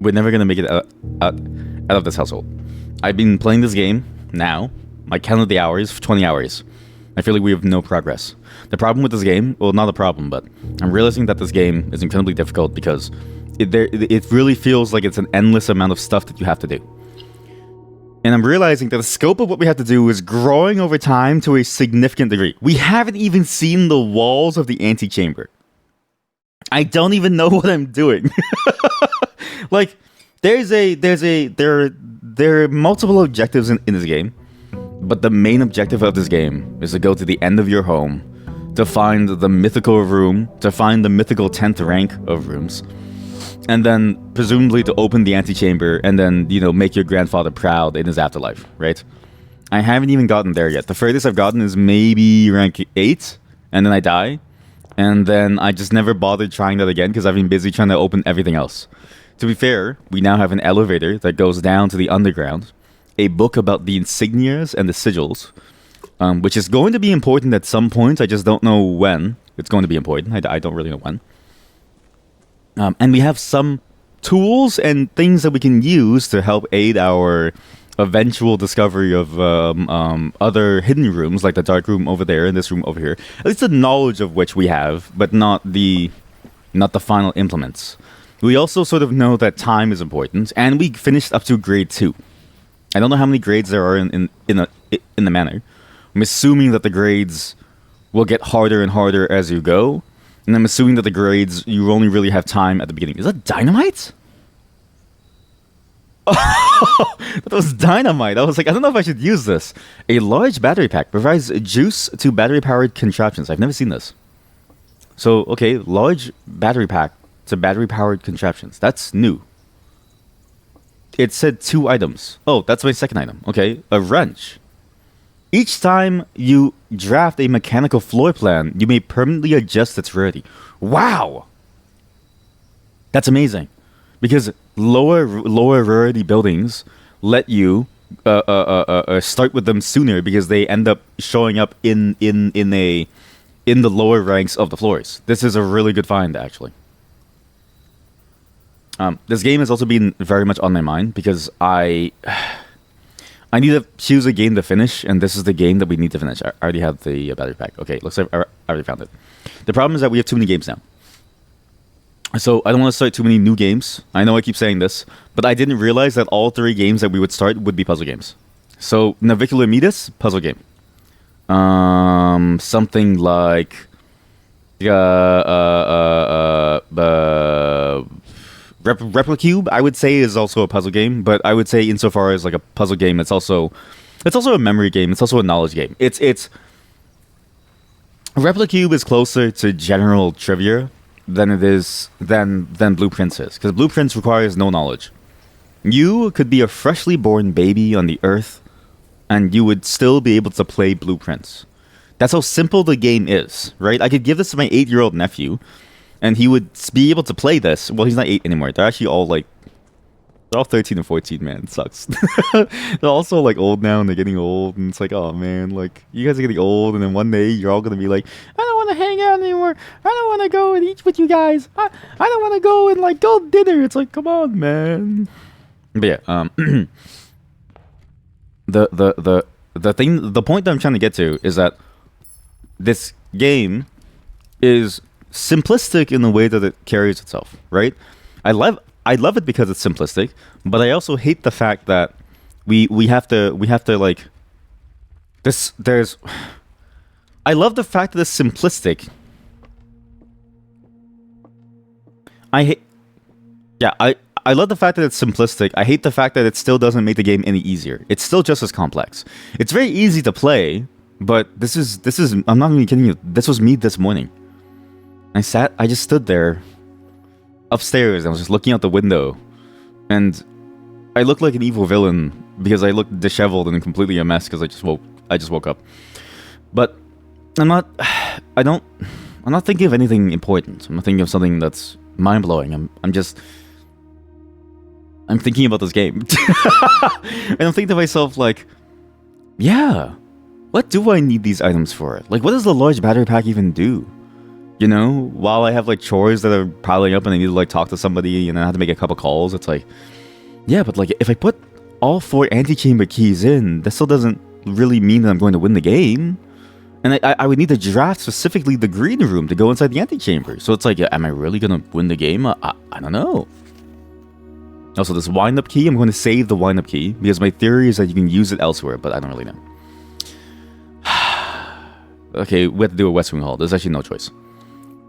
we're never gonna make it out of this household. I've been playing this game now. I counted the hours, 20 hours. I feel like we have no progress. The problem with this game, well, not a problem, but I'm realizing that this game is incredibly difficult because it really feels like it's an endless amount of stuff that you have to do. And I'm realizing that the scope of what we have to do is growing over time to a significant degree. We haven't even seen the walls of the antechamber. I don't even know what I'm doing. Like, there are multiple objectives in this game, but the main objective of this game is to go to the end of your home, to find the mythical room, to find the mythical 10th rank of rooms, and then presumably to open the antechamber and then, make your grandfather proud in his afterlife, right? I haven't even gotten there yet. The furthest I've gotten is maybe rank 8, and then I die, and then I just never bothered trying that again because I've been busy trying to open everything else. To be fair, we now have an elevator that goes down to the underground, a book about the insignias and the sigils, which is going to be important at some point. I just don't know when it's going to be important. I don't really know when. And we have some tools and things that we can use to help aid our eventual discovery of other hidden rooms, like the dark room over there and this room over here. At least the knowledge of which we have, but not the final implements. We also sort of know that time is important, and we finished up to grade 2. I don't know how many grades there are in the manor. I'm assuming that the grades will get harder and harder as you go, and I'm assuming that the grades, you only really have time at the beginning. Is that dynamite? Oh, that was dynamite. I was like, I don't know if I should use this. A large battery pack provides juice to battery-powered contraptions. I've never seen this. So, okay, large battery pack to battery-powered contraptions. That's new. It said 2 items. Oh, that's my second item. Okay, a wrench. Each time you draft a mechanical floor plan, you may permanently adjust its rarity. Wow! That's amazing. Because lower rarity buildings let you start with them sooner because they end up showing up in the lower ranks of the floors. This is a really good find, actually. This game has also been very much on my mind because I need to choose a game to finish, and this is the game that we need to finish. I already have the battery pack. Okay, looks like I already found it. The problem is that we have too many games now. So I don't want to start too many new games. I know I keep saying this, but I didn't realize that all 3 games that we would start would be puzzle games. So Navicular Midas, puzzle game. Something like Replicube, I would say, is also a puzzle game, but I would say insofar as like a puzzle game, it's also a memory game. It's also a knowledge game. It's Replicube is closer to general trivia than it is than Blueprints is, because Blueprints requires no knowledge. You could be a freshly born baby on the earth, and you would still be able to play Blueprints. That's how simple the game is, right? I could give this to my 8-year-old nephew, and he would be able to play this. Well, he's not 8 anymore. They're actually all like... They're all 13 and 14, man. It sucks. They're also like old now, and they're getting old. And it's like, oh, man. Like, you guys are getting old, and then one day you're all going to be like, I don't want to hang out anymore. I don't want to go and eat with you guys. I don't want to go and like go dinner. It's like, come on, man. But yeah, the point that I'm trying to get to is that this game is simplistic in the way that it carries itself, right? I love it because it's simplistic, but I also hate the fact that we have to like this. I love the fact that it's simplistic. I love the fact that it's simplistic. I hate the fact that it still doesn't make the game any easier. It's still just as complex. It's very easy to play, but this is I'm not even kidding you. This was me this morning. I just stood there upstairs and I was just looking out the window, and I looked like an evil villain because I looked disheveled and completely a mess because I just woke up. But I'm not thinking of anything important. I'm not thinking of something that's mind-blowing. I'm thinking about this game. And I'm thinking to myself, like, yeah, what do I need these items for? Like, what does the large battery pack even do? You know, while I have like chores that are piling up and I need to like talk to somebody and I have to make a couple calls, it's like, yeah, but like if I put all 4 antechamber keys in, that still doesn't really mean that I'm going to win the game. And I would need to draft specifically the green room to go inside the antechamber. So it's like, am I really going to win the game? I don't know. Also, this wind-up key, I'm going to save the wind-up key because my theory is that you can use it elsewhere, but I don't really know. Okay, we have to do a West Wing Hall. There's actually no choice.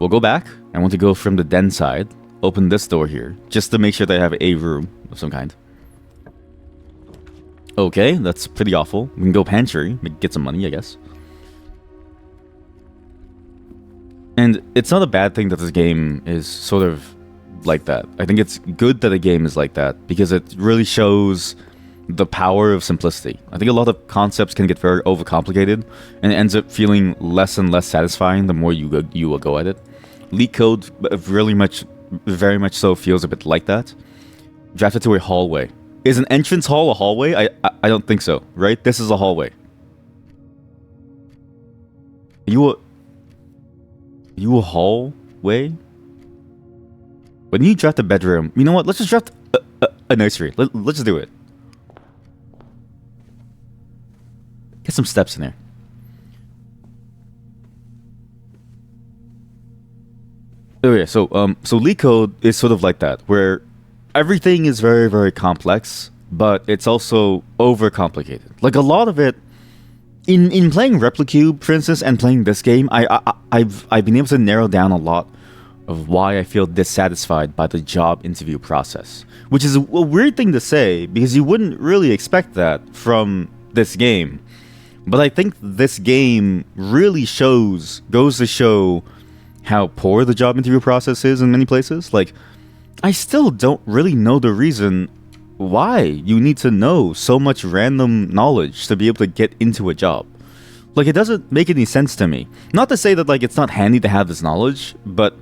We'll go back. I want to go from the den side, open this door here, just to make sure that I have a room of some kind. Okay, that's pretty awful. We can go pantry, get some money, I guess. And it's not a bad thing that this game is sort of like that. I think it's good that a game is like that because it really shows the power of simplicity. I think a lot of concepts can get very overcomplicated and it ends up feeling less and less satisfying the more you will go at it. LeetCode very much so feels a bit like that. Drafted to a hallway. Is an entrance hall a hallway? I don't think so, right? This is a hallway. You a hallway? When you draft a bedroom, you know what? Let's just draft a nursery. Let's just do it. Get some steps in there. Oh yeah, so LeetCode is sort of like that, where everything is very, very complex, but it's also overcomplicated. Like a lot of it. In playing Replicube, for instance, and playing this game, I've been able to narrow down a lot of why I feel dissatisfied by the job interview process. Which is a weird thing to say, because you wouldn't really expect that from this game. But I think this game really goes to show how poor the job interview process is in many places. Like, I still don't really know the reason why you need to know so much random knowledge to be able to get into a job. Like, it doesn't make any sense to me. Not to say that, like, it's not handy to have this knowledge, but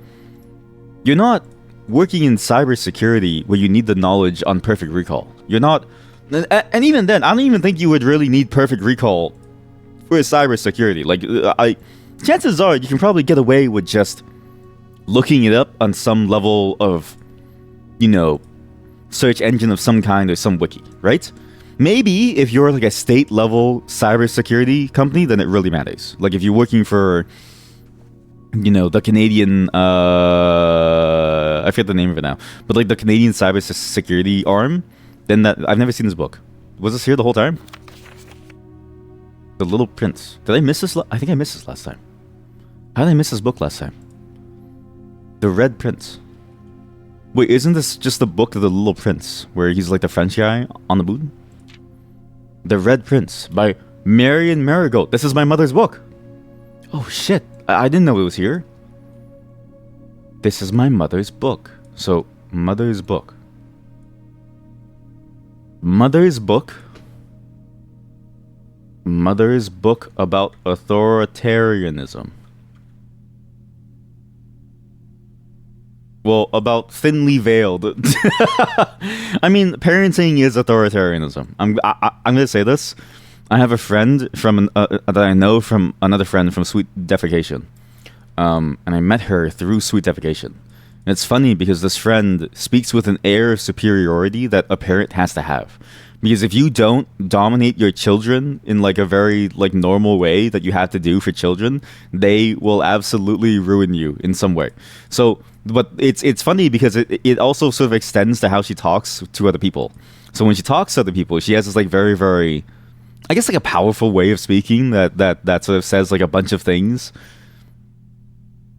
you're not working in cybersecurity where you need the knowledge on perfect recall. You're not... And even then, I don't even think you would really need perfect recall for cybersecurity. Like, chances are you can probably get away with just looking it up on some level of, you know, search engine of some kind or some wiki, right? Maybe if you're like a state level cybersecurity company, then it really matters. Like if you're working for, you know, the Canadian, I forget the name of it now, but like the Canadian cybersecurity arm, then that, I've never seen this book. Was this here the whole time? The Little Prince. Did I miss this? I think I missed this last time. How did I miss this book last time? The Red Prince. Wait, isn't this just the book of The Little Prince, where he's like the French guy on the moon? The Red Prince by Marion Marigold. This is my mother's book. Oh shit, I didn't know it was here. This is my mother's book. So, mother's book. Mother's book. Mother's book about authoritarianism. Well, about thinly veiled. I mean, parenting is authoritarianism. I'm gonna say this. I have a friend from that I know from another friend from Sweet Defecation, and I met her through Sweet Defecation. And it's funny because this friend speaks with an air of superiority that a parent has to have. Because if you don't dominate your children in like a very like normal way that you have to do for children, they will absolutely ruin you in some way. So, but it's funny because it also sort of extends to how she talks to other people. So when she talks to other people, she has this like very, very, I guess like a powerful way of speaking that sort of says like a bunch of things.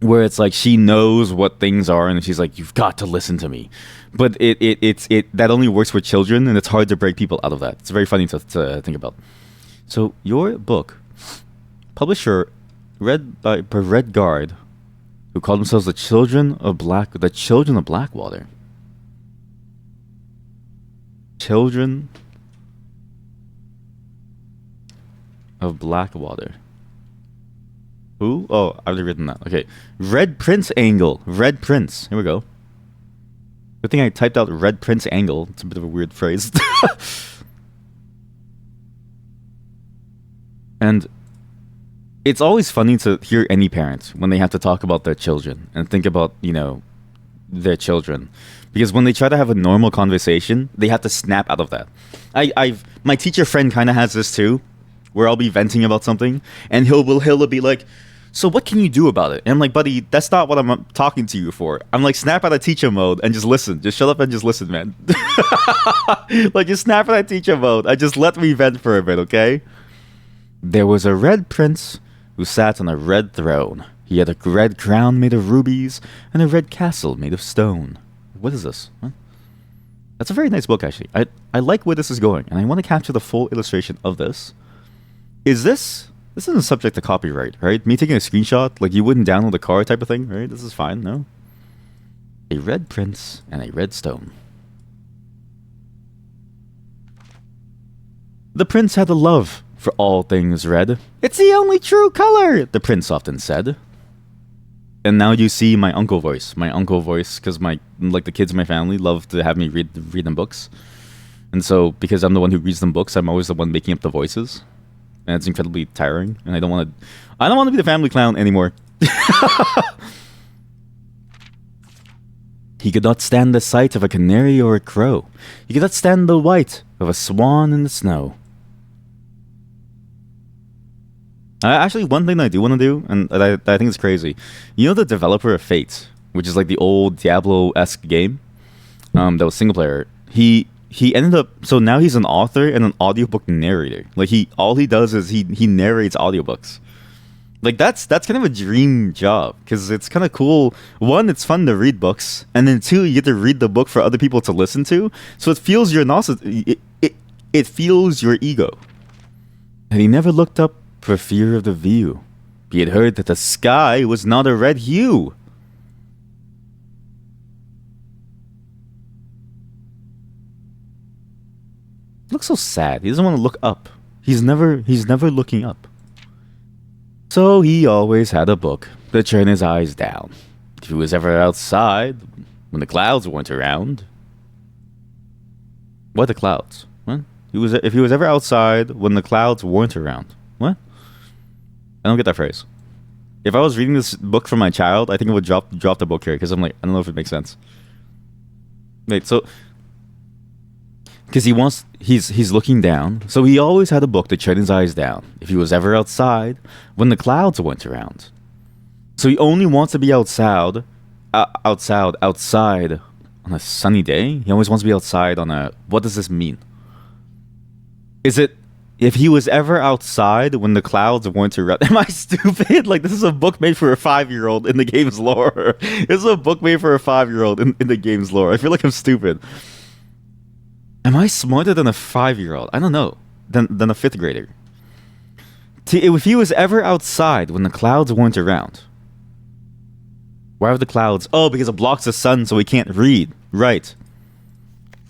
Where it's like she knows what things are and she's like, you've got to listen to me. But it that only works with children, and it's hard to break people out of that. It's very funny to think about. So your book, publisher read by Red Guard, who called themselves the Children of Blackwater. Children of Blackwater. Who? Oh, I've already written that. Okay. Red Prince Angle. Red Prince. Here we go. Good thing I typed out Red Prince Angle. It's a bit of a weird phrase. And It's always funny to hear any parent when they have to talk about their children and think about, their children. Because when they try to have a normal conversation, they have to snap out of that. My teacher friend kind of has this too, where I'll be venting about something, and he'll be like, "So what can you do about it?" And I'm like, "Buddy, that's not what I'm talking to you for." I'm like, snap out of teacher mode and just listen. Just shut up and just listen, man. Like, just snap out of teacher mode and just let me vent for a bit, okay? There was a red prince who sat on a red throne. He had a red crown made of rubies and a red castle made of stone. What is this? What? That's a very nice book, actually. I like where this is going, and I want to capture the full illustration of this. This isn't subject to copyright, right? Me taking a screenshot, like you wouldn't download a car type of thing, right? This is fine, no? A red prince and a red stone. The prince had a love for all things red. "It's the only true color," the prince often said. And now you see my uncle voice. My uncle voice, because the kids in my family love to have me read them books. And so, because I'm the one who reads them books, I'm always the one making up the voices. And it's incredibly tiring, and I don't want to be the family clown anymore. He could not stand the sight of a canary or a crow. He could not stand the white of a swan in the snow. Actually, one thing I do want to do, and I think it's crazy. You know the developer of Fate, which is like the old Diablo-esque game, that was single player. He ended up, so now he's an author and an audiobook narrator. Like all he does is he narrates audiobooks. Like that's kind of a dream job, because it's kind of cool. One, it's fun to read books, and then two, you get to read the book for other people to listen to. So it fuels your it fuels your ego. And he never looked up for fear of the view. He had heard that the sky was not a red hue. He looks so sad. He doesn't want to look up. He's never looking up. So he always had a book to turn his eyes down. If he was ever outside, when the clouds weren't around. What, the clouds? What? If he was ever outside when the clouds weren't around. What? I don't get that phrase. If I was reading this book for my child, I think I would drop the book here, because I'm like, I don't know if it makes sense. Wait, so because he's looking down, so he always had a book to turn his eyes down. If he was ever outside when the clouds went around. So he only wants to be outside on a sunny day. He always wants to be outside on a, what does this mean? Is it if he was ever outside when the clouds weren't around? Am I stupid? Like, this is a book made for a 5-year-old in the game's lore. This is a book made for a 5-year-old in the game's lore. I feel like I'm stupid. Am I smarter than a 5-year-old? I don't know. Than a 5th grader. If he was ever outside when the clouds weren't around. Why are the clouds? Oh, because it blocks the sun so he can't read. Right.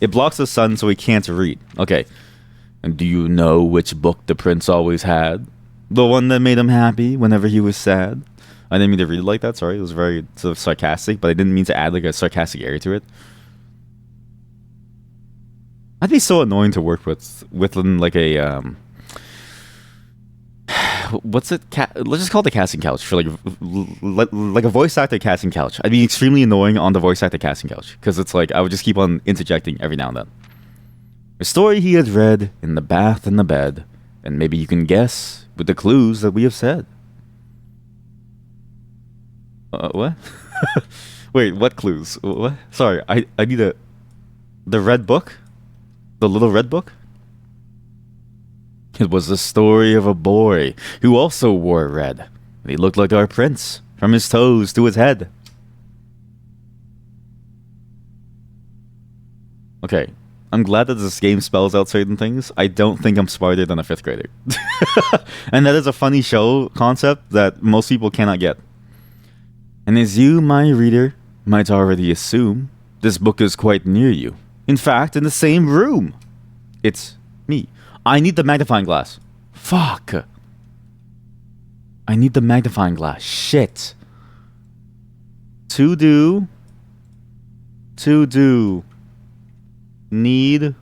It blocks the sun so he can't read. Okay. And do you know which book the prince always had? The one that made him happy whenever he was sad? I didn't mean to read it like that, sorry. It was very sort of sarcastic, but I didn't mean to add like a sarcastic air to it. I'd be so annoying to work with like a what's it? Let's just call it a casting couch for like a voice actor casting couch. I'd be extremely annoying on the voice actor casting couch, because it's like I would just keep on interjecting every now and then. A story he had read in the bath and the bed, and maybe you can guess with the clues that we have said. What? Wait, what clues? What? Sorry, I need the red book? The little red book? It was the story of a boy who also wore red, and he looked like our prince, from his toes to his head. Okay, I'm glad that this game spells out certain things. I don't think I'm smarter than a 5th grader. And that is a funny show concept that most people cannot get. And as you, my reader, might already assume, this book is quite near you. In fact, in the same room. It's me. I need the magnifying glass. Fuck. I need the magnifying glass. Shit. To do. Need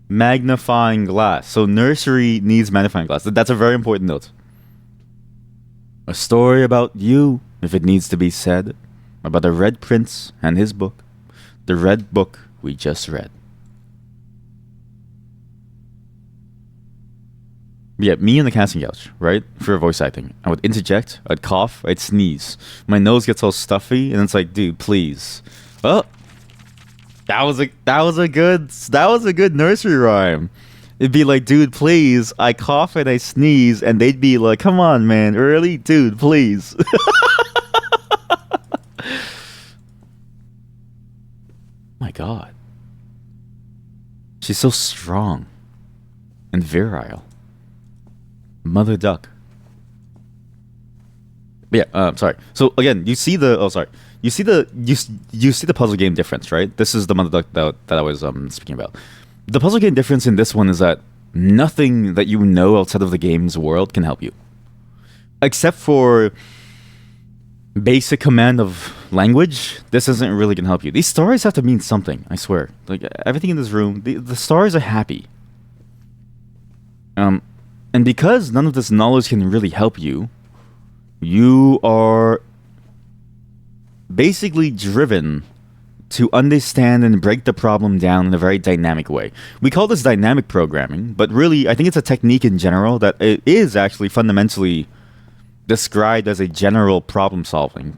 magnifying glass. So nursery needs magnifying glass. That's a very important note. A story about you, if it needs to be said. About the Red Prince and his book. The Red Book we just read. Yeah, me in the casting couch, right? For voice acting. I would interject, I'd cough, I'd sneeze. My nose gets all stuffy, and it's like, dude, please. Oh, that was a good nursery rhyme. It'd be like, dude, please. I cough and I sneeze, and they'd be like, come on, man, early, dude, please. My God, she's so strong and virile. Mother Duck. Yeah, sorry. So again, you see the you see the puzzle game difference, right? This is the Mother Duck that I was speaking about. The puzzle game difference in this one is that nothing that you know outside of the game's world can help you, except for basic command of language. This isn't really gonna help you. These stories have to mean something. I swear. Like everything in this room, the stars are happy. And because none of this knowledge can really help you, you are basically driven to understand and break the problem down in a very dynamic way. We call this dynamic programming, but really, I think it's a technique in general that it is actually fundamentally described as a general problem-solving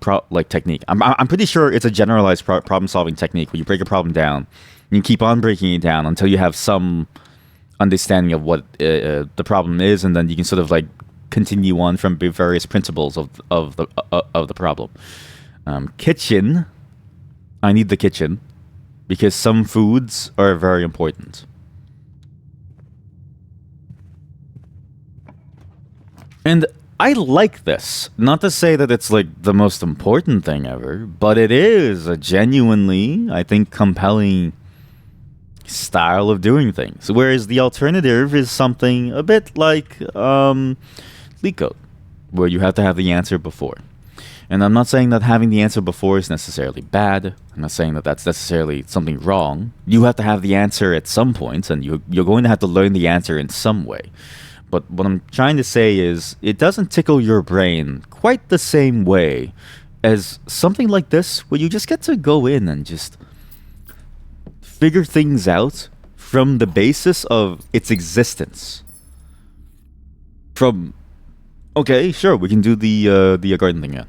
technique. I'm pretty sure it's a generalized problem-solving technique where you break a problem down, and you keep on breaking it down until you have some understanding of what the problem is, and then you can sort of like continue on from various principles of the problem. Kitchen. I need the kitchen because some foods are very important. And I like this. Not to say that it's like the most important thing ever, but it is a genuinely, I think, compelling style of doing things. Whereas the alternative is something a bit like LeetCode, where you have to have the answer before. And I'm not saying that having the answer before is necessarily bad. I'm not saying that that's necessarily something wrong. You have to have the answer at some point, and you're going to have to learn the answer in some way. But what I'm trying to say is, it doesn't tickle your brain quite the same way as something like this, where you just get to go in and just figure things out from the basis of its existence. Okay, sure, we can do the garden thing, yeah.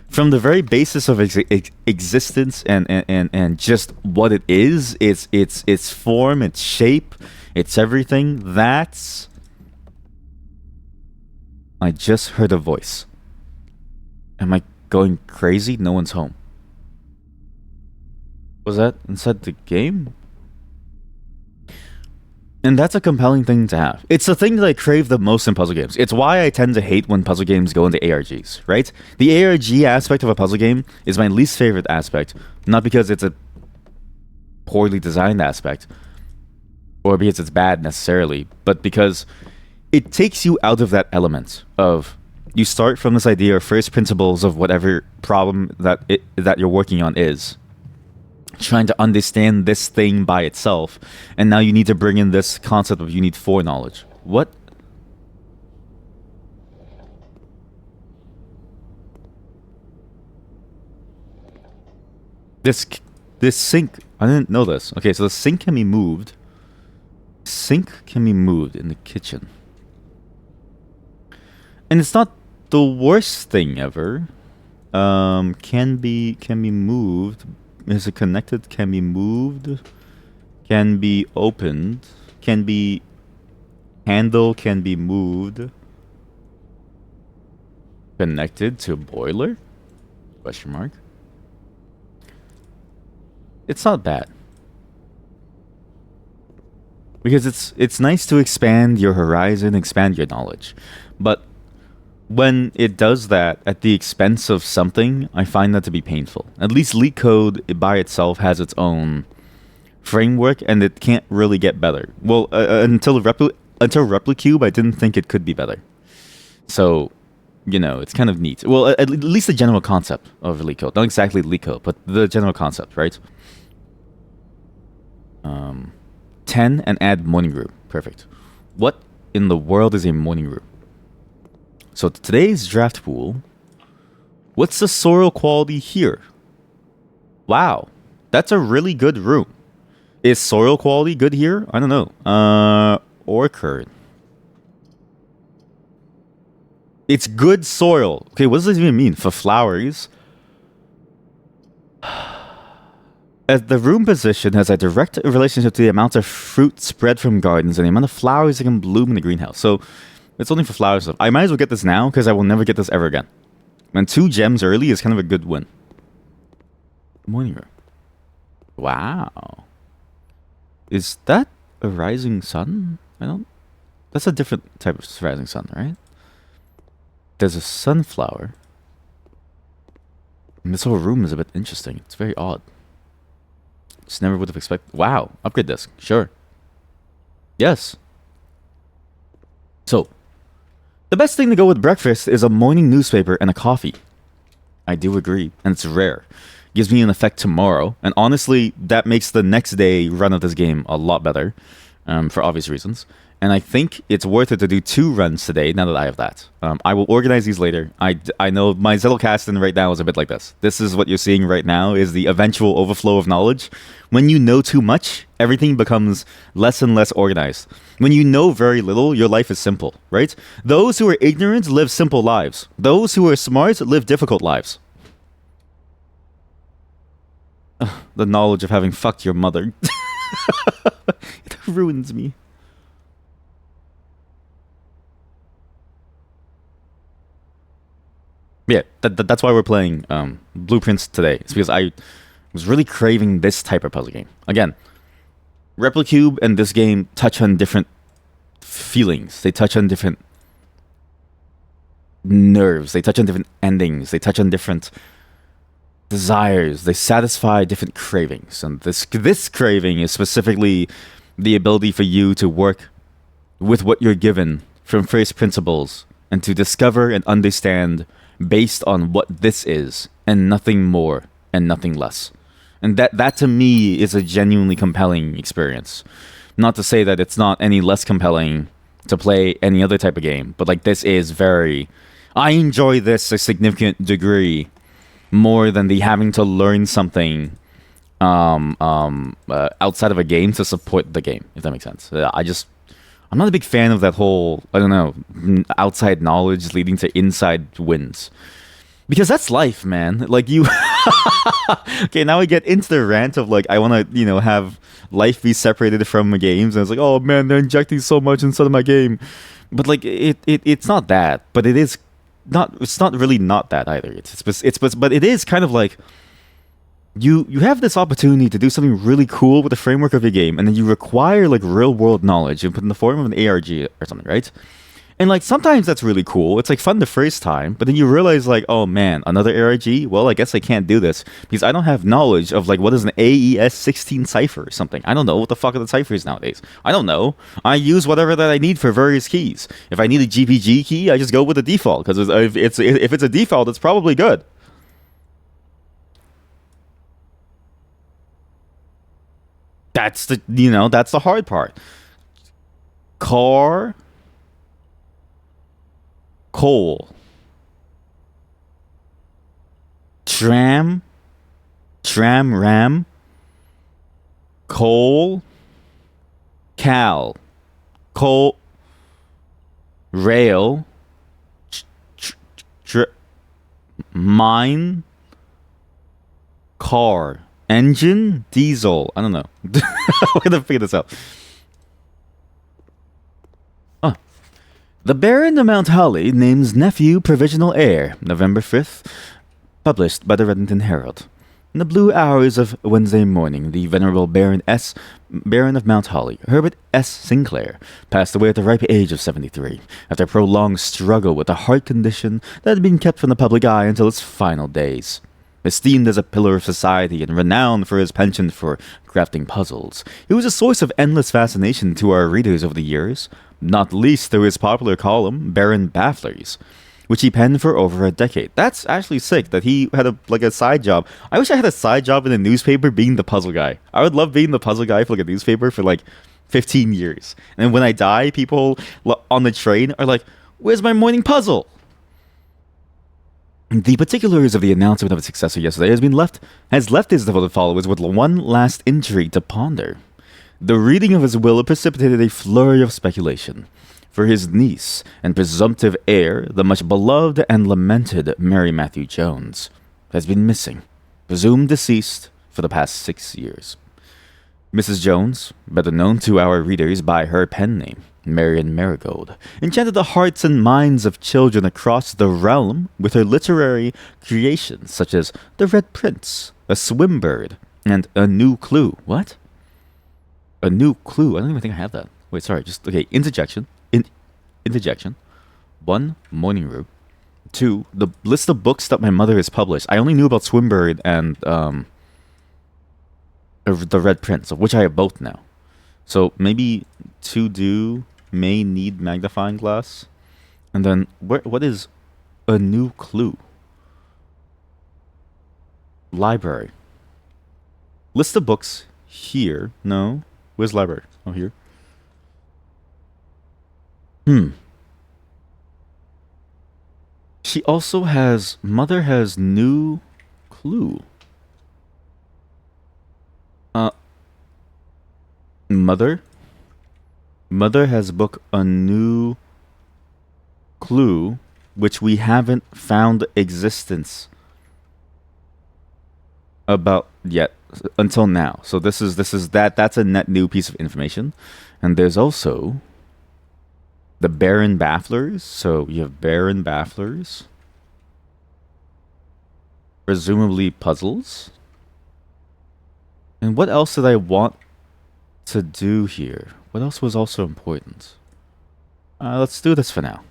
From the very basis of existence and just what it is, its form, its shape, its everything, that's... I just heard a voice. Am I going crazy? No one's home. Was that inside the game? And that's a compelling thing to have. It's the thing that I crave the most in puzzle games. It's why I tend to hate when puzzle games go into ARGs, right? The ARG aspect of a puzzle game is my least favorite aspect, not because it's a poorly designed aspect, or because it's bad necessarily, but because it takes you out of that element of, you start from this idea of first principles of whatever problem that you're working on is, trying to understand this thing by itself, and now you need to bring in this concept of you need foreknowledge. What? This sink, I didn't know this. Okay, so the sink can be moved. Sink can be moved in the kitchen. And it's not the worst thing ever. Can be moved. Is it connected? Can be moved. Can be opened. Can be... Handle can be moved. Connected to boiler? Question mark. It's not bad. Because it's nice to expand your horizon, expand your knowledge. But when it does that at the expense of something, I find that to be painful. At least LeetCode by itself has its own framework, and it can't really get better. Well, until Replicube, I didn't think it could be better. So, you know, it's kind of neat. Well, at least the general concept of LeetCode. Not exactly LeetCode, but the general concept, right? 10 and add morning brew. Perfect. What in the world is a morning brew? So today's draft pool What's the soil quality here? Wow, that's a really good room. Is soil quality good here? I don't know. Orchard. It's good soil. Okay, what does this even mean? For flowers? As the room position has a direct relationship to the amount of fruit spread from gardens and the amount of flowers that can bloom in the greenhouse. So it's only for flowers stuff. I might as well get this now because I will never get this ever again. And 2 gems early is kind of a good win. Morning room. Wow. Is that a rising sun? I don't... That's a different type of rising sun, right? There's a sunflower. And this whole room is a bit interesting. It's very odd. Just never would have expected... Wow. Upgrade disc. Sure. Yes. So, the best thing to go with breakfast is a morning newspaper and a coffee. I do agree. And it's rare. Gives me an effect tomorrow. And honestly, that makes the next day run of this game a lot better. For obvious reasons. And I think it's worth it to do 2 runs today now that I have that. I will organize these later. I know my Zettelkasten right now is a bit like this. This is what you're seeing right now is the eventual overflow of knowledge. When you know too much, everything becomes less and less organized. When you know very little, your life is simple, right? Those who are ignorant live simple lives. Those who are smart live difficult lives. The knowledge of having fucked your mother. It ruins me. Yeah, that's why we're playing Blueprints today. It's because I was really craving this type of puzzle game. Again, Replicube and this game touch on different feelings. They touch on different nerves. They touch on different endings. They touch on different desires. They satisfy different cravings. And this craving is specifically the ability for you to work with what you're given from first principles and to discover and understand based on what this is and nothing more and nothing less. And that to me is a genuinely compelling experience. Not to say that it's not any less compelling to play any other type of game, but like this is very... I enjoy this a significant degree more than the having to learn something outside of a game to support the game, if that makes sense. I'm not a big fan of that whole, I don't know, outside knowledge leading to inside wins. Because that's life, man. Like, you... Okay, now we get into the rant of, like, I want to, have life be separated from the games. And it's like, oh, man, they're injecting so much inside of my game. But, like, it's not that. But it is not... It's not really not that either. But it is kind of like... You have this opportunity to do something really cool with the framework of your game, and then you require like real world knowledge you put in the form of an ARG or something, right? And like sometimes that's really cool. It's like fun the first time, but then you realize like, oh man, another ARG? Well, I guess I can't do this because I don't have knowledge of like what is an AES 16 cipher or something. I don't know what the fuck are the ciphers nowadays. I don't know. I use whatever that I need for various keys. If I need a GPG key, I just go with the default because if it's a default, it's probably good. That's that's the hard part. Car, coal, tram, ram, coal, coal, rail, mine, car. Engine? Diesel? I don't know. We're gonna figure this out. The Baron of Mount Holly names nephew provisional heir. November 5th. Published by the Reddington Herald. In the blue hours of Wednesday morning, the venerable Baron of Mount Holly, Herbert S. Sinclair, passed away at the ripe age of 73, after a prolonged struggle with a heart condition that had been kept from the public eye until its final days. Esteemed as a pillar of society and renowned for his penchant for crafting puzzles, he was a source of endless fascination to our readers over the years, not least through his popular column, Baron Bafflers, which he penned for over a decade. That's actually sick that he had a side job. I wish I had a side job in a newspaper being the puzzle guy. I would love being the puzzle guy for like a newspaper for like 15 years. And when I die, people on the train are like, where's my morning puzzle? The particulars of the announcement of its successor yesterday has left his devoted followers with one last intrigue to ponder. The reading of his will precipitated a flurry of speculation. For his niece and presumptive heir, the much beloved and lamented Mary Matthew Jones, has been missing, presumed deceased for the past 6 years. Mrs. Jones, better known to our readers by her pen name, Marian Marigold, enchanted the hearts and minds of children across the realm with her literary creations such as The Red Prince, A Swimbird, and A New Clue. What? A New Clue? I don't even think I have that. Wait, sorry. Okay. Interjection. 1. Morning Room. 2. The list of books that my mother has published. I only knew about Swimbird and The Red Prince, of which I have both now. So maybe may need magnifying glass. And then what is A New Clue? Library. List of books here. No. Where's library? Oh, here. She also has... Mother has New Clue. Mother has book A New Clue, which we haven't found existence about yet until now. So that's a net new piece of information. And there's also the Baron Bafflers. So you have Baron Bafflers, presumably puzzles. And what else did I want to do here? What else was also important? Let's do this for now.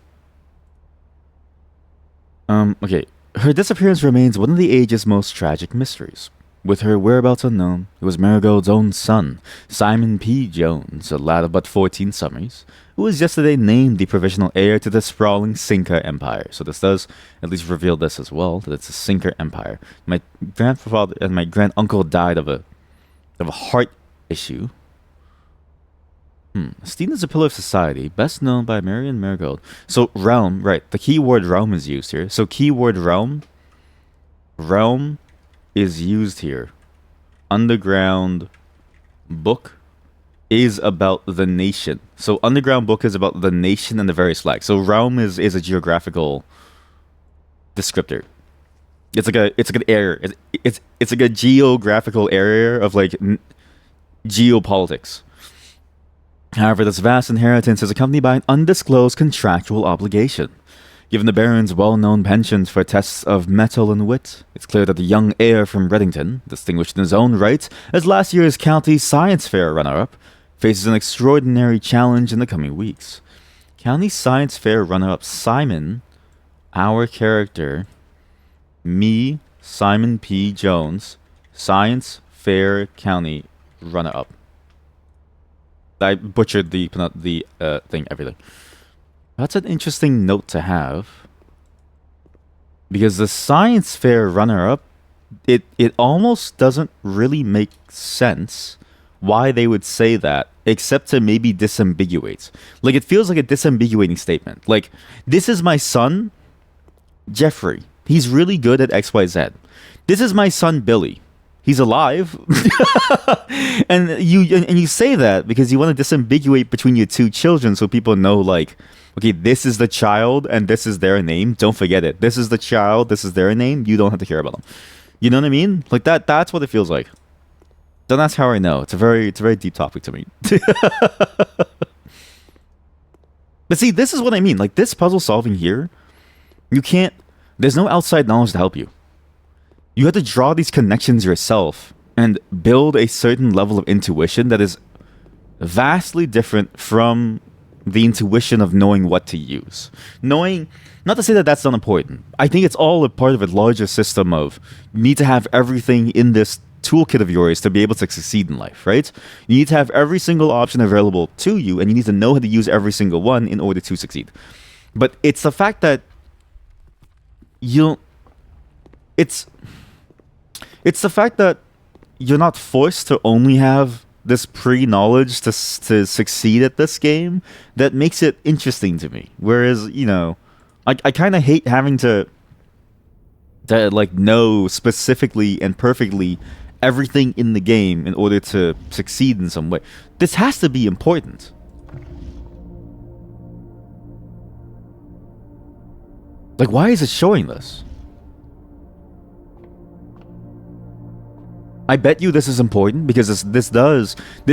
Okay. Her disappearance remains one of the age's most tragic mysteries. With her whereabouts unknown, it was Marigold's own son, Simon P. Jones, a lad of but 14 summers, who was yesterday named the provisional heir to the sprawling Cinca Empire. So this does at least reveal this as well, that it's a Cinca Empire. My grandfather and my granduncle died of a heart issue. Esteemed as a pillar of society, best known by Marian Marigold. So realm, right, the keyword realm is used here. So keyword realm is used here. Underground book is about the nation. So underground book is about the nation and the various flags. So realm is a geographical descriptor. It's like an area. It's like a geographical area of like geopolitics. However, this vast inheritance is accompanied by an undisclosed contractual obligation. Given the Baron's well-known penchant for tests of mettle and wit, it's clear that the young heir from Reddington, distinguished in his own right as last year's county science fair runner-up, faces an extraordinary challenge in the coming weeks. County science fair runner-up Simon, our character, me, Simon P. Jones, science fair county runner-up. I butchered the thing, everything. That's an interesting note to have. Because the science fair runner-up, it almost doesn't really make sense why they would say that, except to maybe disambiguate. Like, it feels like a disambiguating statement. Like, this is my son, Jeffrey. He's really good at XYZ. This is my son, Billy. He's alive. and you say that because you want to disambiguate between your two children so people know, like, okay, this is the child and this is their name. Don't forget it. This is the child, this is their name. You don't have to care about them. You know what I mean? Like that's what it feels like. Then that's how I know. It's a very deep topic to me. But see, this is what I mean. Like, this puzzle solving here, there's no outside knowledge to help you. You have to draw these connections yourself and build a certain level of intuition that is vastly different from the intuition of knowing what to use. Not to say that that's not important. I think it's all a part of a larger system of you need to have everything in this toolkit of yours to be able to succeed in life, right? You need to have every single option available to you, and you need to know how to use every single one in order to succeed. But it's the fact that it's the fact that you're not forced to only have this pre-knowledge to succeed at this game that makes it interesting to me. Whereas, I kind of hate having to to like know specifically and perfectly everything in the game in order to succeed in some way. This has to be important. Like, why is it showing this? I bet you this is important because this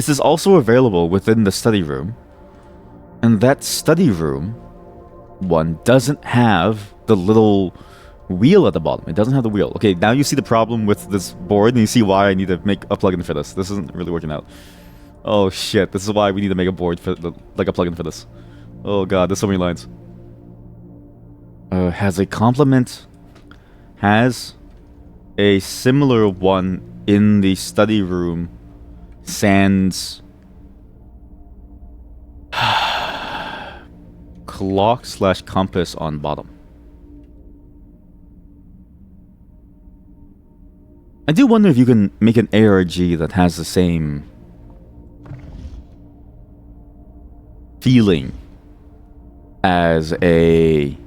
is also available within the study room. And that study room one doesn't have the little wheel at the bottom. It doesn't have the wheel. Okay, now you see the problem with this board and you see why I need to make a plugin for this. This isn't really working out. Oh shit, this is why we need to make a board for like a plugin for this. Oh god, there's so many lines. Has a complement, has a similar one in the study room, sans clock/compass on bottom. I do wonder if you can make an ARG that has the same feeling as a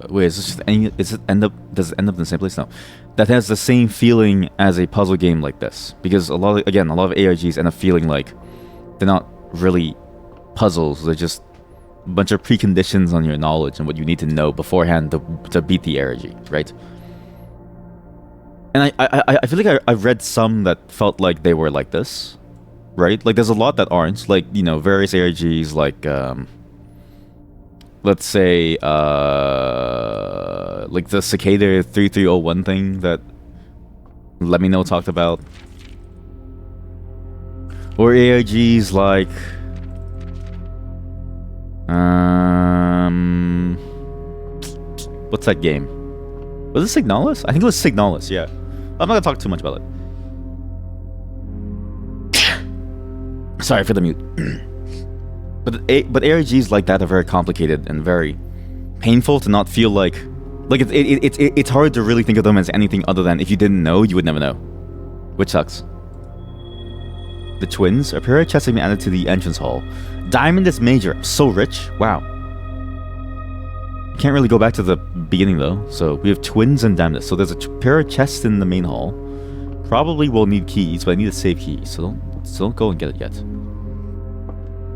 wait, is this just does it end up in the same place? No. That has the same feeling as a puzzle game like this. Because a lot of ARGs end up feeling like they're not really puzzles, they're just a bunch of preconditions on your knowledge and what you need to know beforehand to beat the ARG, right? And I feel like I've read some that felt like they were like this. Right? Like, there's a lot that aren't. Like, you know, various ARGs, like, let's say, like the Cicada 3301 thing that Let Me Know talked about. Or ARGs like, what's that game? Was it Signalis? I think it was Signalis, yeah. I'm not gonna talk too much about it. Sorry for the mute. but ARGs like that are very complicated and very painful to not feel like it's hard to really think of them as anything other than if you didn't know, you would never know. Which sucks. The twins. A pair of chests have been added to the entrance hall. Diamond is major. I'm so rich. Wow. Can't really go back to the beginning though. So we have twins and diamond. So there's a pair of chests in the main hall. Probably will need keys, but I need to save keys. So don't go and get it yet.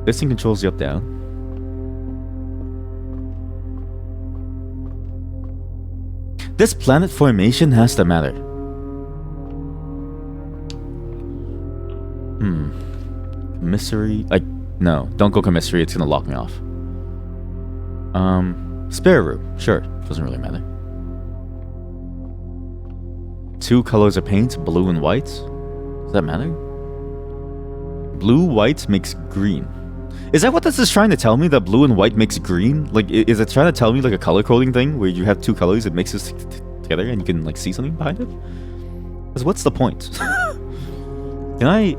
This thing controls the up-down. This planet formation has to matter. Commissary. No, don't go commissary. It's gonna lock me off. Spare room. Sure, doesn't really matter. 2 colors of paint, blue and white. Does that matter? Blue, white makes green. Is that what this is trying to tell me? That blue and white makes green? Like, is it trying to tell me like a color coding thing where you have 2 colors, it mixes together, and you can like see something behind it? Because what's the point? Can I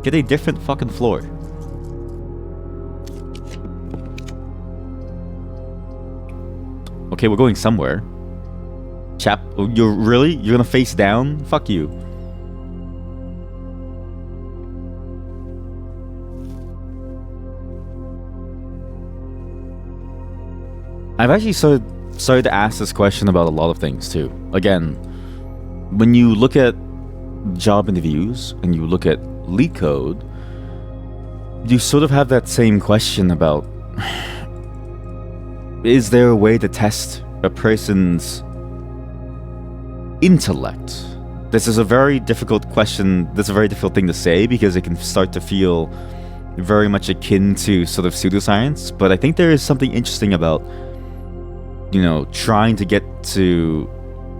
get a different fucking floor? Okay, we're going somewhere. Chap, you're gonna face down? Fuck you. I've actually started to ask this question about a lot of things too. Again, when you look at job interviews and you look at LeetCode, you sort of have that same question about, is there a way to test a person's intellect? This is a very difficult question. This is a very difficult thing to say because it can start to feel very much akin to sort of pseudoscience. But I think there is something interesting about, you know, trying to get to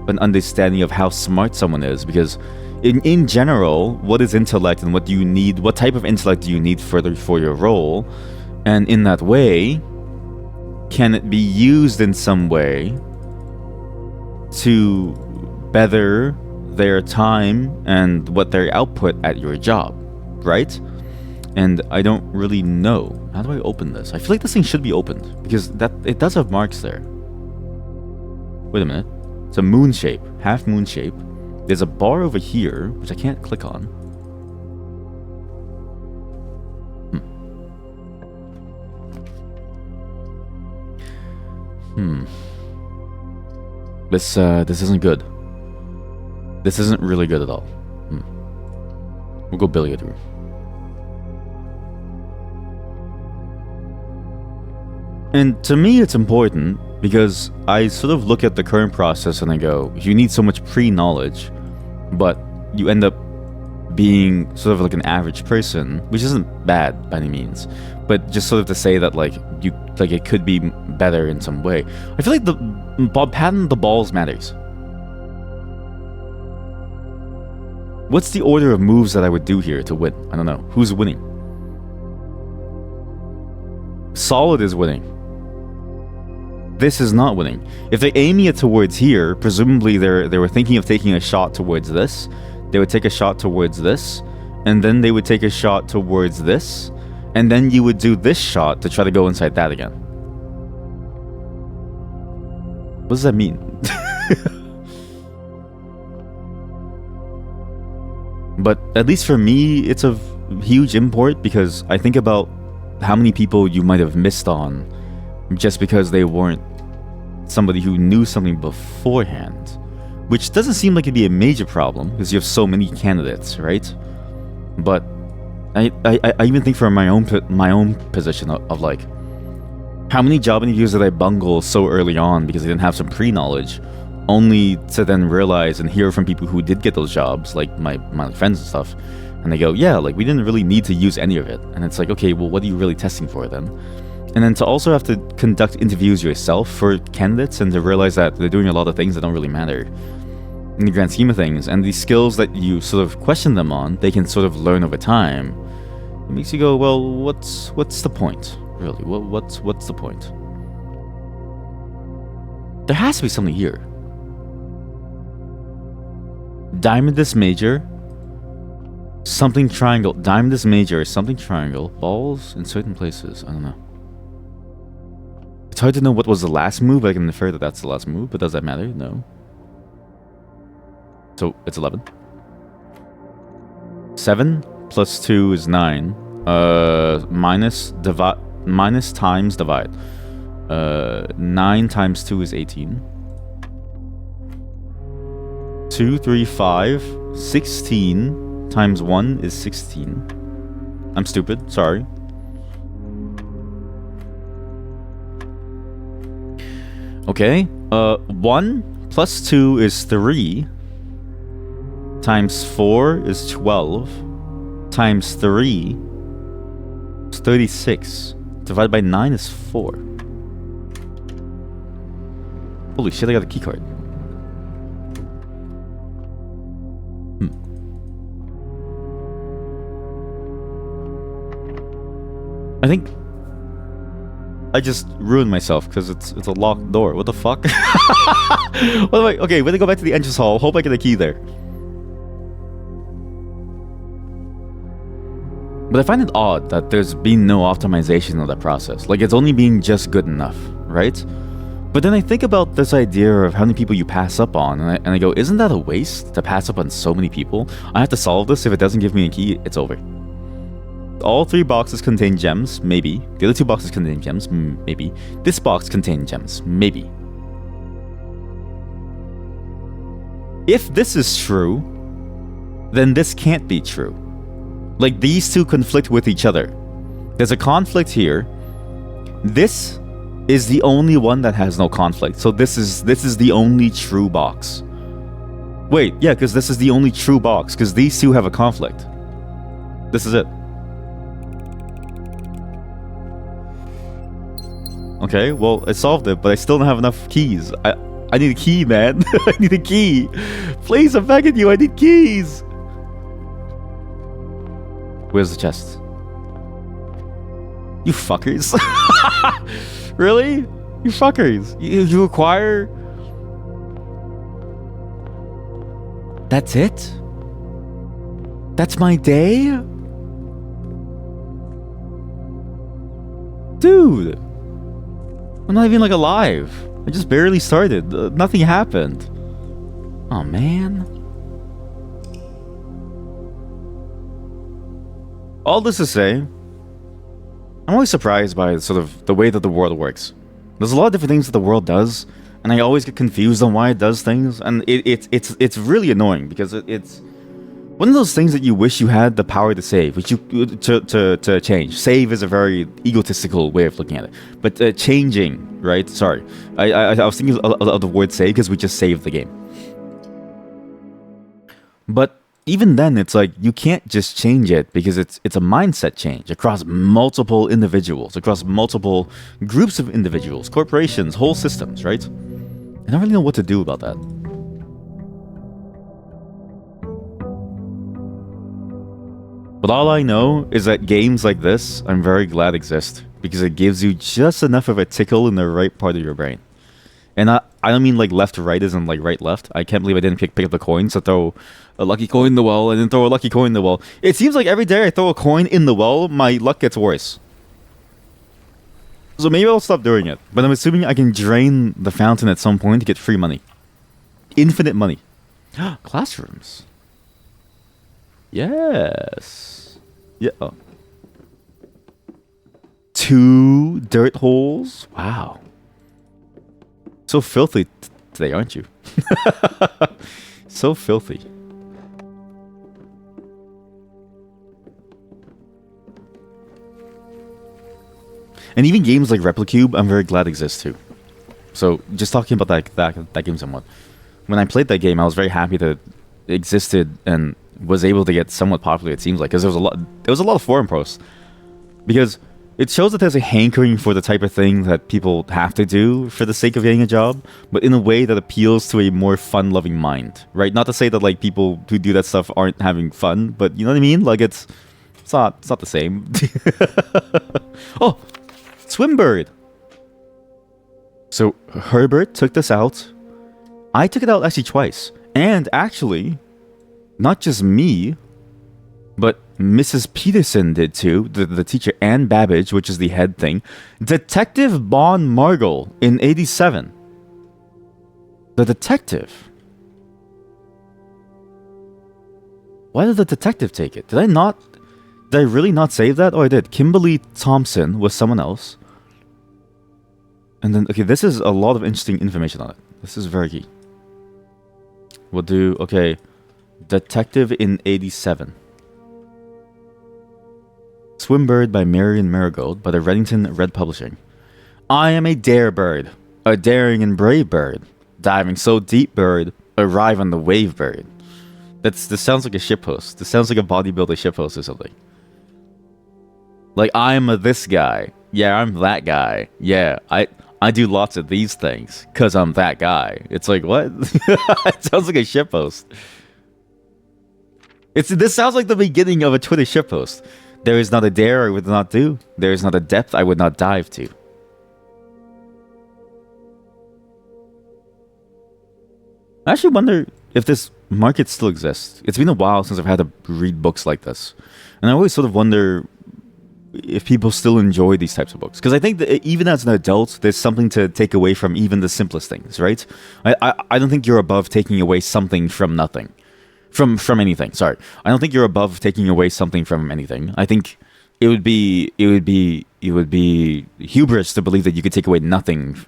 an understanding of how smart someone is, because in general, what is intellect and what do you need? What type of intellect do you need for your role? And in that way, can it be used in some way to better their time and what their output at your job, right? And I don't really know. How do I open this? I feel like this thing should be opened because it does have marks there. Wait a minute. It's a moon shape, half moon shape. There's a bar over here, which I can't click on. This isn't good. This isn't really good at all. We'll go billiard room. And to me, it's important because I sort of look at the current process and I go, you need so much pre-knowledge, but you end up being sort of like an average person, which isn't bad by any means, but just sort of to say that like it could be better in some way. I feel like the pattern the balls matters. What's the order of moves that I would do here to win? I don't know. Who's winning? Solid is winning. This is not winning. If they're aiming it towards here, presumably they were thinking of taking a shot towards this. They would take a shot towards this, and then they would take a shot towards this, and then you would do this shot to try to go inside that again. What does that mean? But at least for me, it's of huge import because I think about how many people you might have missed on just because they weren't somebody who knew something beforehand, which doesn't seem like it'd be a major problem because you have so many candidates, right? But I even think from my own position of like, how many job interviews did I bungle so early on because I didn't have some pre-knowledge, only to then realize and hear from people who did get those jobs, like my friends and stuff, and they go, yeah, like we didn't really need to use any of it. And it's like, okay, well, what are you really testing for then? And then to also have to conduct interviews yourself for candidates and to realize that they're doing a lot of things that don't really matter in the grand scheme of things, and these skills that you sort of question them on, they can sort of learn over time. It makes you go, well, what's the point, really? What's the point? There has to be something here. Diamondus major, something triangle. Diamondus major, something triangle. Balls in certain places. I don't know. It's hard to know what was the last move. I can infer that that's the last move, but does that matter? No. So it's 11. 7 plus 2 is 9. Minus times divide. 9 times 2 is 18. 2, 3, 5. 16 times 1 is 16. I'm stupid. Sorry. Okay. 1 plus 2 is 3. Times 4 is 12. Times 3 is 36. Divided by 9 is 4. Holy shit, I got a keycard. I think I just ruined myself because it's a locked door. What the fuck? Okay, when I go back to the entrance hall, hope I get a key there. But I find it odd that there's been no optimization of that process. Like, it's only being just good enough, right? But then I think about this idea of how many people you pass up on, and I go, isn't that a waste to pass up on so many people? I have to solve this. If it doesn't give me a key, it's over. All 3 boxes contain gems, maybe. The other 2 boxes contain gems, maybe. This box contains gems, maybe. If this is true, then this can't be true. Like, these two conflict with each other. There's a conflict here. This is the only one that has no conflict. So this is the only true box. Wait, yeah, because this is the only true box, because these two have a conflict. This is it. Okay, well, I solved it, but I still don't have enough keys. I need a key, man. I need a key. Please, I'm begging you, I need keys. Where's the chest? You fuckers. Really? You fuckers. You acquire... That's it? That's my day? Dude. I'm not even, like, alive. I just barely started. Nothing happened. Oh, man. All this to say, I'm always surprised by sort of the way that the world works. There's a lot of different things that the world does, and I always get confused on why it does things, and it's really annoying because it's one of those things that you wish you had the power to save, which you to change. Save is a very egotistical way of looking at it, but changing, right? Sorry, I was thinking of the word save because we just saved the game. But even then, it's like you can't just change it because it's a mindset change across multiple individuals, across multiple groups of individuals, corporations, whole systems, right? I don't really know what to do about that. But all I know is that games like this, I'm very glad exist because it gives you just enough of a tickle in the right part of your brain. And I don't mean like left to right as in like right left. I can't believe I didn't pick up the coins to throw a lucky coin in the well and then throw a lucky coin in the well. It seems like every day I throw a coin in the well, my luck gets worse. So maybe I'll stop doing it. But I'm assuming I can drain the fountain at some point to get free money. Infinite money. Classrooms. Yes. Yeah. Oh. 2 dirt holes. Wow. So filthy today, aren't you? So filthy. And even games like Replicube, I'm very glad exist too. So just talking about that game somewhat. When I played that game, I was very happy that it existed and was able to get somewhat popular. It seems like because there was a lot of forum posts because it shows that there's a hankering for the type of thing that people have to do for the sake of getting a job, but in a way that appeals to a more fun-loving mind, right? Not to say that like people who do that stuff aren't having fun, but you know what I mean? Like it's not the same. Oh, Swimbird. So Herbert took this out. I took it out actually twice, and actually, not just me, but Mrs. Peterson did too, the teacher, and Babbage, which is the head thing. Detective Bon Margle in 87. The detective. Why did the detective take it? Did I really not save that? Oh, I did. Kimberly Thompson was someone else. And then, okay, this is a lot of interesting information on it. This is very key. We'll do, okay, Detective in 87. Swimbird by Marion Marigold by the Reddington Red Publishing. I am a dare bird, a daring and brave bird, diving so deep bird, arrive on the wave bird. This sounds like a shitpost. This sounds like a bodybuilder shitpost or something. Like, I'm this guy. Yeah, I'm that guy. Yeah, I do lots of these things because I'm that guy. It's like, what? It sounds like a shitpost. This sounds like the beginning of a Twitter shitpost. There is not a dare I would not do. There is not a depth I would not dive to. I actually wonder if this market still exists. It's been a while since I've had to read books like this. And I always sort of wonder if people still enjoy these types of books. Because I think that even as an adult, there's something to take away from even the simplest things, right? I don't think you're above taking away something from nothing. From anything, sorry. I don't think you're above taking away something from anything. I think it would be hubris to believe that you could take away nothing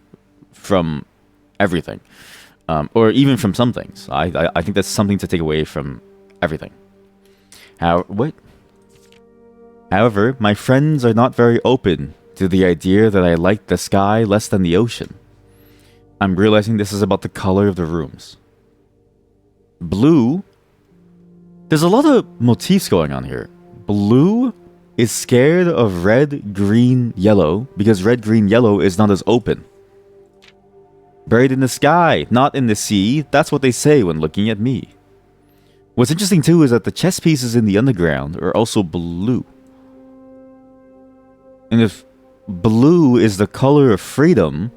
from everything. Or even from some things. I think that's something to take away from everything. However, my friends are not very open to the idea that I like the sky less than the ocean. I'm realizing this is about the color of the rooms. Blue. There's a lot of motifs going on here. Blue is scared of red, green, yellow because red, green, yellow is not as open. Buried in the sky, not in the sea. That's what they say when looking at me. What's interesting too is that the chess pieces in the underground are also blue. And if blue is the color of freedom,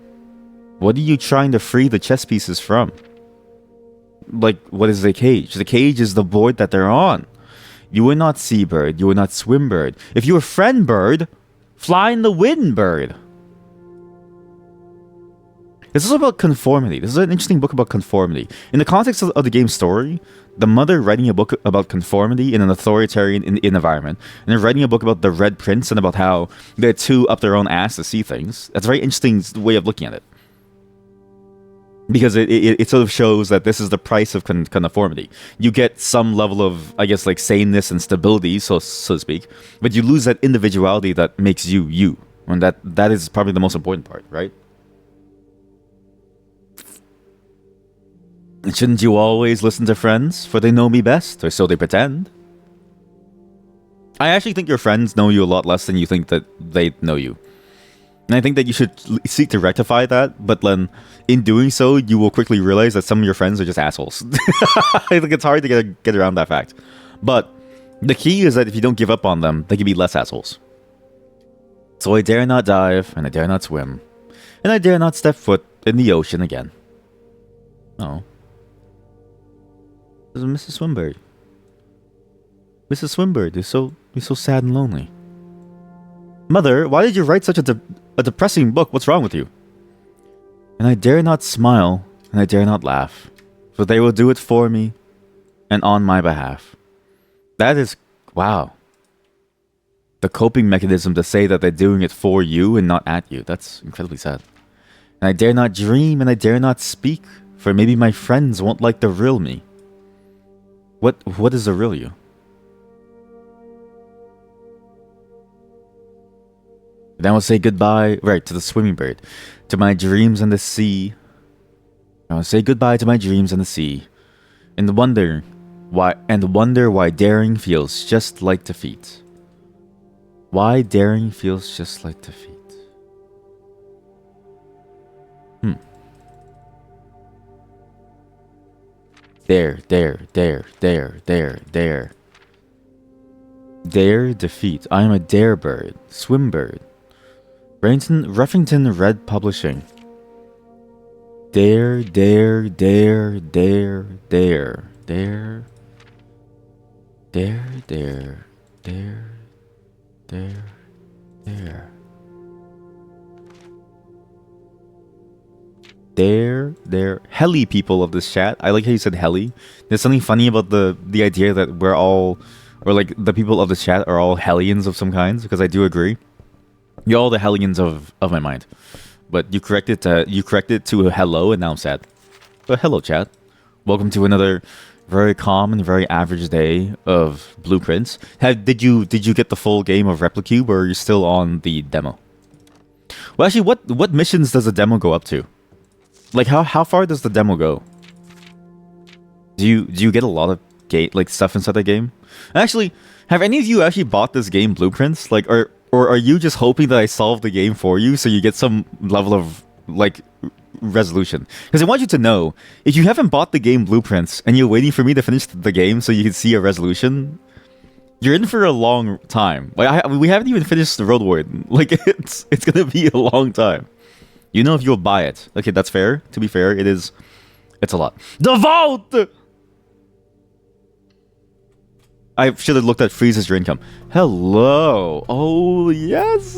what are you trying to free the chess pieces from? Like, what is the cage? The cage is the board that they're on. You are not seabird. You are not swimbird. If you are friend bird, fly in the wind bird. This is about conformity. This is an interesting book about conformity. In the context of the game's story, the mother writing a book about conformity in an authoritarian environment, and then writing a book about the Red Prince and about how they're too up their own ass to see things. That's a very interesting way of looking at it. Because it sort of shows that this is the price of conformity. You get some level of, I guess, like saneness and stability, so to speak, but you lose that individuality that makes you you. And that is probably the most important part, right? And shouldn't you always listen to friends, for they know me best, or so they pretend? I actually think your friends know you a lot less than you think that they know you. And I think that you should seek to rectify that, but then in doing so, you will quickly realize that some of your friends are just assholes. I think it's hard to get around that fact. But the key is that if you don't give up on them, they can be less assholes. So I dare not dive, and I dare not swim, and I dare not step foot in the ocean again. Oh. This is Mrs. Swinburne. Mrs. Swinburne, you're so sad and lonely. Mother, why did you write such a depressing book? What's wrong with you? And I dare not smile, and I dare not laugh, for they will do it for me, and on my behalf. That is, wow. The coping mechanism to say that they're doing it for you and not at you. That's incredibly sad. And I dare not dream, and I dare not speak, for maybe my friends won't like the real me. What is the real you? Then I will say goodbye, right, to the swimming bird, to my dreams and the sea. I will say goodbye to my dreams and the sea, and wonder why daring feels just like defeat. Why daring feels just like defeat. Dare. Dare defeat. I am a dare bird. Swim bird. Ruffington Red Publishing. Dare. Heli people of this chat. I like how you said heli. There's something funny about the idea that we're all, or like the people of this chat are all hellions of some kinds, because I do agree. You're all the hellions of my mind. But you corrected to a hello, and now I'm sad. But hello, chat. Welcome to another very calm and very average day of Blueprints. Did you get the full game of Replicube, or are you still on the demo? Well, actually, what missions does the demo go up to? Like, how far does the demo go? Do you get a lot of stuff inside the game? Actually, have any of you actually bought this game Blueprints? Like, or are you just hoping that I solve the game for you so you get some level of like resolution? Because I want you to know, if you haven't bought the game Blueprints and you're waiting for me to finish the game so you can see a resolution, you're in for a long time. Like we haven't even finished the Road Warden. Like it's gonna be a long time. You know if you'll buy it. Okay, that's fair. To be fair, it's a lot. The Vault! I should have looked at freezes your income. Hello. Oh, yes.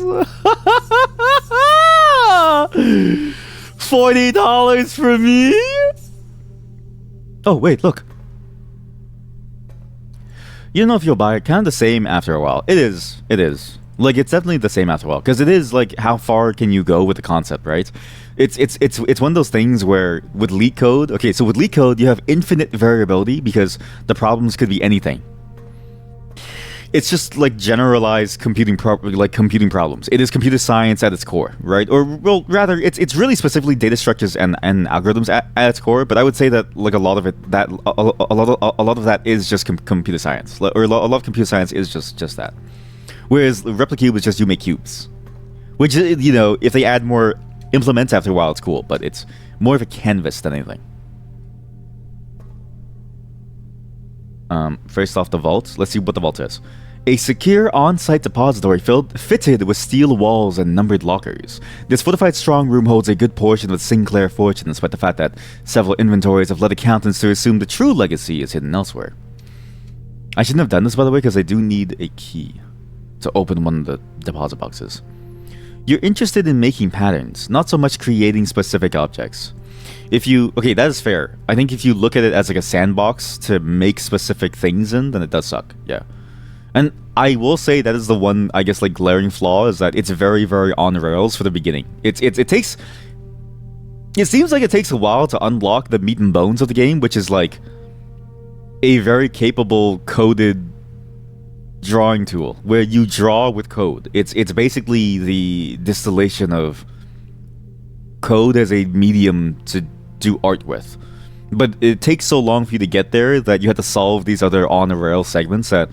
$40 for me? Oh, wait, look. You don't know if you'll buy it. Kind of the same after a while. It is. Like, it's definitely the same after a while, because it is like, how far can you go with the concept, right? It's one of those things where with LeetCode, okay, so with LeetCode you have infinite variability because the problems could be anything. It's just like generalized computing problems. It is computer science at its core, right? Or well, rather, it's really specifically data structures and algorithms at its core. But I would say that like a lot of that is just computer science, or a lot of computer science is just that. Whereas Replicube is just you make cubes, which, you know, if they add more implements after a while, it's cool. But it's more of a canvas than anything. First off, the vault. Let's see what the vault is. A secure on-site depository fitted with steel walls and numbered lockers. This fortified strong room holds a good portion of Sinclair fortune, despite the fact that several inventories have led accountants to assume the true legacy is hidden elsewhere. I shouldn't have done this, by the way, because I do need a key to open one of the deposit boxes. You're interested in making patterns, not so much creating specific objects. Okay, that is fair. I think if you look at it as like a sandbox to make specific things in, then it does suck. Yeah. And I will say that is the one, I guess, like glaring flaw is that it's very, very on rails for the beginning. It seems like it takes a while to unlock the meat and bones of the game, which is like a very capable coded drawing tool where you draw with code. It's basically the distillation of code as a medium to do art with. But it takes so long for you to get there that you have to solve these other on-the-rail segments that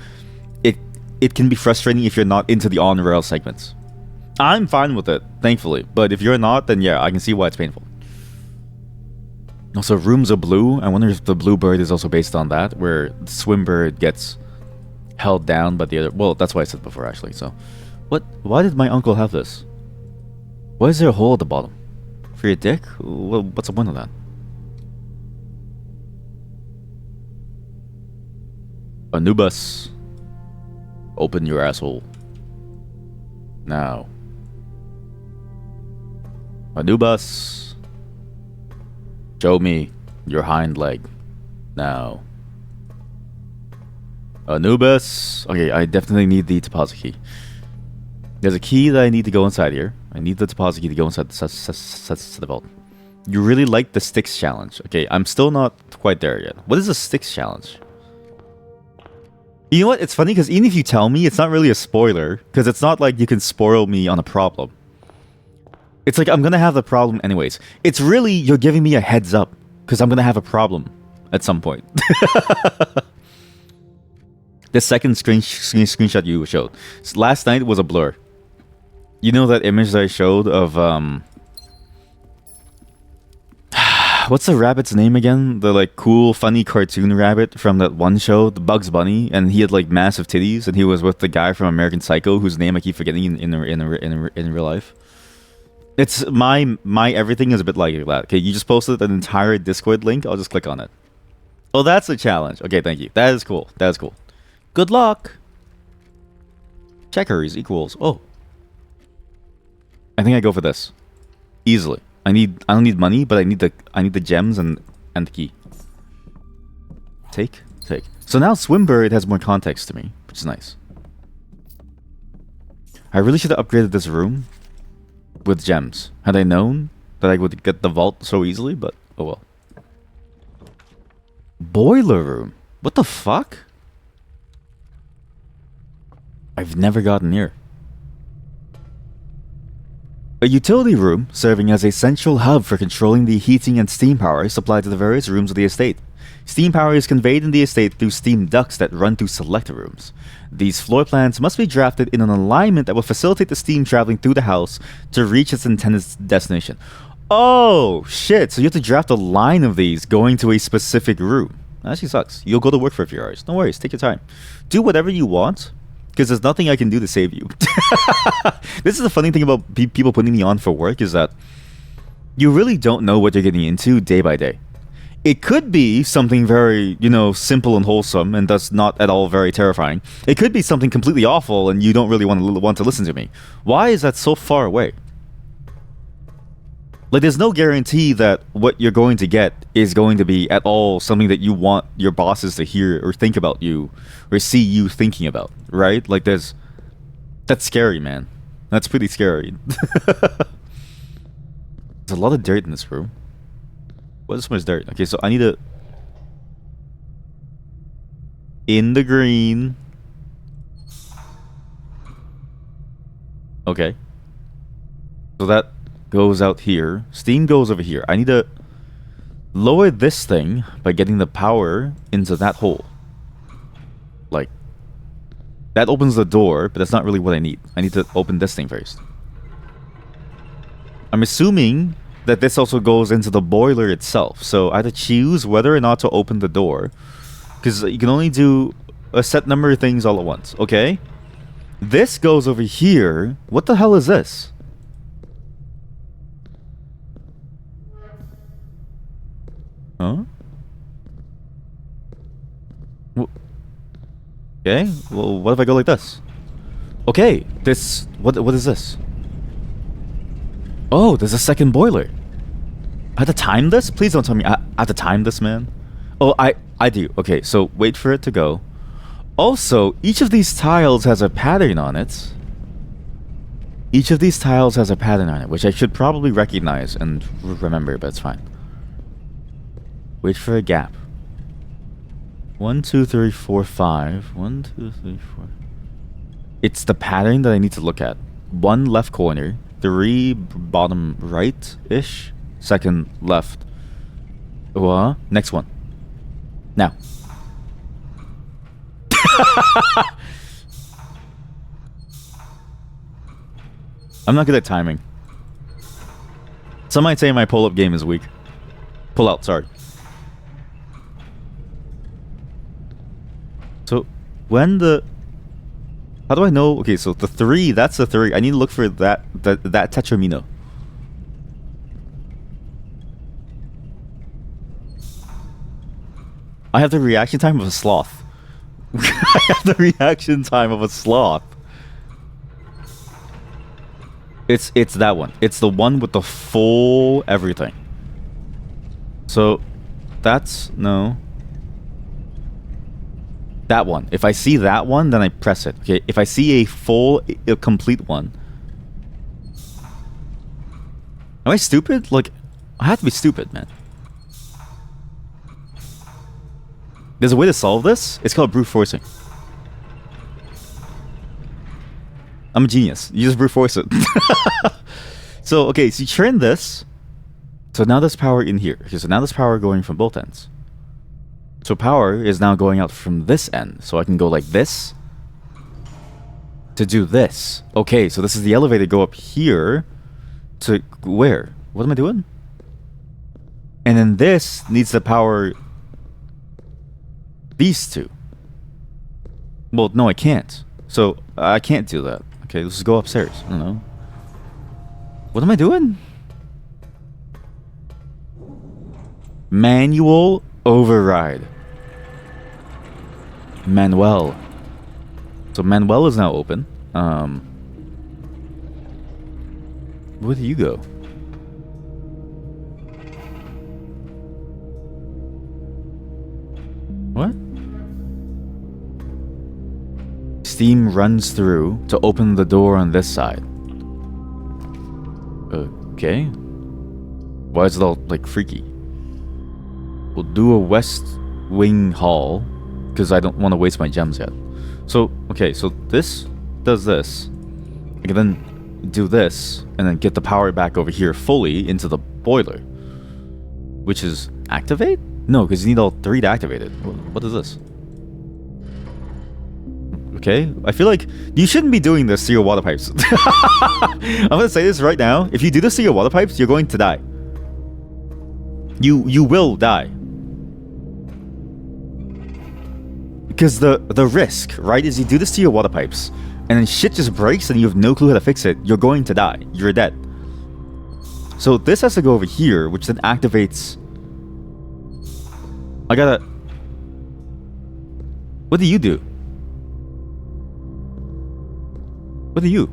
it can be frustrating if you're not into the on-the-rail segments. I'm fine with it, thankfully. But if you're not, then yeah, I can see why it's painful. Also, rooms are blue. I wonder if the bluebird is also based on that, where the swimbird gets held down by the other... Well, that's what I said before, actually, so... Why did my uncle have this? Why is there a hole at the bottom? For your dick? Well, what's the point of that? Anubis. Open your asshole. Now. Anubis. Show me your hind leg. Now. Anubis. Okay, I definitely need the deposit key. There's a key that I need to go inside here. I need the deposit key to go inside the vault. You really like the sticks challenge. Okay, I'm still not quite there yet. What is the sticks challenge? You know what? It's funny because even if you tell me, it's not really a spoiler. Because it's not like you can spoil me on a problem. It's like I'm going to have the problem anyways. It's really you're giving me a heads up. Because I'm going to have a problem at some point. The second screenshot you showed. Last night was a blur. You know that image that I showed of... what's the rabbit's name again? The like cool, funny cartoon rabbit from that one show, the Bugs Bunny, and he had like massive titties, and he was with the guy from American Psycho, whose name I keep forgetting in real life. It's my everything is a bit like that. Okay, you just posted an entire Discord link. I'll just click on it. Oh, that's a challenge. Okay, thank you. That is cool. That is cool. Good luck. Checkers equals. Oh, I think I go for this easily. I don't need money, but I need the gems and the key. Take. So now Swimbird has more context to me, which is nice. I really should have upgraded this room with gems. Had I known that I would get the vault so easily, but oh well. Boiler room. What the fuck? I've never gotten here. A utility room serving as a central hub for controlling the heating and steam power supplied to the various rooms of the estate. Steam power is conveyed in the estate through steam ducts that run to select rooms. These floor plans must be drafted in an alignment that will facilitate the steam traveling through the house to reach its intended destination. Oh, shit. So you have to draft a line of these going to a specific room. That actually sucks. You'll go to work for a few hours. No worries. Take your time. Do whatever you want. Because there's nothing I can do to save you. This is the funny thing about people putting me on for work is that you really don't know what you're getting into day by day. It could be something very, simple and wholesome and thus not at all very terrifying. It could be something completely awful and you don't really want to listen to me. Why is that so far away? Like, there's no guarantee that what you're going to get is going to be at all something that you want your bosses to hear or think about you or see you thinking about, right? Like, that's scary, man. That's pretty scary. There's a lot of dirt in this room. What is so much dirt? Okay, so I need to... In the green. Okay. So that goes out here. Steam goes over here. I need to lower this thing by getting the power into that hole. Like, that opens the door, but that's not really what I need. I need to open this thing first. I'm assuming that this also goes into the boiler itself. So I have to choose whether or not to open the door. Because you can only do a set number of things all at once. Okay? This goes over here. What the hell is this? Huh? Okay, well, what if I go like this? Okay, what is this? Oh, there's a second boiler. I have to time this? Please don't tell me I have to time this, man. Oh, I do. Okay, so wait for it to go. Also, each of these tiles has a pattern on it. Each of these tiles has a pattern on it, which I should probably recognize and remember, but it's fine. Wait for a gap. 1, 2, 3, 4, 5. 1, 2, 3, 4. It's the pattern that I need to look at. 1 left corner, 3 bottom right-ish, 2nd left. Next one. Now. I'm not good at timing. Some might say my pull-up game is weak. Pull-out, sorry. So, when the... How do I know? Okay, so the 3, that's the 3. I need to look for that Tetramino. I have the reaction time of a sloth. I have the reaction time of a sloth. It's that one. It's the one with the full everything. So, that's... No. That one. If I see that one, then I press it. Okay, if I see a full, a complete one... Am I stupid? Like, I have to be stupid, man. There's a way to solve this. It's called brute forcing. I'm a genius. You just brute force it. So, okay, so you turn this. So now there's power in here. Okay, so now there's power going from both ends. So power is now going out from this end. So I can go like this to do this. Okay, so this is the elevator go up here to where? What am I doing? And then this needs to power these two. Well, no, I can't. So I can't do that. Okay, let's just go upstairs. I don't know. What am I doing? Manual override. Manuel. So Manuel is now open. Where do you go? What? Steam runs through to open the door on this side. Okay. Why is it all, like, freaky? We'll do a west wing hall, because I don't want to waste my gems yet. So, okay, so this does this. I can then do this, and then get the power back over here fully into the boiler. Which is activate? No, because you need all 3 to activate it. What is this? Okay, I feel like you shouldn't be doing this to your water pipes. I'm gonna say this right now. If you do this to your water pipes, you're going to die. You will die. Because the risk, right, is you do this to your water pipes, and then shit just breaks and you have no clue how to fix it, you're going to die. You're dead. So this has to go over here, which then activates... I gotta... What do you do? What do you?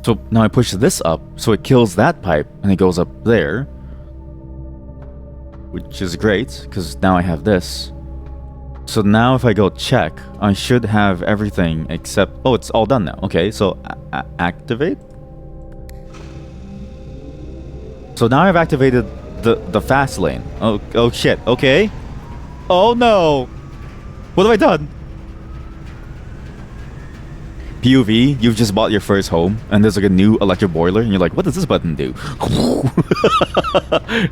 So now I push this up, so it kills that pipe, and it goes up there. Which is great, because now I have this. So now if I go check, I should have everything except... Oh, it's all done now. Okay, so activate? So now I've activated the fast lane. Oh shit, okay. Oh no! What have I done? POV, you've just bought your first home, and there's like a new electric boiler, and you're like, what does this button do?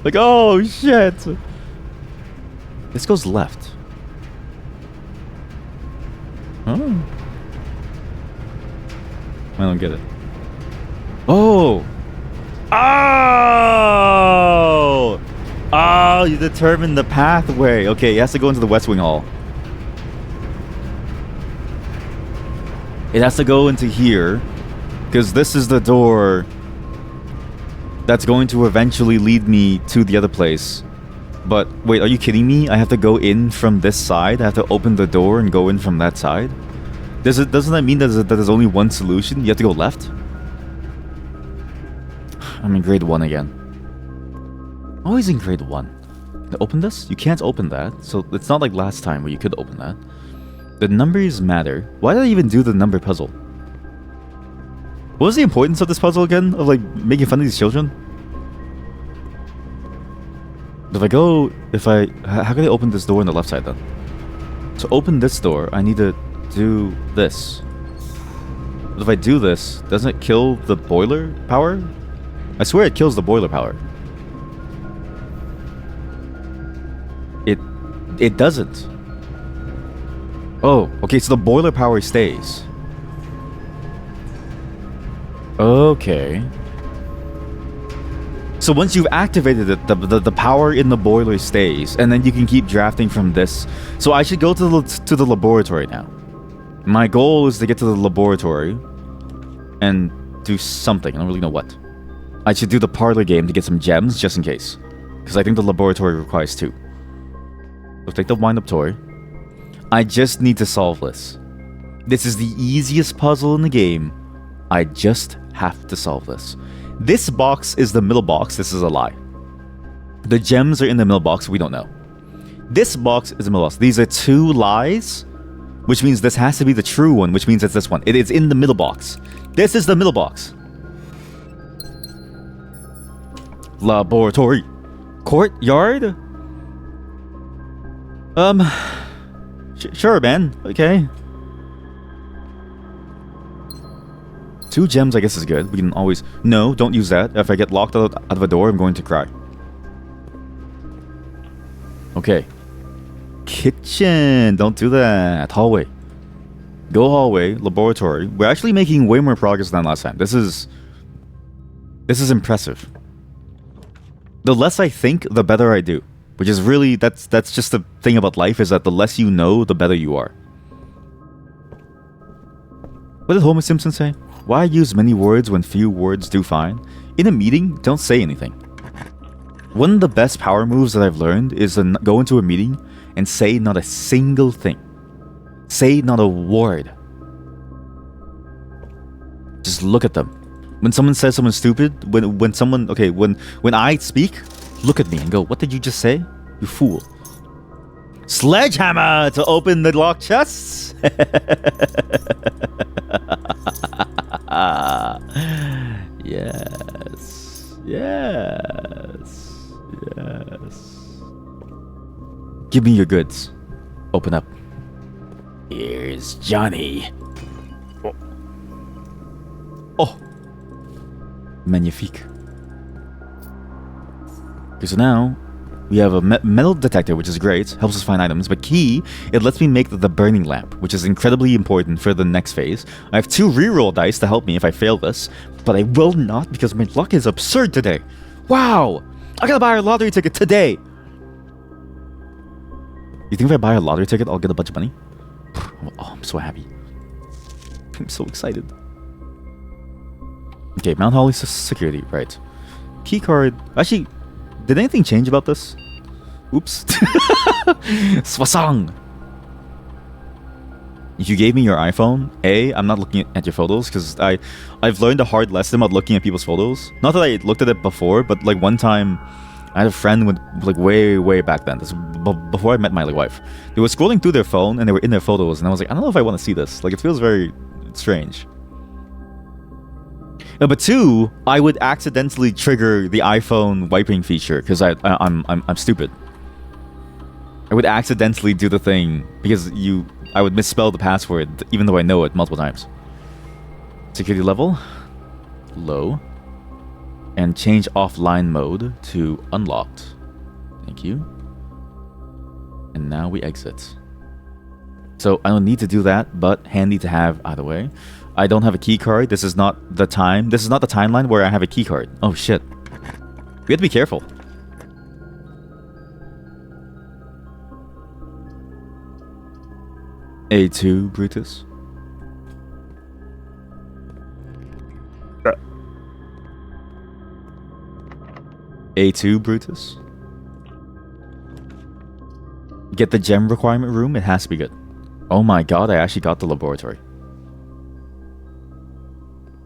Like, oh shit! This goes left. Oh. I don't get it. Oh! Oh! Oh, you determined the pathway. Okay, he has to go into the West Wing Hall. It has to go into here, because this is the door that's going to eventually lead me to the other place. But wait, are you kidding me? I have to go in from this side? I have to open the door and go in from that side? Doesn't that mean that there's only one solution? You have to go left? I'm in grade 1 again. Always in grade 1. Open this? You can't open that. So it's not like last time where you could open that. The numbers matter. Why did I even do the number puzzle? What was the importance of this puzzle again? Of like making fun of these children? How can I open this door on the left side then? To open this door, I need to do this. But if I do this, doesn't it kill the boiler power? I swear it kills the boiler power. It doesn't. Oh, okay, so the boiler power stays. Okay. So once you've activated it, the power in the boiler stays, and then you can keep drafting from this. So I should go to the laboratory now. My goal is to get to the laboratory and do something. I don't really know what. I should do the parlor game to get some gems, just in case. Because I think the laboratory requires 2. Let's take the wind-up toy. I just need to solve this. This is the easiest puzzle in the game. I just have to solve this. This box is the middle box. This is a lie. The gems are in the middle box. We don't know. This box is the middle box. These are 2 lies, which means this has to be the true one, which means it's this one. It is in the middle box. This is the middle box. Laboratory. Courtyard? Sure, man. Okay. 2 gems, I guess, is good. We can always... No, don't use that. If I get locked out of a door, I'm going to cry. Okay. Kitchen. Don't do that. Hallway. Go hallway. Laboratory. We're actually making way more progress than last time. This is impressive. The less I think, the better I do. Which is really... That's just the thing about life, is that the less you know, the better you are. What did Homer Simpson say? Why use many words when few words do fine? In a meeting, don't say anything. One of the best power moves that I've learned is to go into a meeting and say not a single thing. Say not a word. Just look at them. When someone says someone's stupid, when I speak, look at me and go, what did you just say? You fool. Sledgehammer to open the locked chests. Yes. Yes. Yes. Give me your goods. Open up. Here's Johnny. Oh. Magnifique. Okay, so now we have a metal detector, which is great, helps us find items, but key, it lets me make the burning lamp, which is incredibly important for the next phase. I have 2 reroll dice to help me if I fail this, but I will not because my luck is absurd today. Wow! I gotta buy a lottery ticket today! You think if I buy a lottery ticket, I'll get a bunch of money? Oh, I'm so happy. I'm so excited. Okay, Mount Holly security, right. Keycard, actually... Did anything change about this? Oops. Swasang! If you gave me your iPhone, I'm not looking at your photos, because I've learned a hard lesson about looking at people's photos. Not that I looked at it before, but like one time, I had a friend with like way back then, this before I met my wife. They were scrolling through their phone, and they were in their photos, and I was like, I don't know if I want to see this. Like, it feels very strange. But 2, I would accidentally trigger the iPhone wiping feature because I'm stupid. I would accidentally do the thing because I would misspell the password even though I know it multiple times. Security level, low, and change offline mode to unlocked. Thank you. And now we exit. So I don't need to do that, but handy to have either way. I don't have a key card. This is not the time. This is not the timeline where I have a key card. Oh shit. We have to be careful. A2, Brutus. A2, Brutus. get the gem requirement room, it has to be good. Oh my god, I actually got the laboratory.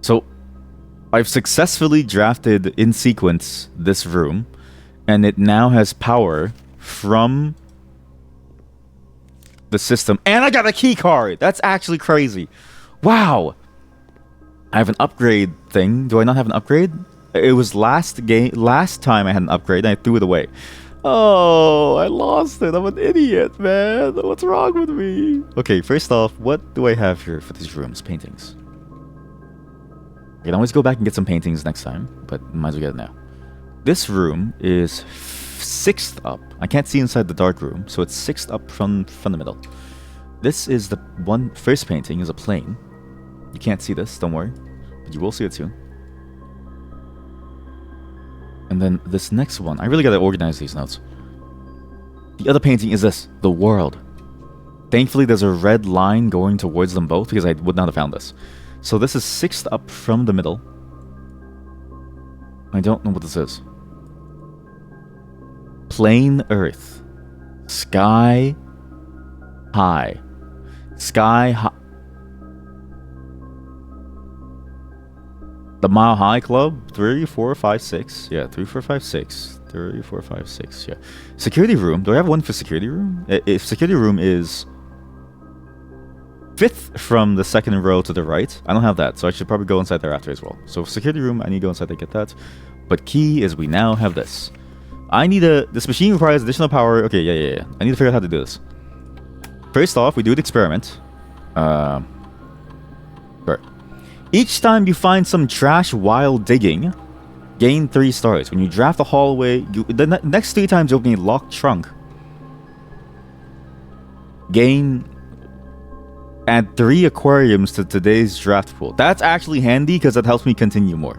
So, I've successfully drafted in sequence this room, and it now has power from the system. And I got a key card! That's actually crazy. Wow! I have an upgrade thing. Do I not have an upgrade? It was last time I had an upgrade, and I threw it away. Oh, I lost it. I'm an idiot, man. What's wrong with me? Okay, first off, what do I have here for these rooms? Paintings. I can always go back and get some paintings next time, but might as well get it now. This room is 6th up. I can't see inside the dark room, so it's 6th up from the middle. This is the first painting is a plane. You can't see this, don't worry. But you will see it soon. And then this next one, I really gotta organize these notes. The other painting is this, the world. Thankfully, there's a red line going towards them both because I would not have found this. So this is 6th up from the middle. I don't know what this is. Plain Earth. Sky high. Sky high. The Mile High Club, 3, 4, 5, 6. Yeah, 3, 4, 5, 6. 3, 4, 5, 6. Yeah. Security room. Do I have one for security room? If security room is 5th from the 2nd row to the right, I don't have that, so I should probably go inside there after as well. So security room, I need to go inside to get that. But key is we now have this. I need this machine requires additional power. Okay, yeah. I need to figure out how to do this. First off, we do an experiment. Sure. Each time you find some trash while digging, gain 3 stars. When you draft a hallway, the next 3 times you open a locked trunk, add 3 aquariums to today's draft pool. That's actually handy because that helps me continue more.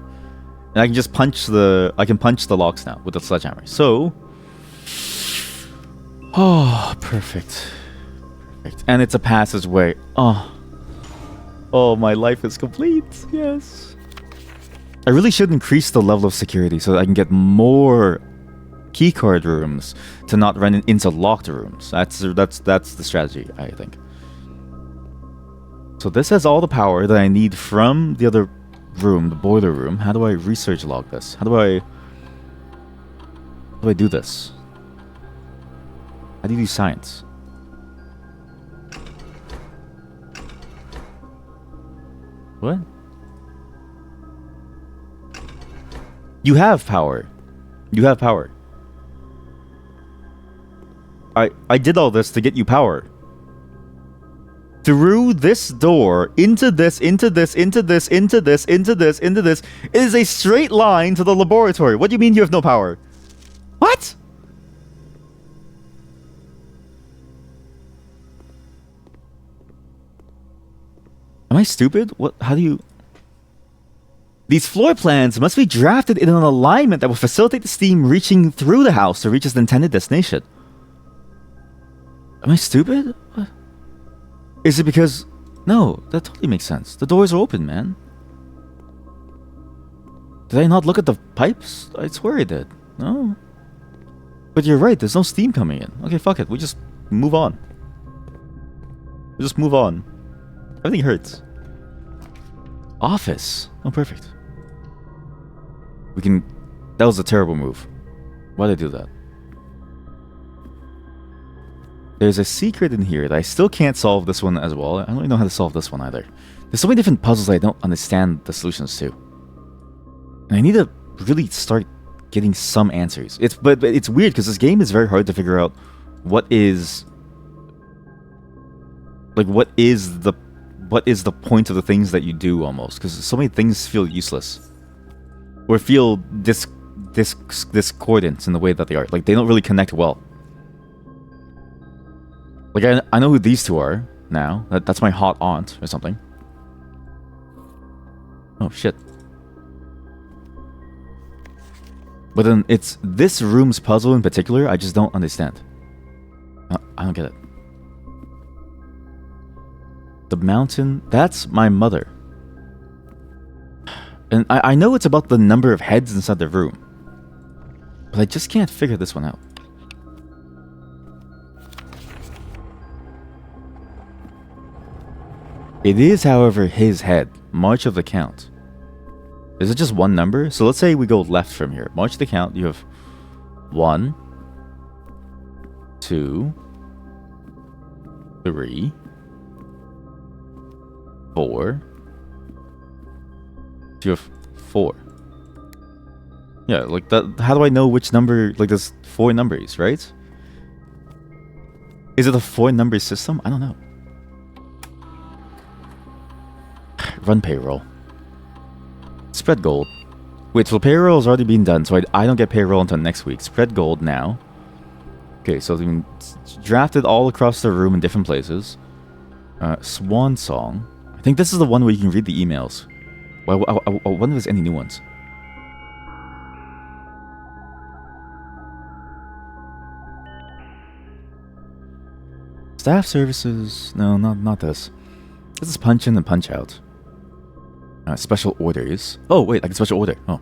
And I can just punch the locks now with the sledgehammer. So, oh, perfect. And it's a passageway. Oh, my life is complete. Yes. I really should increase the level of security so that I can get more keycard rooms to not run into locked rooms. That's the strategy, I think. So this has all the power that I need from the other room, the boiler room. How do I research log this? How do I do this? How do you do science? What? You have power. You have power. I did all this to get you power. Through this door, into this, into this, into this, into this, into this, into this, it is a straight line to the laboratory. What do you mean you have no power? What? Am I stupid? What? How do you... These floor plans must be drafted in an alignment that will facilitate the steam reaching through the house to reach its intended destination. Am I stupid? What? Is it because... No, that totally makes sense. The doors are open, man. Did I not look at the pipes? I swear I did. No. But you're right, there's no steam coming in. Okay, fuck it. We just move on. We just move on. Everything hurts. Office. Oh, perfect. We can... That was a terrible move. Why'd I do that? There's a secret in here that I still can't solve this one as well. I don't really know how to solve this one either. There's so many different puzzles I don't understand the solutions to. And I need to really start getting some answers. But it's weird because this game is very hard to figure out what is... Like, what is the point of the things that you do almost? Because so many things feel useless. Or feel discordant in the way that they are. Like, they don't really connect well. Like, I know who these two are now. That's my hot aunt or something. Oh, shit. But then it's this room's puzzle in particular, I just don't understand. I don't get it. The mountain, that's my mother. And I know it's about the number of heads inside the room. But I just can't figure this one out. It is, however, his head. March of the count. Is it just one number? So let's say we go left from here. March of the count. You have 1, 2, 3, 4. You have 4. Yeah, like that. How do I know which number? Like there's 4 numbers, right? Is it a 4-number system? I don't know. Run payroll. Spread gold. Wait, so payroll has already been done, so I don't get payroll until next week. Spread gold now. Okay, so it's drafted all across the room in different places. Swan Song. I think this is the one where you can read the emails. Well, I wonder if there's any new ones. Staff services. No, not this. This is punch in and punch out. Special orders. Oh, wait, I can special order. Oh.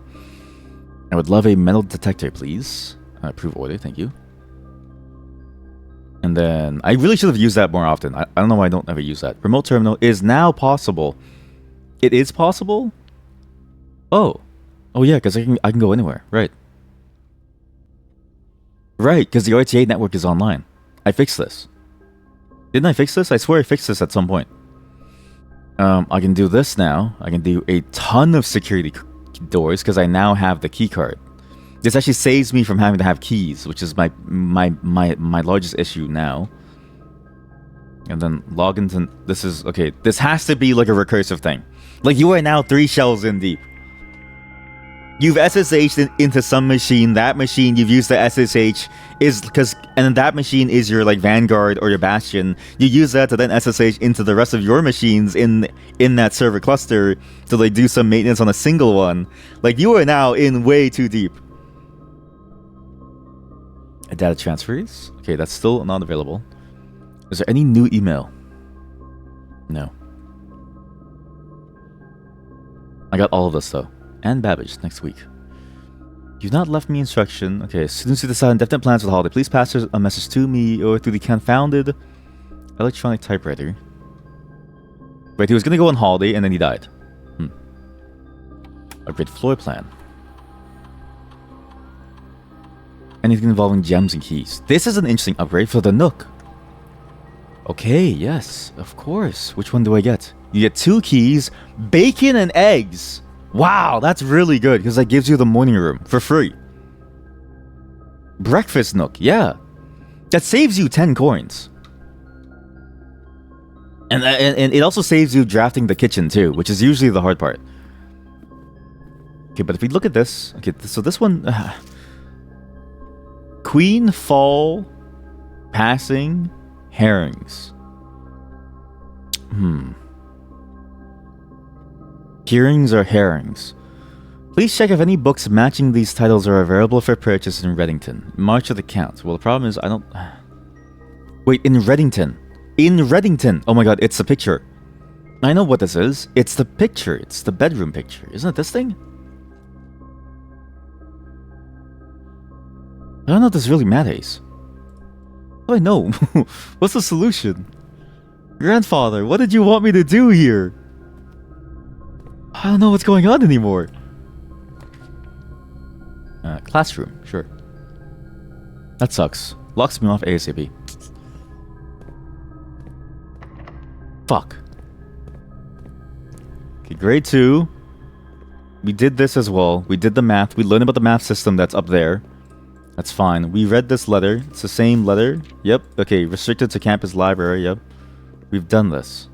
I would love a metal detector, please. Approve order, thank you. And then, I really should have used that more often. I don't know why I don't ever use that. Remote terminal is now possible. It is possible? Oh. Oh yeah, because I can go anywhere. Right. Right, because the RTA network is online. I fixed this. Didn't I fix this? I swear I fixed this at some point. I can do this now. I can do a ton of security doors because I now have the key card. This actually saves me from having to have keys, which is my largest issue now. And then log into... This is... Okay, this has to be like a recursive thing. Like, you are now 3 shells in deep. You've SSH'd into some machine. That machine, you've used the SSH is because... And then that machine is your, like, Vanguard or your Bastion. You use that to then SSH into the rest of your machines in that server cluster to, like, do some maintenance on a single one. Like, you are now in way too deep. Data transfers? Okay, that's still not available. Is there any new email? No. I got all of this, though. And Babbage next week. You've not left me instruction. Okay, as soon as you decide on definite plans for the holiday, please pass a message to me or through the confounded electronic typewriter. Wait, he was gonna go on holiday and then he died. Upgrade floor plan. Anything involving gems and keys. This is an interesting upgrade for the Nook. Okay, yes, of course. Which one do I get? You get 2 keys, bacon and eggs. Wow, that's really good because that gives you the morning room for free. Breakfast Nook, yeah. That saves you 10 coins. And it also saves you drafting the kitchen too, which is usually the hard part. Okay, but if we look at this... Okay, so this one... Queen, fall, passing, herrings. Hearings or herrings. Please check if any books matching these titles are available for purchase in Reddington. March of the Count. Well, the problem is I don't... Wait, in Reddington. In Reddington! Oh my god, it's the picture. I know what this is. It's the picture. It's the bedroom picture. Isn't it this thing? I don't know if this really matters. Oh, I know. What's the solution? Grandfather, what did you want me to do here? I don't know what's going on anymore. Classroom, sure. That sucks. Locks me off ASAP. Fuck. Okay, grade 2. We did this as well. We did the math. We learned about the math system that's up there. That's fine. We read this letter. It's the same letter. Yep. Okay, restricted to campus library. Yep. We've done this.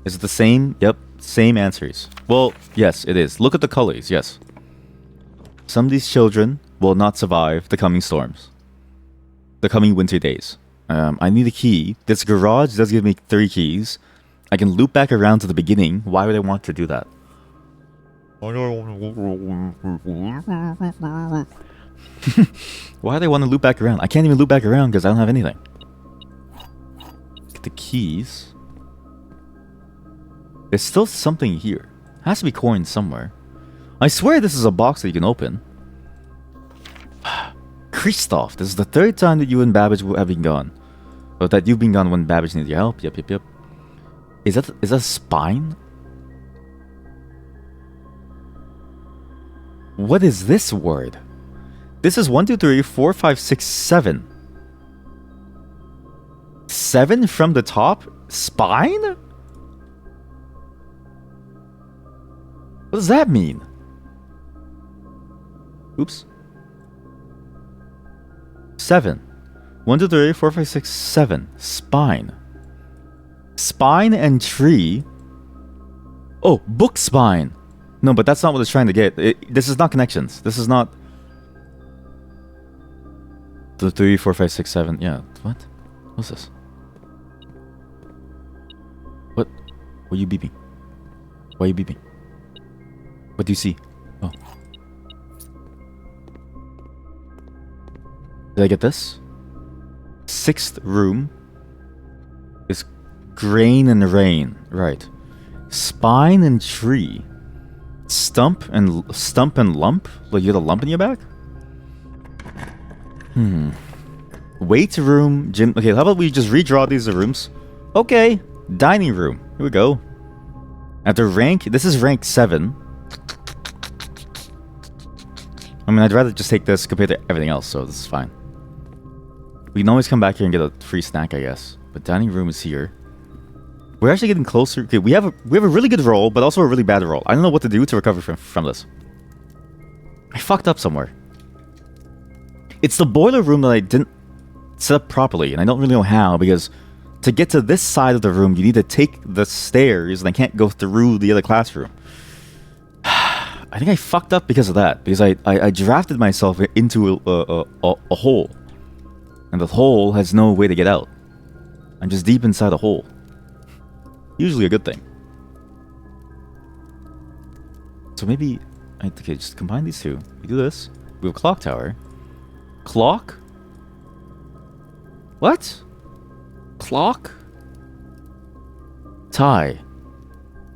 Is it the same? Yep. Same answers. Well, yes, it is. Look at the colors. Yes. Some of these children will not survive the coming storms. The coming winter days. I need a key. This garage does give me 3 keys. I can loop back around to the beginning. Why would I want to do that? Why do I want to loop back around? I can't even loop back around because I don't have anything. Get the keys. There's still something here. Has to be coins somewhere. I swear this is a box that you can open. Christoph, this is the 3rd time that you and Babbage have been gone. Or that you've been gone when Babbage needed your help. Yep. Is that spine? What is this word? This is 1, 2, 3, 4, 5, 6, 7. 7 from the top? Spine? What does that mean? Oops. 7. 1, 2, 3, 4, 5, 6, 7. Spine. Spine and tree. Oh, book spine. No, but that's not what it's trying to get. This is not connections. This is not... The 3, 4, 5, 6, 7. Yeah, what? What's this? What? What are you beeping? Why are you beeping? What do you see? Oh. Did I get this? 6th room is grain and rain. Right. Spine and tree. Stump and lump? Like you got a lump in your back? Weight room, gym. Okay, how about we just redraw these rooms? Okay. Dining room. Here we go. At the rank, this is rank 7. I mean, I'd rather just take this compared to everything else, so this is fine. We can always come back here and get a free snack, I guess. But dining room is here. We're actually getting closer. Okay, we have a really good roll, but also a really bad roll. I don't know what to do to recover from this. I fucked up somewhere. It's the boiler room that I didn't set up properly, and I don't really know how, because to get to this side of the room, you need to take the stairs, and I can't go through the other classroom. I think I fucked up because of that, because I drafted myself into a hole. And the hole has no way to get out. I'm just deep inside a hole. Usually a good thing. So maybe... Okay, just combine these two. We do this. We have a clock tower. Clock? What? Clock? Tie.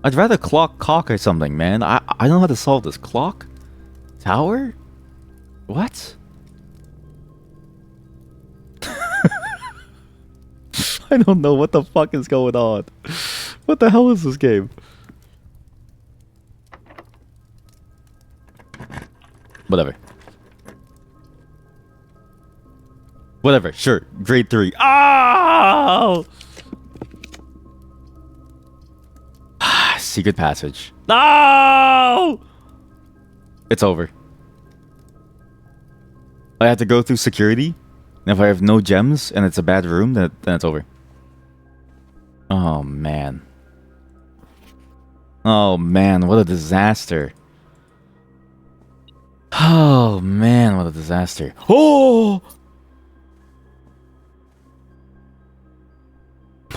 I'd rather clock cock or something, man. I don't know how to solve this. Clock? Tower? What? I don't know what the fuck is going on. What the hell is this game? Whatever. Whatever, sure. Grade 3. Oh! Secret passage. No! It's over. I have to go through security. And if I have no gems and it's a bad room, then it's over. Oh, man. Oh, man, what a disaster. Oh, man, what a disaster. Oh!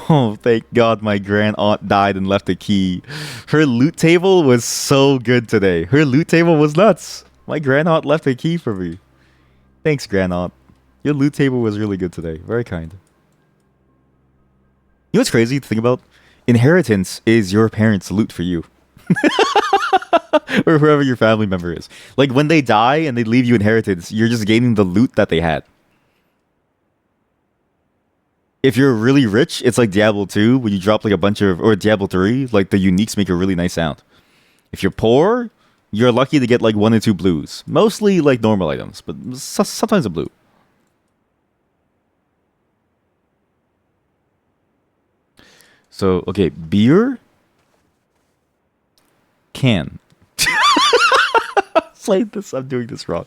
Oh, thank God my grand aunt died and left a key. Her loot table was so good today. Her loot table was nuts. My grand aunt left a key for me. Thanks, grand aunt. Your loot table was really good today. Very kind. You know what's crazy to think about? Inheritance is your parents' loot for you. Or whoever your family member is. Like, when they die and they leave you inheritance, you're just gaining the loot that they had. If you're really rich, it's like Diablo 2, when you drop like a bunch of... Or Diablo 3, like the uniques make a really nice sound. If you're poor, you're lucky to get like 1 or 2 blues. Mostly like normal items, but sometimes a blue. So, okay, beer... Can. Slate this, I'm doing this wrong.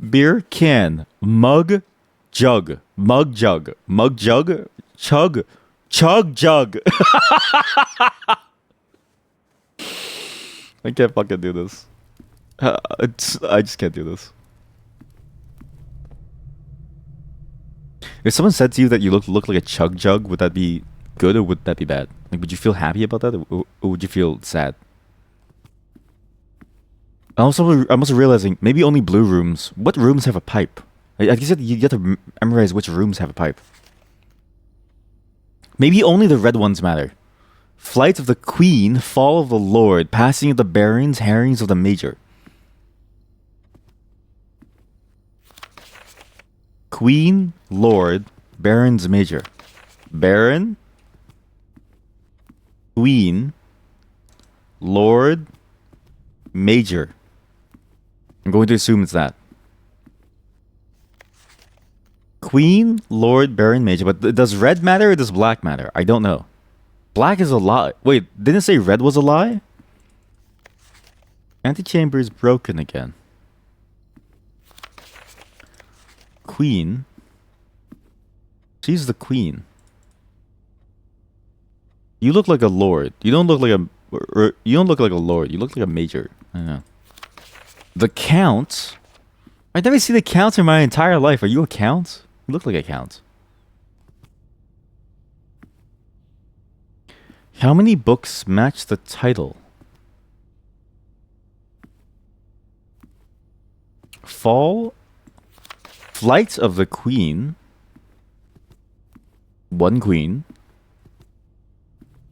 Beer can. Mug jug. Mug jug. Mug jug. Chug. Chug jug. I can't fucking do this. I just can't do this. If someone said to you that you look like a chug jug, would that be good or would that be bad? Like, would you feel happy about that or would you feel sad? I'm also realizing maybe only blue rooms. What rooms have a pipe? I guess you get to memorize which rooms have a pipe. Maybe only the red ones matter. Flight of the Queen, Fall of the Lord, Passing of the Barons, Herrings of the Major. Queen, Lord, Barons, Major. Baron? Queen, Lord, Major. I'm going to assume it's that. Queen, Lord, Baron, Major. But does red matter or does black matter? I don't know. Black is a lie. Wait, didn't it say red was a lie? Antechamber is broken again. Queen. She's the queen. You look like a lord. You don't look like a... You don't look like a lord. You look like a major. I know. The count. I never see the count in my entire life. Are you a count? You look like a count. How many books match the title? Fall. Flight of the Queen. One queen.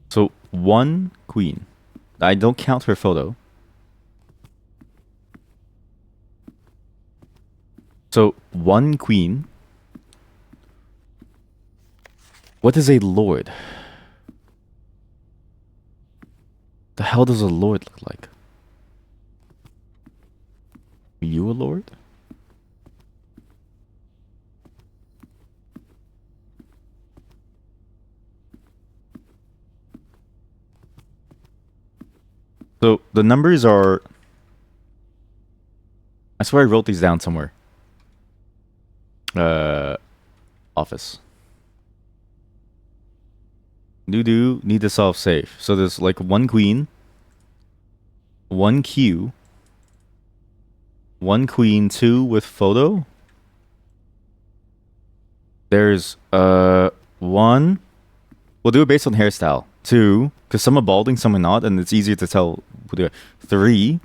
So, one queen. I don't count her photo. So, one queen. What is a lord? The hell does a lord look like? Are you a lord? So the numbers are... I swear I wrote these down somewhere. Office. Do need to solve safe. So there's like one queen, one Q, one queen, two with photo. There's one. We'll do it based on hairstyle. Two, because some are balding, some are not, and it's easier to tell. We'll do it. Three.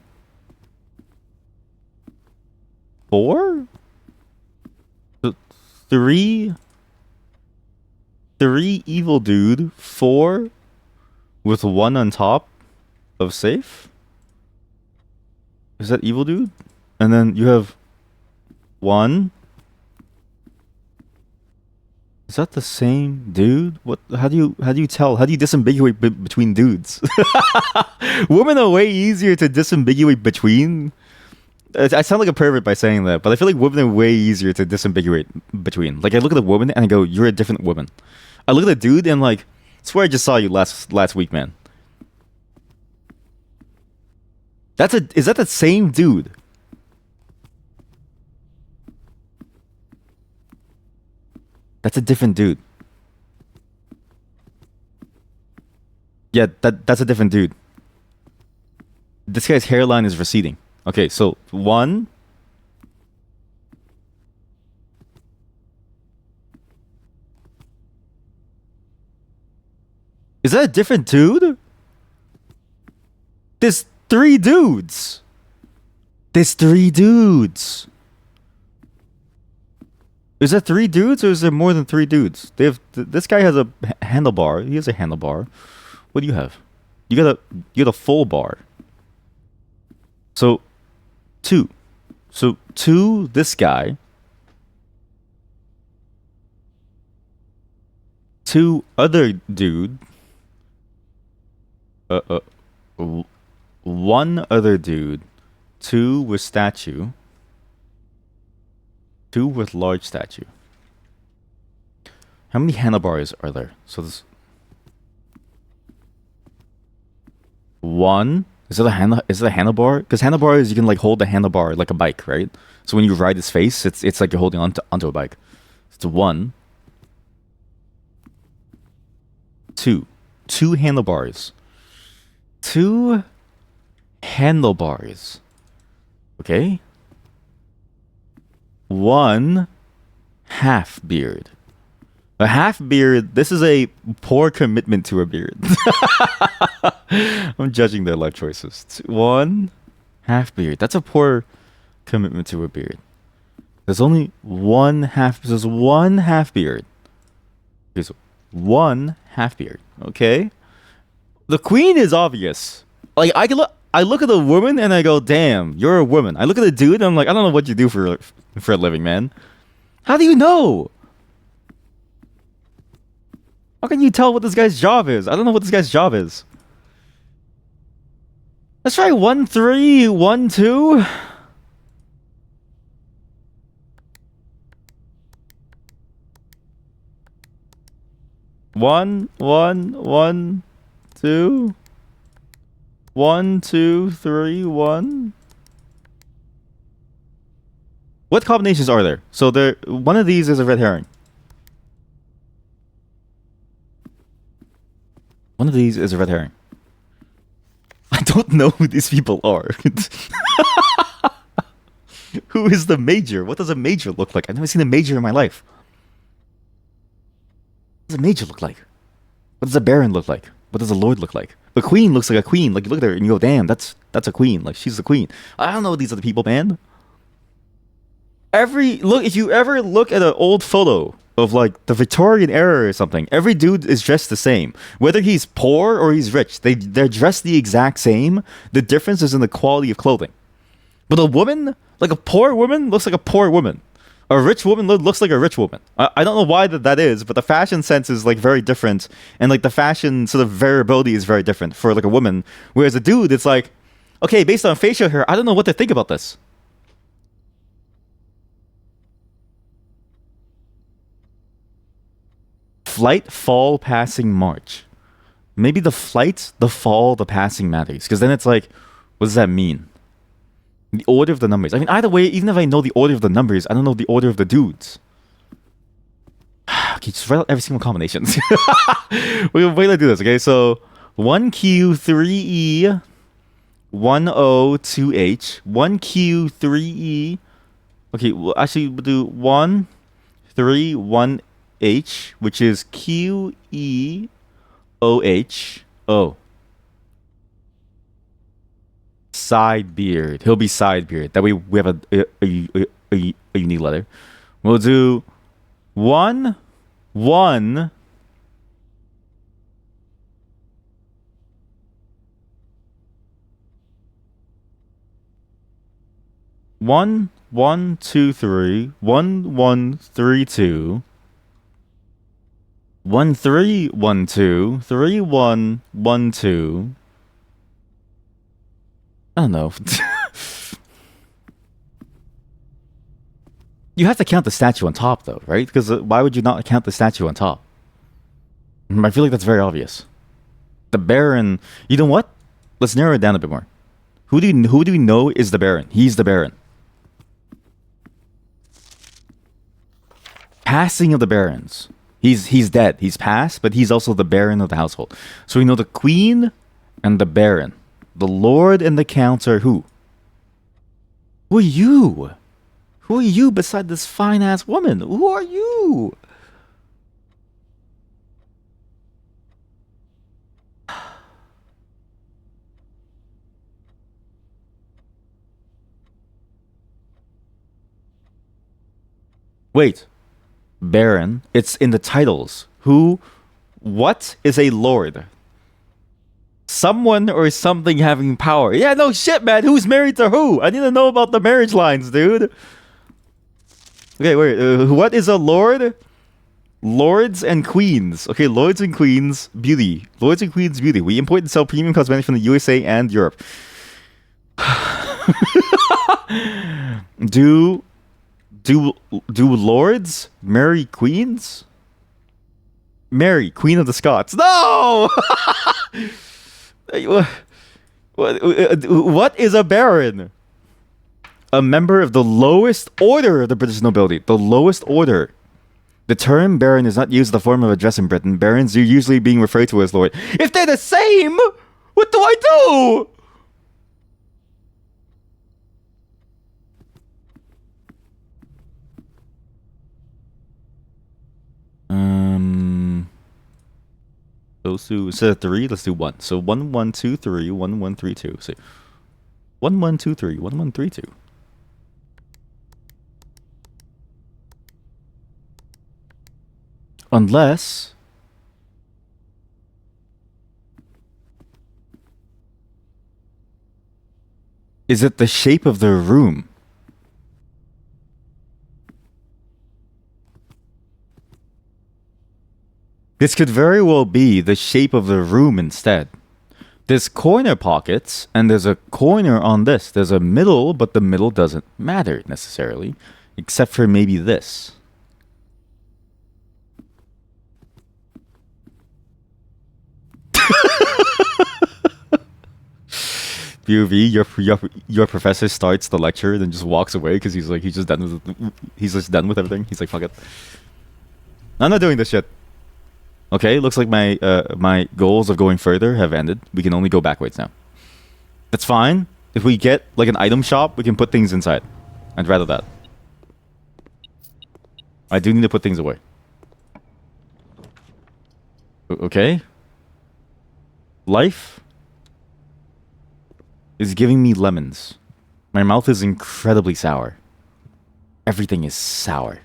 Four. Three evil dude, four with one on top of safe. Is that evil dude? And then you have one. Is that the same dude? What? How do you tell? How do you disambiguate between dudes? Women are way easier to disambiguate between. I sound like a pervert by saying that, but I feel like women are way easier to disambiguate between. Like I look at a woman and I go, "You're a different woman." I look at a dude and like, I swear I just saw you last week, man. Is that the same dude? That's a different dude. Yeah, that's a different dude. This guy's hairline is receding. Okay, so one. Is that a different dude? There's three dudes. There's three dudes. Is that three dudes or is there more than three dudes? They have this guy has a handlebar. He has a handlebar. What do you have? You got a full bar. So two. So two, this guy. Two other dude. One other dude. Two with statue. Two with large statue. How many handlebars are there? So this one. Is it a handlebar? Because handlebar is you can like hold the handlebar like a bike, right? So when you ride his face, it's like you're holding onto a bike. It's one. Two handlebars. Two handlebars. Okay. One half beard. A half beard. This is a poor commitment to a beard. I'm judging their life choices. One half beard. That's a poor commitment to a beard. There's only one half. There's one half beard. There's one half beard. Okay. The queen is obvious. Like I look at the woman and I go, "Damn, you're a woman." I look at the dude and I'm like, "I don't know what you do for a living, man." How do you know? How can you tell what this guy's job is? I don't know what this guy's job is. Let's try 1, 3, 1, 2. One, one, one, two, 1, 2, 3, 1. What combinations are there? So there, one of these is a red herring. One of these is a red herring. I don't know who these people are. Who is the major? What does a major look like? I've never seen a major in my life. What does a major look like? What does a baron look like? What does a lord look like? The queen looks like a queen. Like, you look at her and you go, damn, that's a queen. Like, she's the queen. I don't know these other people, man. If you ever look at an old photo of like the Victorian era or something, every dude is dressed the same. Whether he's poor or he's rich, they're dressed the exact same. The difference is in the quality of clothing. But a woman, like a poor woman, looks like a poor woman. A rich woman looks like a rich woman. I don't know why that is, but the fashion sense is like very different, and like the fashion sort of variability is very different for like a woman. Whereas a dude, it's like, okay, based on facial hair, I don't know what to think about this. Flight, fall, passing, march. Maybe the flight, the fall, the passing matters. Because then it's like, what does that mean? The order of the numbers. I mean, either way, even if I know the order of the numbers, I don't know the order of the dudes. Okay, just write out every single combination. Wait, let's do this, okay? So, 1Q, 3E, 1O, 2H, 1Q, 3E. Okay, well, actually, we'll do 1, 3, 1, H, which is Q E O H O. Side beard. He'll be side beard. That way we have a unique letter. We'll do 1, 1. One, 1, 2, 3. 1, 1, 3, 2. 1, 3, 1, 2, 3, 1, 1, 2. I don't know. You have to count the statue on top, though, right? Because why would you not count the statue on top? I feel like that's very obvious. The Baron. You know what? Let's narrow it down a bit more. Who do we know is the Baron? He's the Baron. Passing of the Barons. He's dead. He's passed, but he's also the Baron of the household. So we know the Queen and the Baron. The Lord and the Count are who? Who are you? Who are you beside this fine-ass woman? Who are you? Wait. Baron. It's in the titles. What is a lord? Someone or something having power. Yeah, no shit, man. Who's married to who? I need to know about the marriage lines, dude. Okay, wait. What is a lord? Lords and queens. Okay, lords and queens, beauty. Lords and queens, beauty. We import and sell premium cosmetics from the USA and Europe. Do lords marry queens? Mary, Queen of the Scots. No! What is a baron? A member of the lowest order of the British nobility. The lowest order. The term baron is not used in the form of address in Britain. Barons are usually being referred to as lord. If they're the same, what do I do? Those two, instead of 3, let's do 1. So 1, 1, 2, 3, 1, 1, 3, 2. So 1, 1, 2, 3, 1, 1, 3, 2. Unless is it the shape of the room? This could very well be the shape of the room instead. There's corner pockets, and there's a corner on this. There's a middle, but the middle doesn't matter necessarily, except for maybe this. POV, your professor starts the lecture, then just walks away because he's just done with everything. He's like, fuck it. I'm not doing this shit. Okay, looks like my goals of going further have ended. We can only go backwards now. That's fine. If we get like an item shop, we can put things inside. I'd rather that. I do need to put things away. Okay. Life is giving me lemons. My mouth is incredibly sour. Everything is sour.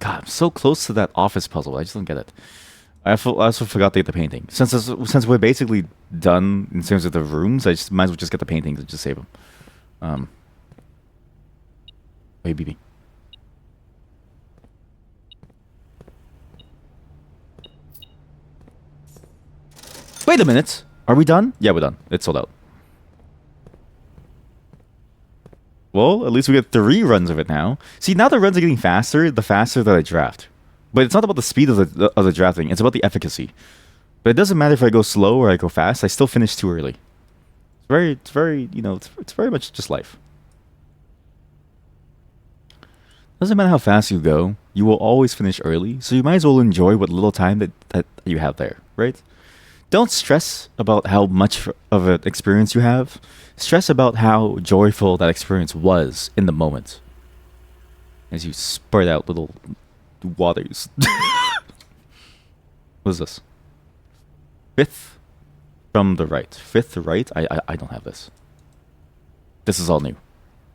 God, I'm so close to that office puzzle. I just don't get it. I also forgot to get the painting. Since we're basically done in terms of the rooms, I just might as well just get the paintings and just save them. Wait, BB. Wait a minute. Are we done? Yeah, we're done. It's sold out. Well, at least we get 3 runs of it now. See, now the runs are getting faster, the faster that I draft. But it's not about the speed of the drafting, it's about the efficacy. But it doesn't matter if I go slow or I go fast, I still finish too early. It's very, you know, it's very much just life. Doesn't matter how fast you go, you will always finish early, so you might as well enjoy what little time that you have there, right? Don't stress about how much of an experience you have. Stress about how joyful that experience was in the moment. As you spurt out little waters. What is this? 5th from the right. 5th right? I don't have this. This is all new.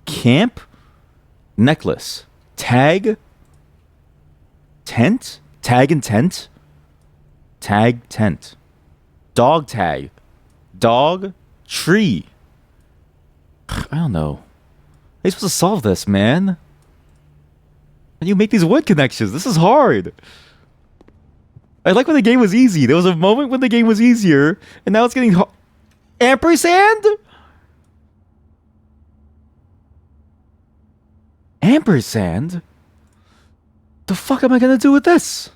Camp? Necklace. Tag? Tent? Tag and tent? Tag tent. Dog tag. Dog. Tree. I don't know. How are you supposed to solve this, man? And you make these word connections. This is hard. I like when the game was easy. There was a moment when the game was easier, and now it's getting hard. Ampersand? Ampersand? The fuck am I gonna do with this?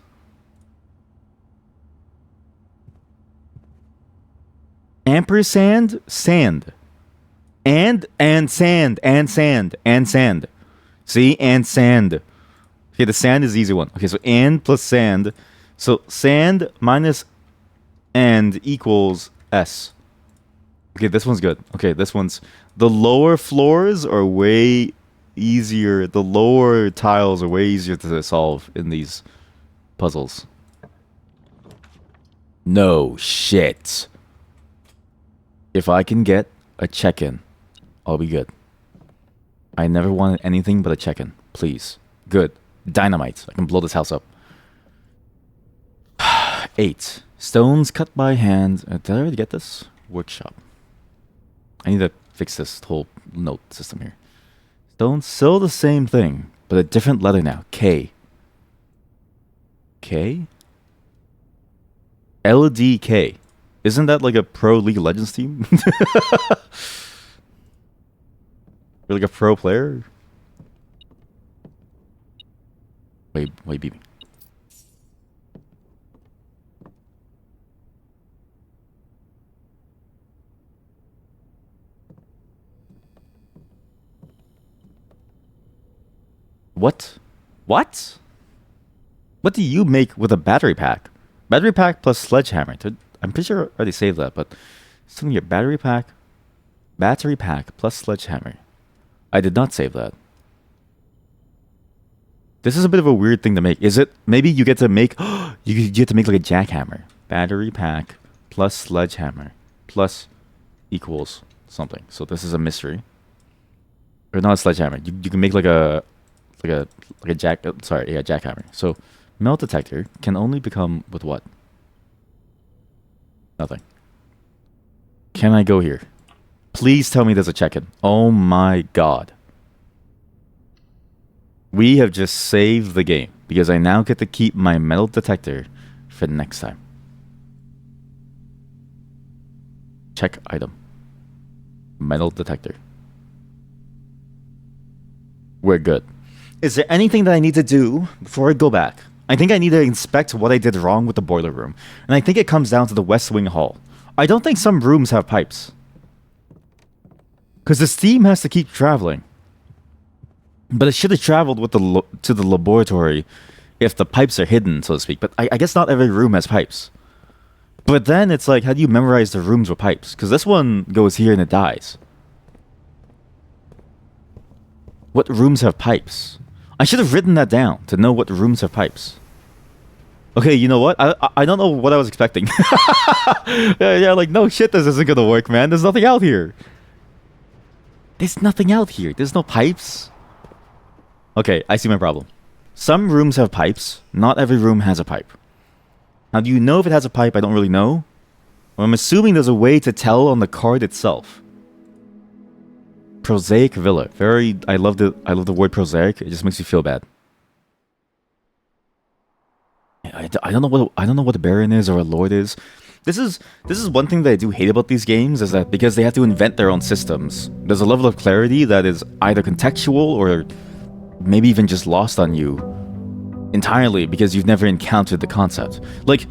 Ampersand, sand. And sand, and sand, and sand. See? And sand. Okay, the sand is the easy one. Okay, so and plus sand. So sand minus and equals S. Okay, this one's good. Okay, this one's... The lower floors are way easier. The lower tiles are way easier to solve in these puzzles. No shit. If I can get a check-in, I'll be good. I never wanted anything but a check-in. Please. Good. Dynamite. I can blow this house up. 8. Stones cut by hand. Did I already get this? Workshop. I need to fix this whole note system here. Stones, still the same thing, but a different letter now. K. K? LDK. Isn't that like a pro League of Legends team? You're like a pro player? Wait, beat me. What? What? What do you make with a battery pack? Battery pack plus sledgehammer. I'm pretty sure I already saved that, but something here. Battery pack plus sledgehammer. I did not save that. This is a bit of a weird thing to make. Is it? Maybe you get to make... you get to make like a jackhammer. Battery pack plus sledgehammer plus equals something. So this is a mystery. Or not a sledgehammer. You can make like a jackhammer. So melt detector can only become with what? Nothing. Can I go here? Please tell me there's a check-in. Oh my god. We have just saved the game because I now get to keep my metal detector for next time. Check item. Metal detector. We're good. Is there anything that I need to do before I go back? I think I need to inspect what I did wrong with the boiler room. And I think it comes down to the West Wing Hall. I don't think some rooms have pipes. Because the steam has to keep traveling. But it should have traveled with to the laboratory if the pipes are hidden, so to speak. But I guess not every room has pipes. But then it's like, how do you memorize the rooms with pipes? Because this one goes here and it dies. What rooms have pipes? I should have written that down to know what rooms have pipes. Okay, you know what? I don't know what I was expecting. yeah, like, no shit, this isn't gonna work, man. There's nothing out here. There's nothing out here. There's no pipes. Okay, I see my problem. Some rooms have pipes. Not every room has a pipe. Now, do you know if it has a pipe? I don't really know. Well, I'm assuming there's a way to tell on the card itself. Prosaic Villa. I love the word prosaic. It just makes you feel bad. I don't know what a baron is or a lord is. This is one thing that I do hate about these games, is that because they have to invent their own systems, there's a level of clarity that is either contextual or maybe even just lost on you entirely because you've never encountered the concept. Like,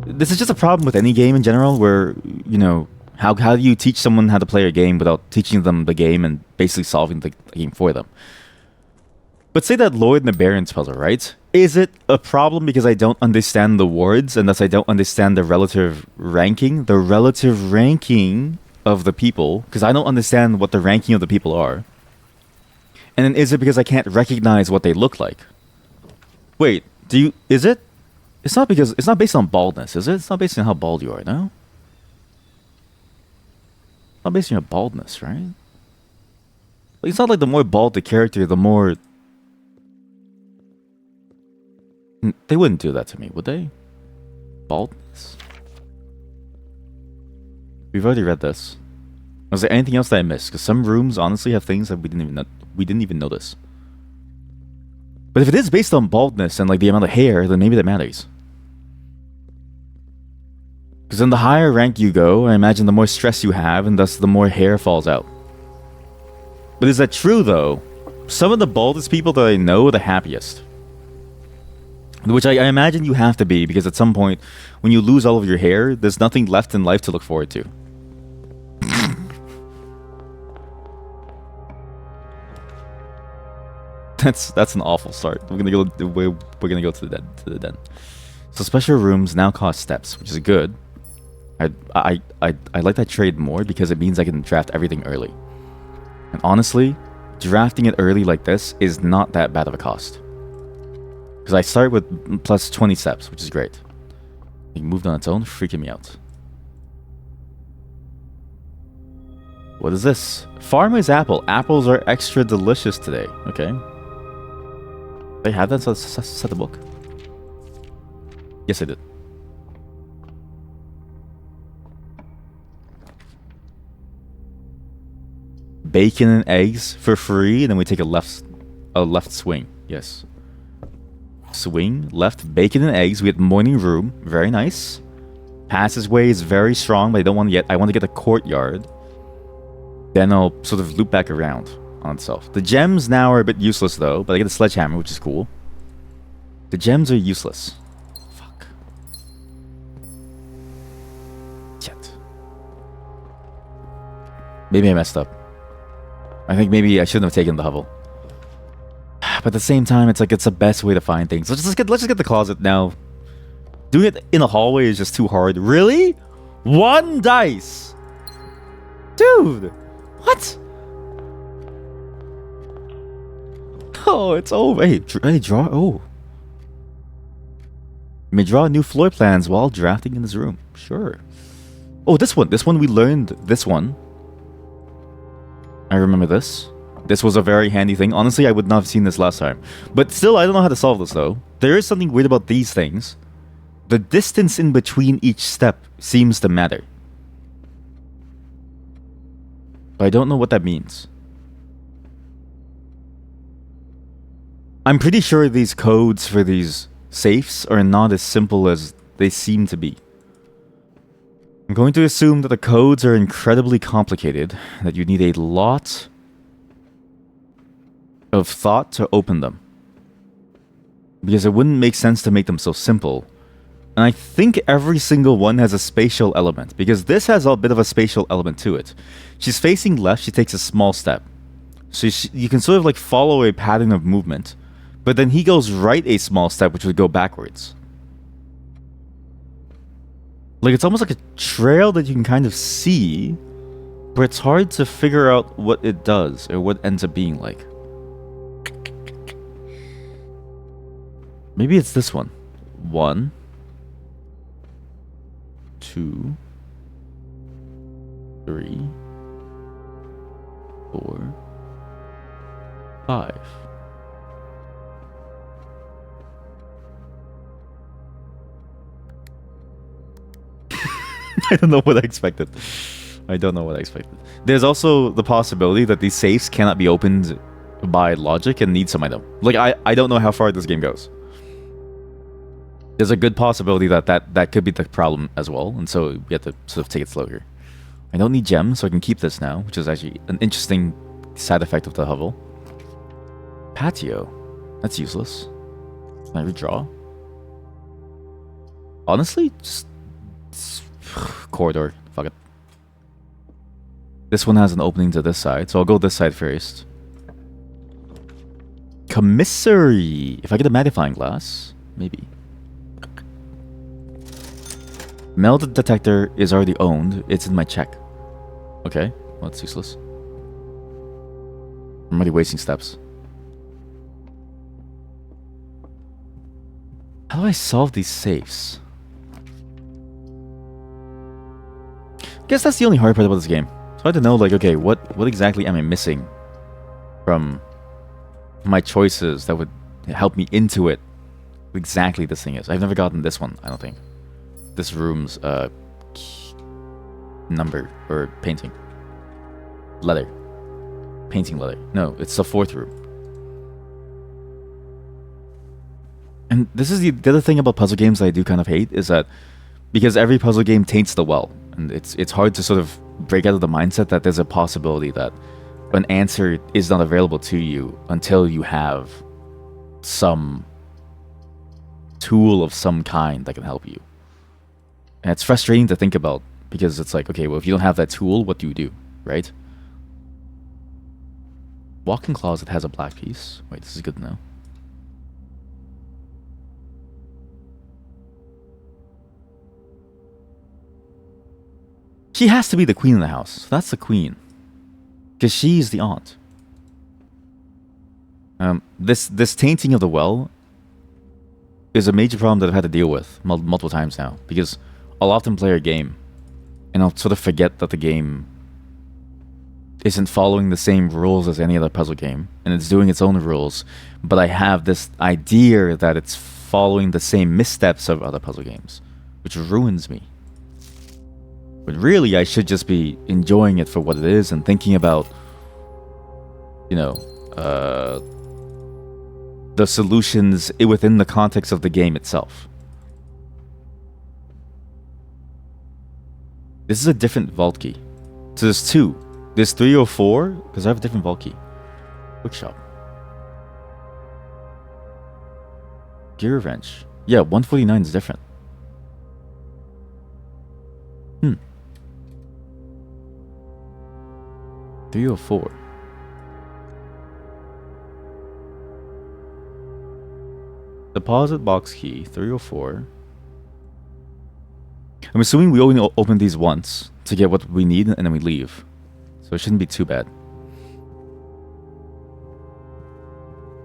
this is just a problem with any game in general, where, you know, how do you teach someone how to play a game without teaching them the game and basically solving the game for them? But say that Lord and the Baron's puzzle, right? Is it a problem because I don't understand the words and thus I don't understand the relative ranking? The relative ranking of the people, because I don't understand what the ranking of the people are. And then is it because I can't recognize what they look like? Wait, is it? It's not based on baldness, is it? It's not based on how bald you are, no? It's not based on your baldness, right? Like, it's not like the more bald the character, the more... They wouldn't do that to me, would they? Baldness? We've already read this. Was there anything else that I missed? Because some rooms honestly have things that we didn't even notice. But if it is based on baldness and like the amount of hair, then maybe that matters. Because then the higher rank you go, I imagine the more stress you have, and thus the more hair falls out. But is that true though? Some of the baldest people that I know are the happiest. Which I imagine you have to be, because at some point, when you lose all of your hair, there's nothing left in life to look forward to. That's an awful start. We're gonna go to the den. So special rooms now cost steps, which is good. I like that trade more because it means I can draft everything early. And honestly, drafting it early like this is not that bad of a cost. Because I start with plus 20 steps, which is great. It moved on its own, freaking me out. What is this? Farmer's apple. Apples are extra delicious today. Okay. They have that set the book. Yes, I did. Bacon and eggs for free, and then we take a left swing. Yes. Swing, left, bacon and eggs. We get morning room. Very nice. Passageway is very strong, but I don't want to get... I want to get the courtyard. Then I'll sort of loop back around on itself. The gems now are a bit useless, though, but I get a sledgehammer, which is cool. The gems are useless. Fuck. Shit. Maybe I messed up. I think maybe I shouldn't have taken the hovel. But at the same time, it's like it's the best way to find things. Let's just get the closet now. Doing it in a hallway is just too hard. Really? 1 dice, dude. What? Oh, it's over. Hey, draw. Oh, you may draw new floor plans while drafting in this room. Sure. Oh, this one we learned. This one. I remember this. This was a very handy thing. Honestly, I would not have seen this last time. But still, I don't know how to solve this, though. There is something weird about these things. The distance in between each step seems to matter. But I don't know what that means. I'm pretty sure these codes for these safes are not as simple as they seem to be. I'm going to assume that the codes are incredibly complicated, that you need a lot of thought to open them. Because it wouldn't make sense to make them so simple. And I think every single one has a spatial element, because this has a bit of a spatial element to it. She's facing left, she takes a small step. So you can sort of like follow a pattern of movement, but then he goes right a small step, which would go backwards. Like, it's almost like a trail that you can kind of see, but it's hard to figure out what it does, or what ends up being like. Maybe it's this one. 1, 2, 3, 4, 5. I don't know what I expected. I don't know what I expected. There's also the possibility that these safes cannot be opened by logic and need some item. Like, I don't know how far this game goes. There's a good possibility that could be the problem as well, and so we have to sort of take it slow here. I don't need gems, so I can keep this now, which is actually an interesting side effect of the hovel. Patio. That's useless. Can I redraw? Honestly, just corridor. Fuck it. This one has an opening to this side, so I'll go this side first. Commissary. If I get a magnifying glass, maybe. Metal detector is already owned. It's in my check. Okay, well, that's useless. I'm already wasting steps. How do I solve these safes? I guess that's the only hard part about this game. So I have to know, like, okay, what exactly am I missing from my choices that would help me intuit what exactly this thing is. I've never gotten this one, I don't think. This room's number or painting. Leather. Painting leather. No, it's the 4th room. And this is the other thing about puzzle games that I do kind of hate, is that because every puzzle game taints the well, and it's hard to sort of break out of the mindset that there's a possibility that an answer is not available to you until you have some tool of some kind that can help you. And it's frustrating to think about, because it's like, okay, well, if you don't have that tool, what do you do, right? Walk-in closet has a black piece. Wait, this is good to know. She has to be the queen of the house. That's the queen. Because she's the aunt. This tainting of the well is a major problem that I've had to deal with multiple times now. Because I'll often play a game, and I'll sort of forget that the game isn't following the same rules as any other puzzle game, and it's doing its own rules, but I have this idea that it's following the same missteps of other puzzle games, which ruins me. But really, I should just be enjoying it for what it is and thinking about, you know, the solutions within the context of the game itself. This is a different vault key. So there's 2. There's 304, because I have a different vault key. Bookshop. Gear wrench. Yeah, 149 is different. 304. Deposit box key, 304. I'm assuming we only open these once to get what we need, and then we leave. So it shouldn't be too bad.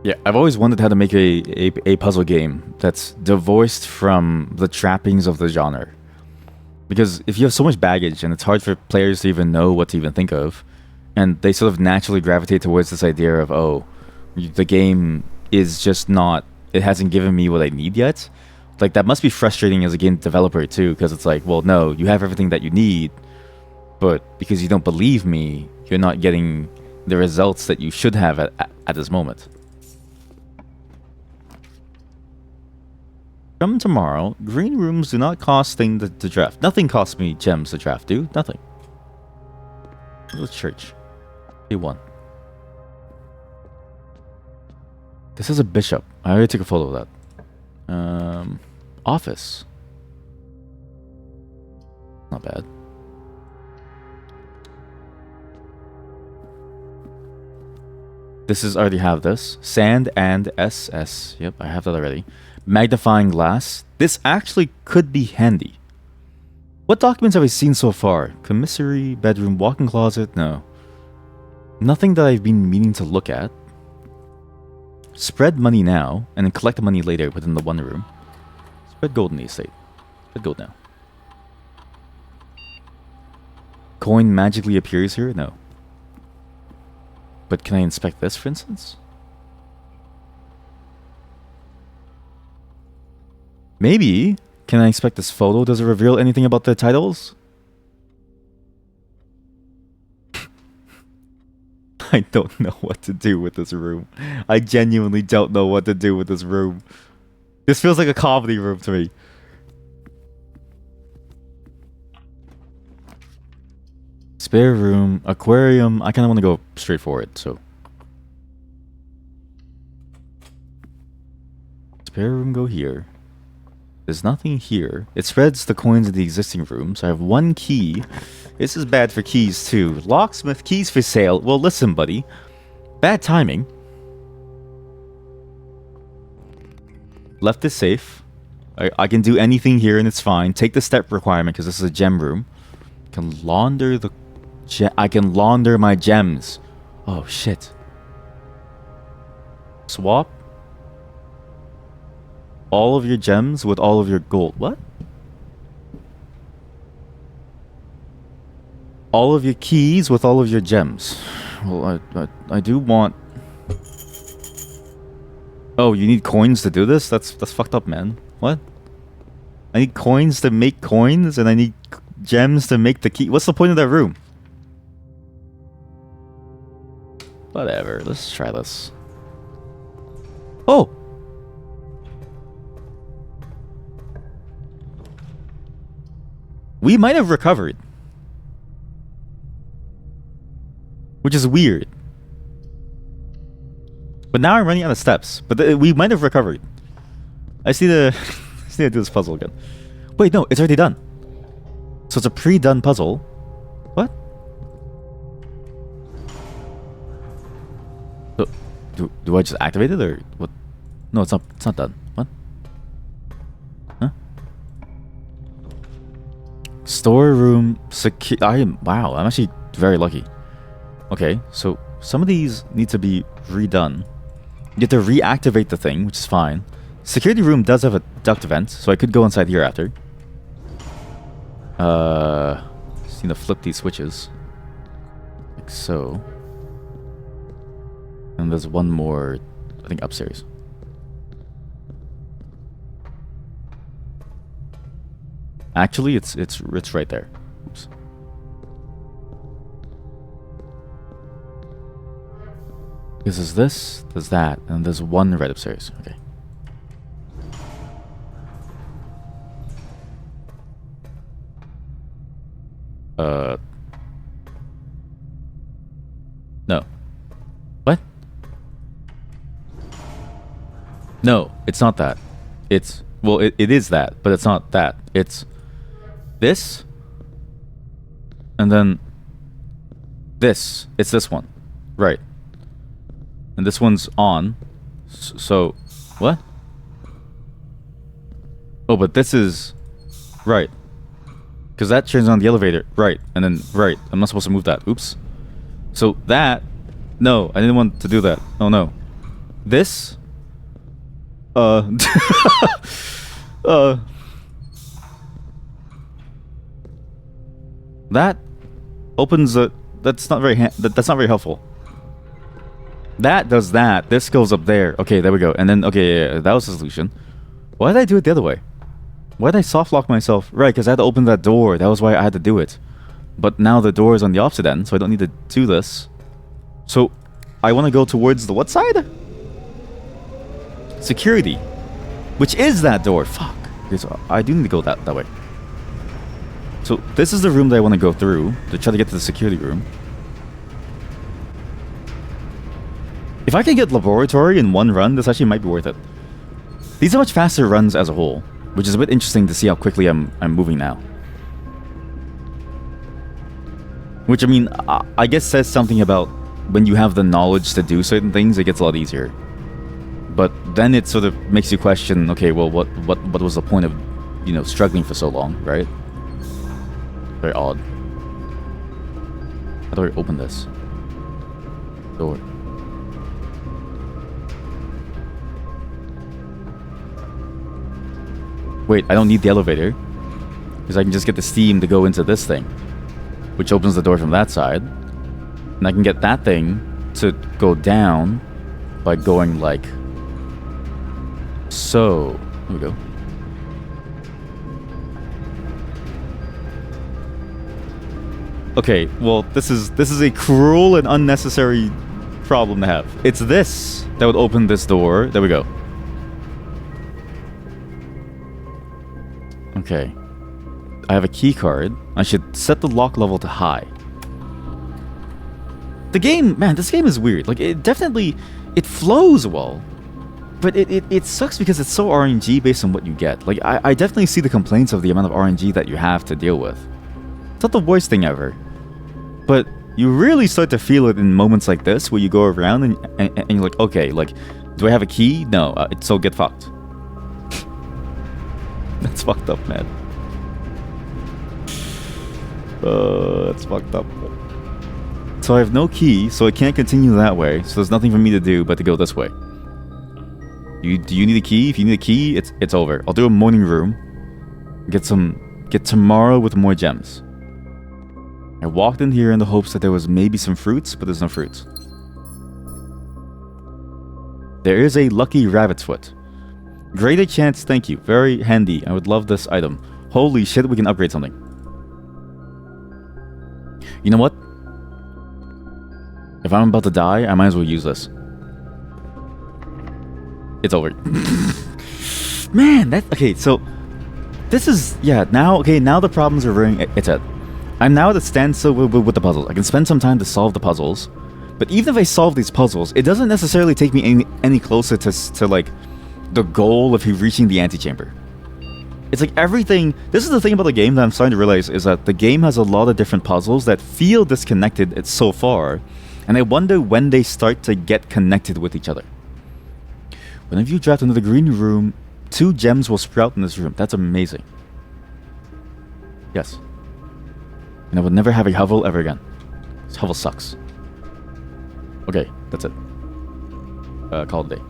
Yeah, I've always wondered how to make a puzzle game that's divorced from the trappings of the genre. Because if you have so much baggage, and it's hard for players to even know what to even think of, and they sort of naturally gravitate towards this idea of, oh, the game is just not, it hasn't given me what I need yet. Like, that must be frustrating as a game developer too, because it's like, well, no, you have everything that you need, but because you don't believe me, you're not getting the results that you should have at this moment. From tomorrow, green rooms do not cost things to draft. Nothing costs me gems to draft, dude. Nothing. Little church. A1. This is a bishop. I already took a photo of that. Office. Not bad. This is, I already have this. Sand and SS. Yep, I have that already. Magnifying glass. This actually could be handy. What documents have I seen so far? Commissary, bedroom, walk-in closet? No. Nothing that I've been meaning to look at. Spread money now, and then collect the money later within the one room. Spread gold in the estate. Spread gold now. Coin magically appears here? No. But can I inspect this, for instance? Maybe. Can I inspect this photo? Does it reveal anything about the titles? I don't know what to do with this room. I genuinely don't know what to do with this room. This feels like a comedy room to me. Spare room, aquarium. I kind of want to go straight for it, so. Spare room, go here. There's nothing here. It spreads the coins in the existing rooms. I have one key. This is bad for keys, too. Locksmith, keys for sale. Well, listen, buddy. Bad timing. Left is safe. I can do anything here and it's fine. Take the step requirement because this is a gem room. Can launder the... I can launder my gems. Oh, shit. Swap all of your gems with all of your gold. What? All of your keys with all of your gems. Well, I do want... Oh, you need coins to do this? That's fucked up, man. What? I need coins to make coins, and I need gems to make the key. What's the point of that room? Whatever, let's try this. Oh! We might have recovered. Which is weird. But now I'm running out of steps. But we might have recovered. I just need to do this puzzle again. Wait, no, it's already done. So it's a pre-done puzzle. What? So, do I just activate it or what? No, it's not done. What? Huh? Storeroom secure. Wow, I'm actually very lucky. Okay, so some of these need to be redone. You have to reactivate the thing, which is fine. Security room does have a duct vent, so I could go inside here after. Just need to flip these switches. Like so. And there's one more, I think, upstairs. Actually, it's right there. Oops. This is this, there's that, and there's one right upstairs. Okay. No. What? No, it's not that. It's, well, it is that, but it's not that. It's this, and then this. It's this one. Right. And this one's on. So, what? Oh, but this is... Right. Because that turns on the elevator. Right. And then, right. I'm not supposed to move that. Oops. So, that... No, I didn't want to do that. Oh, no. This... That opens the... That's not very that's not very helpful. That does that. This goes up there. Okay, there we go. And then, okay, yeah, that was the solution. Why did I do it the other way? Why did I soft lock myself? Right, because I had to open that door. That was why I had to do it. But now the door is on the opposite end, so I don't need to do this. So, I want to go towards the what side? Security. Which is that door. Fuck. Okay, so I do need to go that way. So this is the room that I want to go through to try to get to the security room. If I can get laboratory in one run, this actually might be worth it. These are much faster runs as a whole, which is a bit interesting to see how quickly I'm moving now. Which, I mean, I guess says something about when you have the knowledge to do certain things, it gets a lot easier. But then it sort of makes you question, okay, well, what was the point of, you know, struggling for so long, right? Very odd. How do I open this door? Wait, I don't need the elevator, because I can just get the steam to go into this thing, which opens the door from that side. And I can get that thing to go down by going like so. Here we go. Okay, well, this is a cruel and unnecessary problem to have. It's this that would open this door. There we go. Okay. I have a key card. I should set the lock level to high. The game, man, this game is weird. Like, it definitely, it flows well. But it sucks because it's so RNG based on what you get. Like, I definitely see the complaints of the amount of RNG that you have to deal with. It's not the worst thing ever. But you really start to feel it in moments like this, where you go around and you're like, okay, like, do I have a key? No, so get fucked. That's fucked up, man. That's fucked up. So I have no key, so I can't continue that way. So there's nothing for me to do but to go this way. Do you need a key? If you need a key, it's over. I'll do a morning room. Get tomorrow with more gems. I walked in here in the hopes that there was maybe some fruits, but there's no fruits. There is a lucky rabbit's foot. Greater chance, thank you. Very handy. I would love this item. Holy shit, we can upgrade something. You know what? If I'm about to die, I might as well use this. It's over. Man, okay, so this is, yeah, now the problems are rearing its head. I'm now at a standstill with the puzzles. I can spend some time to solve the puzzles, but even if I solve these puzzles, it doesn't necessarily take me any closer to like the goal of reaching the antechamber. It's like everything. This is the thing about the game that I'm starting to realize, is that the game has a lot of different puzzles that feel disconnected so far, and I wonder when they start to get connected with each other. Whenever you draft into the green room, 2 gems will sprout in this room. That's amazing. Yes. And I would never have a hovel ever again. This hovel sucks. Okay, that's it. Call it a day.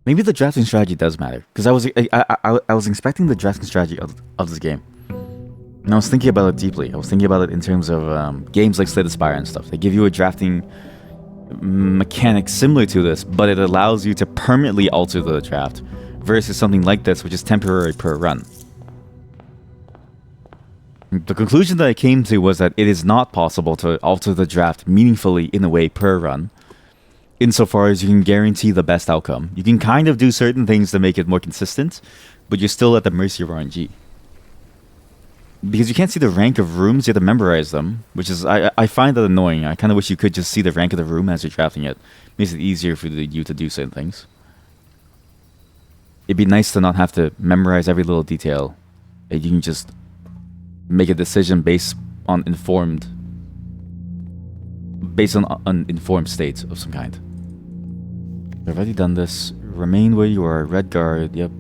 Maybe the drafting strategy does matter, because I was expecting the drafting strategy of this game, and I was thinking about it deeply. I was thinking about it in terms of games like Slay the Spire and stuff. They give you a drafting mechanic similar to this, but it allows you to permanently alter the draft, versus something like this, which is temporary per run. The conclusion that I came to was that it is not possible to alter the draft meaningfully in a way per run, insofar as you can guarantee the best outcome. You can kind of do certain things to make it more consistent, but you're still at the mercy of RNG. Because you can't see the rank of rooms, you have to memorize them, which is, I find that annoying. I kind of wish you could just see the rank of the room as you're drafting it. Makes it easier for you to do certain things. It'd be nice to not have to memorize every little detail. You can just make a decision based on informed state of some kind. I've already done this. Remain where you are. Red guard. Yep.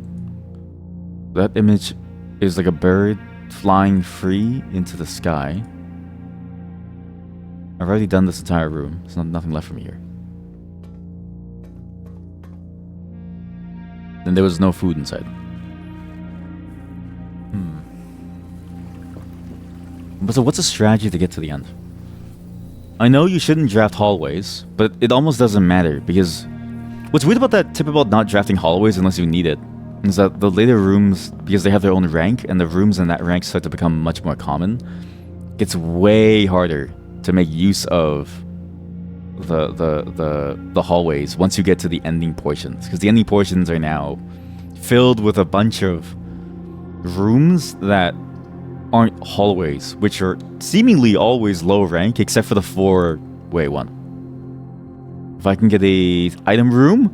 That image is like a bird flying free into the sky. I've already done this entire room. There's nothing left for me here. Then there was no food inside. But so what's the strategy to get to the end? I know you shouldn't draft hallways, but it almost doesn't matter, because what's weird about that tip about not drafting hallways unless you need it is that the later rooms, because they have their own rank, and the rooms in that rank start to become much more common, it's way harder to make use of the hallways once you get to the ending portions, because the ending portions are now filled with a bunch of rooms that aren't hallways, which are seemingly always low rank except for the four-way one. If I can get a item room,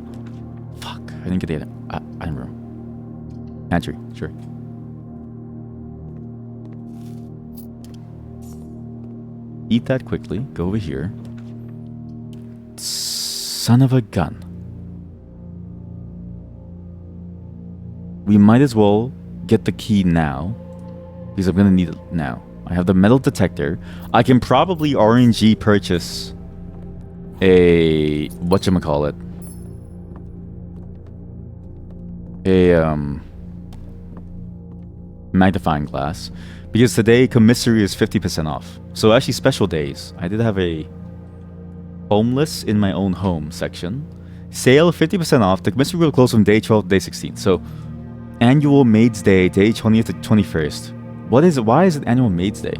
fuck, I didn't get the item room. Pantry, sure. Eat that quickly. Go over here. Son of a gun. We might as well get the key now, because I'm gonna need it now. I have the metal detector. I can probably RNG purchase a whatchamacallit. A magnifying glass, because today commissary is 50% off. So actually special days. I did have a homeless in my own home section. Sale 50% off. The commissary will close from day 12 to day 16. So annual Maids Day, day 20th to 21st. What is it? Why is it annual Maids Day?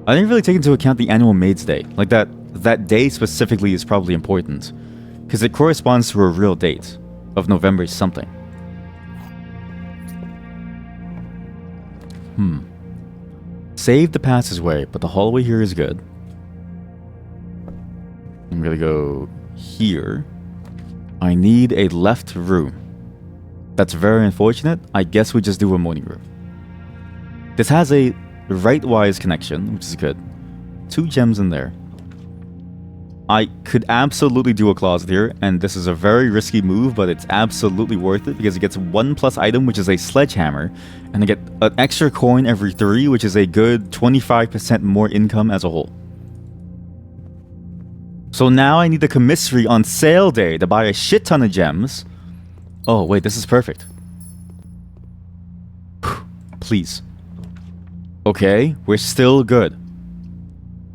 I didn't really take into account the annual Maids Day. Like that day specifically is probably important, because it corresponds to a real date of November something. Save the passageway, but the hallway here is good. I'm gonna go here. I need a left room. That's very unfortunate. I guess we just do a morning room. This has a right-wise connection, which is good. 2 gems in there. I could absolutely do a closet here, and this is a very risky move, but it's absolutely worth it because it gets 1+ item, which is a sledgehammer, and I get an extra coin every 3, which is a good 25% more income as a whole. So now I need the commissary on sale day to buy a shit ton of gems. Oh, wait, this is perfect. Please. Okay, we're still good.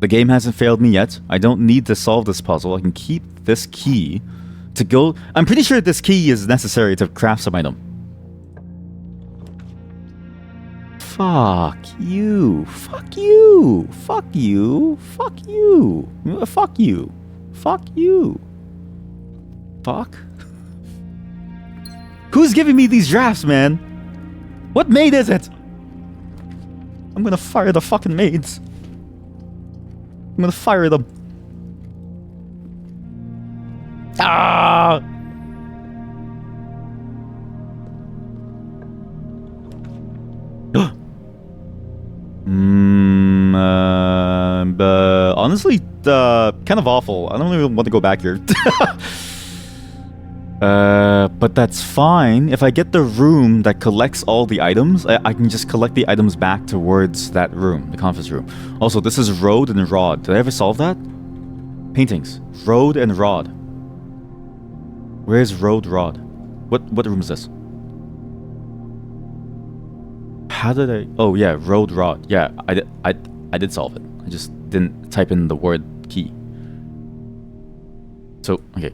The game hasn't failed me yet. I don't need to solve this puzzle. I can keep this key to go... I'm pretty sure this key is necessary to craft some item. Fuck you. Fuck you. Fuck you. Fuck you. Fuck you. Fuck you. Fuck. Who's giving me these drafts, man? What maid is it? I'm gonna fire the fucking maids. I'm gonna fire them. Ah! Honestly, kind of awful. I don't even want to go back here. But that's fine. If I get the room that collects all the items, I can just collect the items back towards that room, the conference room. Also, this is road and rod. Did I ever solve that? Paintings. Road and rod. Where's road rod? What room is this? How did I... Oh, yeah, road rod. Yeah, I did solve it. I just didn't type in the word key. So, okay.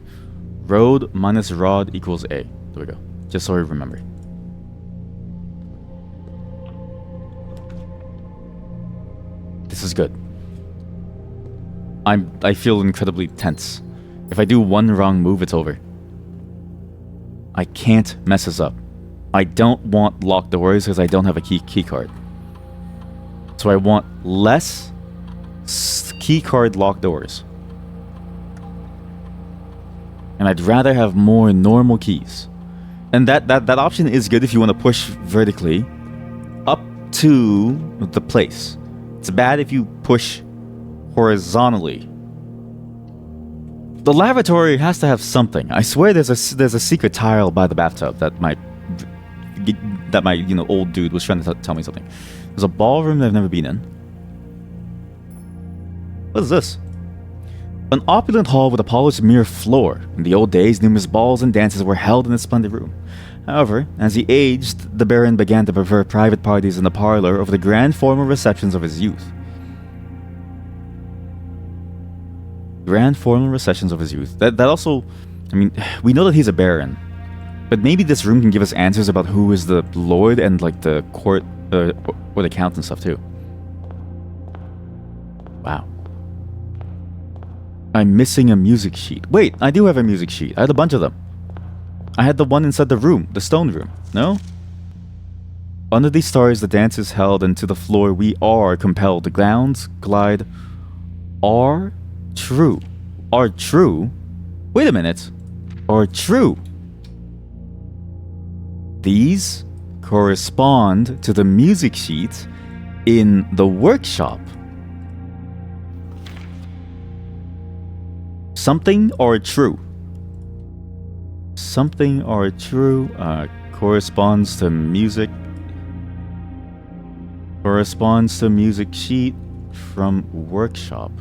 Road minus rod equals A. There we go. Just so I remember. This is good. I feel incredibly tense. If I do one wrong move, it's over. I can't mess this up. I don't want locked doors because I don't have a key card. So I want less key card locked doors. And I'd rather have more normal keys. And that option is good if you want to push vertically up to the place. It's bad if you push horizontally. The lavatory has to have something. I swear there's a secret tile by the bathtub that my old dude was trying to tell me something. There's a ballroom that I've never been in. What is this? An opulent hall with a polished mirror floor. In the old days, numerous balls and dances were held in this splendid room. However, as he aged, the Baron began to prefer private parties in the parlor over the grand formal receptions of his youth. Grand formal receptions of his youth. That also... I mean, we know that he's a Baron. But maybe this room can give us answers about who is the lord and like the court or the count and stuff too. Wow. I'm missing a music sheet. Wait, I do have a music sheet. I had a bunch of them. I had the one inside the room, the stone room. No? Under these stars, the dance is held, and to the floor we are compelled. The grounds glide are true. Are true? Wait a minute. Are true. These correspond to the music sheet in the workshop. Something or true. Something or true corresponds to music. Corresponds to music sheet from workshop.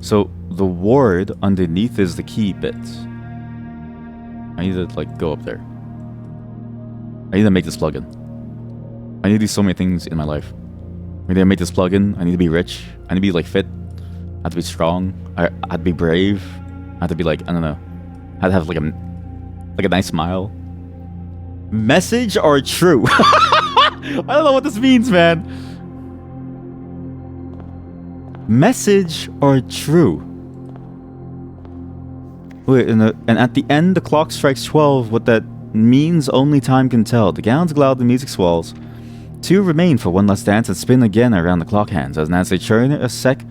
So the word underneath is the key bit. I need to like go up there. I need to make this plugin. I need to do so many things in my life. I need to make this plugin. I need to be rich. I need to be like fit. I have to be strong. I have to be brave. I have to be like, I don't know. I have to have like a nice smile. Message or true? I don't know what this means, man. Message or true? Wait, and at the end, the clock strikes 12. What that means, only time can tell. The gowns glow, the music swells. Two remain for one last dance and spin again around the clock hands. As they churn a sec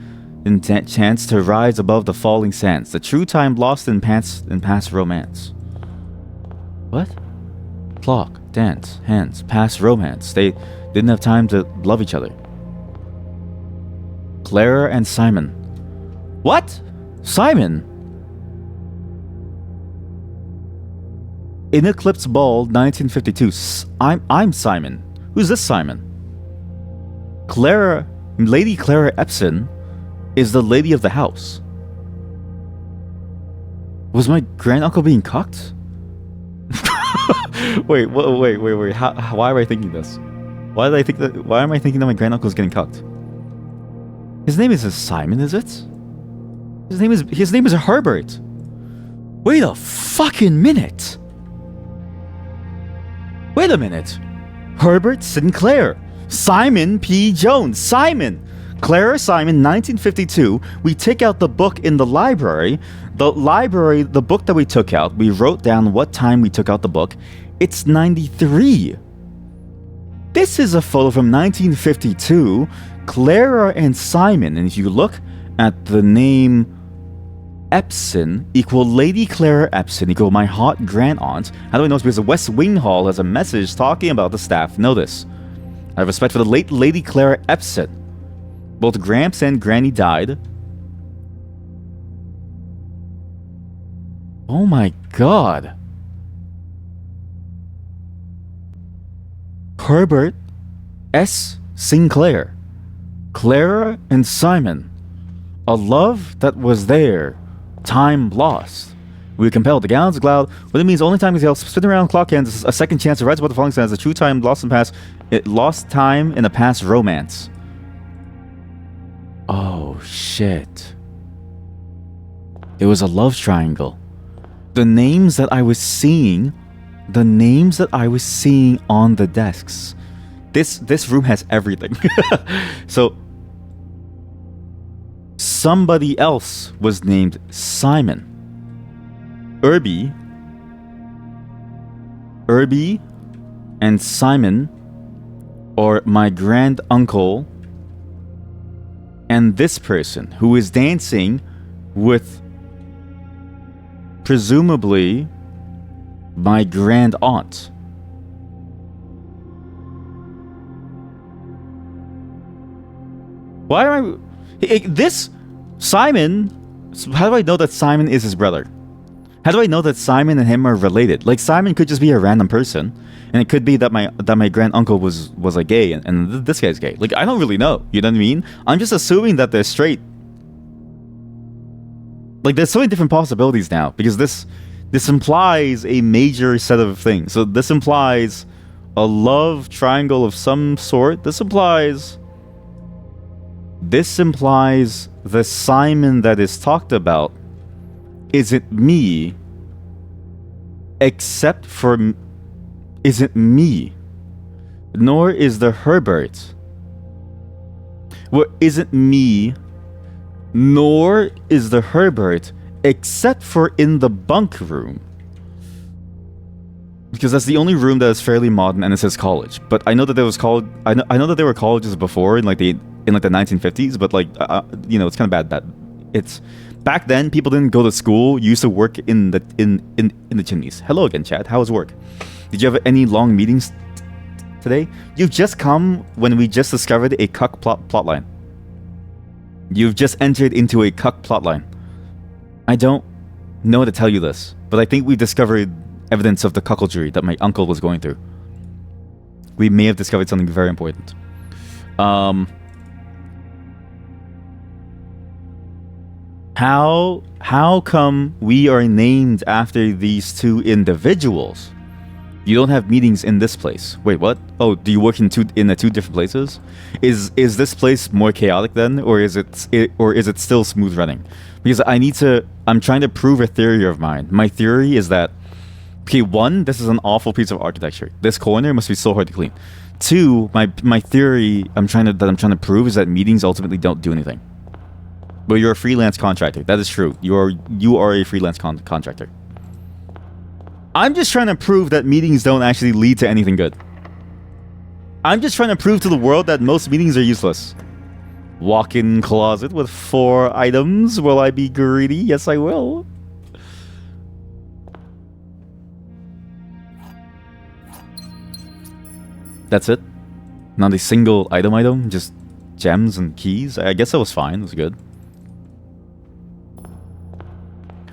in chance to rise above the falling sands. The true time lost in past romance. What? Clock, dance, hands, past romance. They didn't have time to love each other. Clara and Simon. What? Simon? In Eclipse Ball, 1952. I'm Simon. Who's this Simon? Clara, Lady Clara Epson, is the lady of the house. Was my granduncle being cucked? wait. Why am I thinking this? Why did I think that? Why am I thinking that my granduncle is getting cucked? His name is Simon, is it? His name is Herbert. Wait a fucking minute. Wait a minute. Herbert Sinclair. Simon P. Jones. Simon. Clara Simon, 1952. We took out the book in the library. The book that we took out, we wrote down what time we took out the book. It's 93. This is a photo from 1952. Clara and Simon. And if you look at the name Epson equal Lady Clara Epson equal my hot grand-aunt. How do I know it's because the West Wing Hall has a message talking about the staff. Know this. I have respect for the late Lady Clara Epson. Both Gramps and Granny died. Oh my god. Herbert S. Sinclair. Clara and Simon. A love that was there. Time lost. We were compelled. The gallons of cloud. What it means, only time can tell. Spin around clock hands. A second chance to rise above the falling sands. A true time lost in past. It lost time in a past romance. Oh shit. It was a love triangle. The names that I was seeing. The names that I was seeing on the desks. This room has everything. So somebody else was named Simon. Irby and Simon, or my grand uncle, and this person who is dancing with presumably my grand aunt. Why am I... This... Simon... How do I know that Simon is his brother? How do I know that Simon and him are related? Like, Simon could just be a random person. And it could be that my grand uncle was a gay and this guy's gay. Like, I don't really know. You know what I mean? I'm just assuming that they're straight. Like, there's so many different possibilities now. Because this implies a major set of things. So this implies a love triangle of some sort. This implies the Simon that is talked about isn't me, except for isn't me, nor is the Herbert. Well, isn't me, nor is the Herbert, except for in the bunk room. Because that's the only room that is fairly modern and it says college. But I know that there was college. I know that there were colleges before in the 1950s. But you know, it's kind of bad that it's back then. People didn't go to school. You used to work in the chimneys. Hello again, Chad. How was work? Did you have any long meetings today? You've just come when we just discovered a cuck plotline. You've just entered into a cuck plotline. I don't know how to tell you this, but I think we've discovered evidence of the cuckoldry that my uncle was going through. We may have discovered something very important. How come we are named after these two individuals? You don't have meetings in this place. Wait, what? Oh, do you work in the two different places? Is this place more chaotic then, or is it still smooth running? Because I'm trying to prove a theory of mine. My theory is that, okay, one, this is an awful piece of architecture. This corner must be so hard to clean. Two, my theory I'm trying to prove is that meetings ultimately don't do anything. But you're a freelance contractor. That is true. You are a freelance contractor. I'm just trying to prove that meetings don't actually lead to anything good. I'm just trying to prove to the world that most meetings are useless. Walk-in closet with 4 items. Will I be greedy? Yes, I will. That's it? Not a single item, just gems and keys? I guess that was fine. It was good.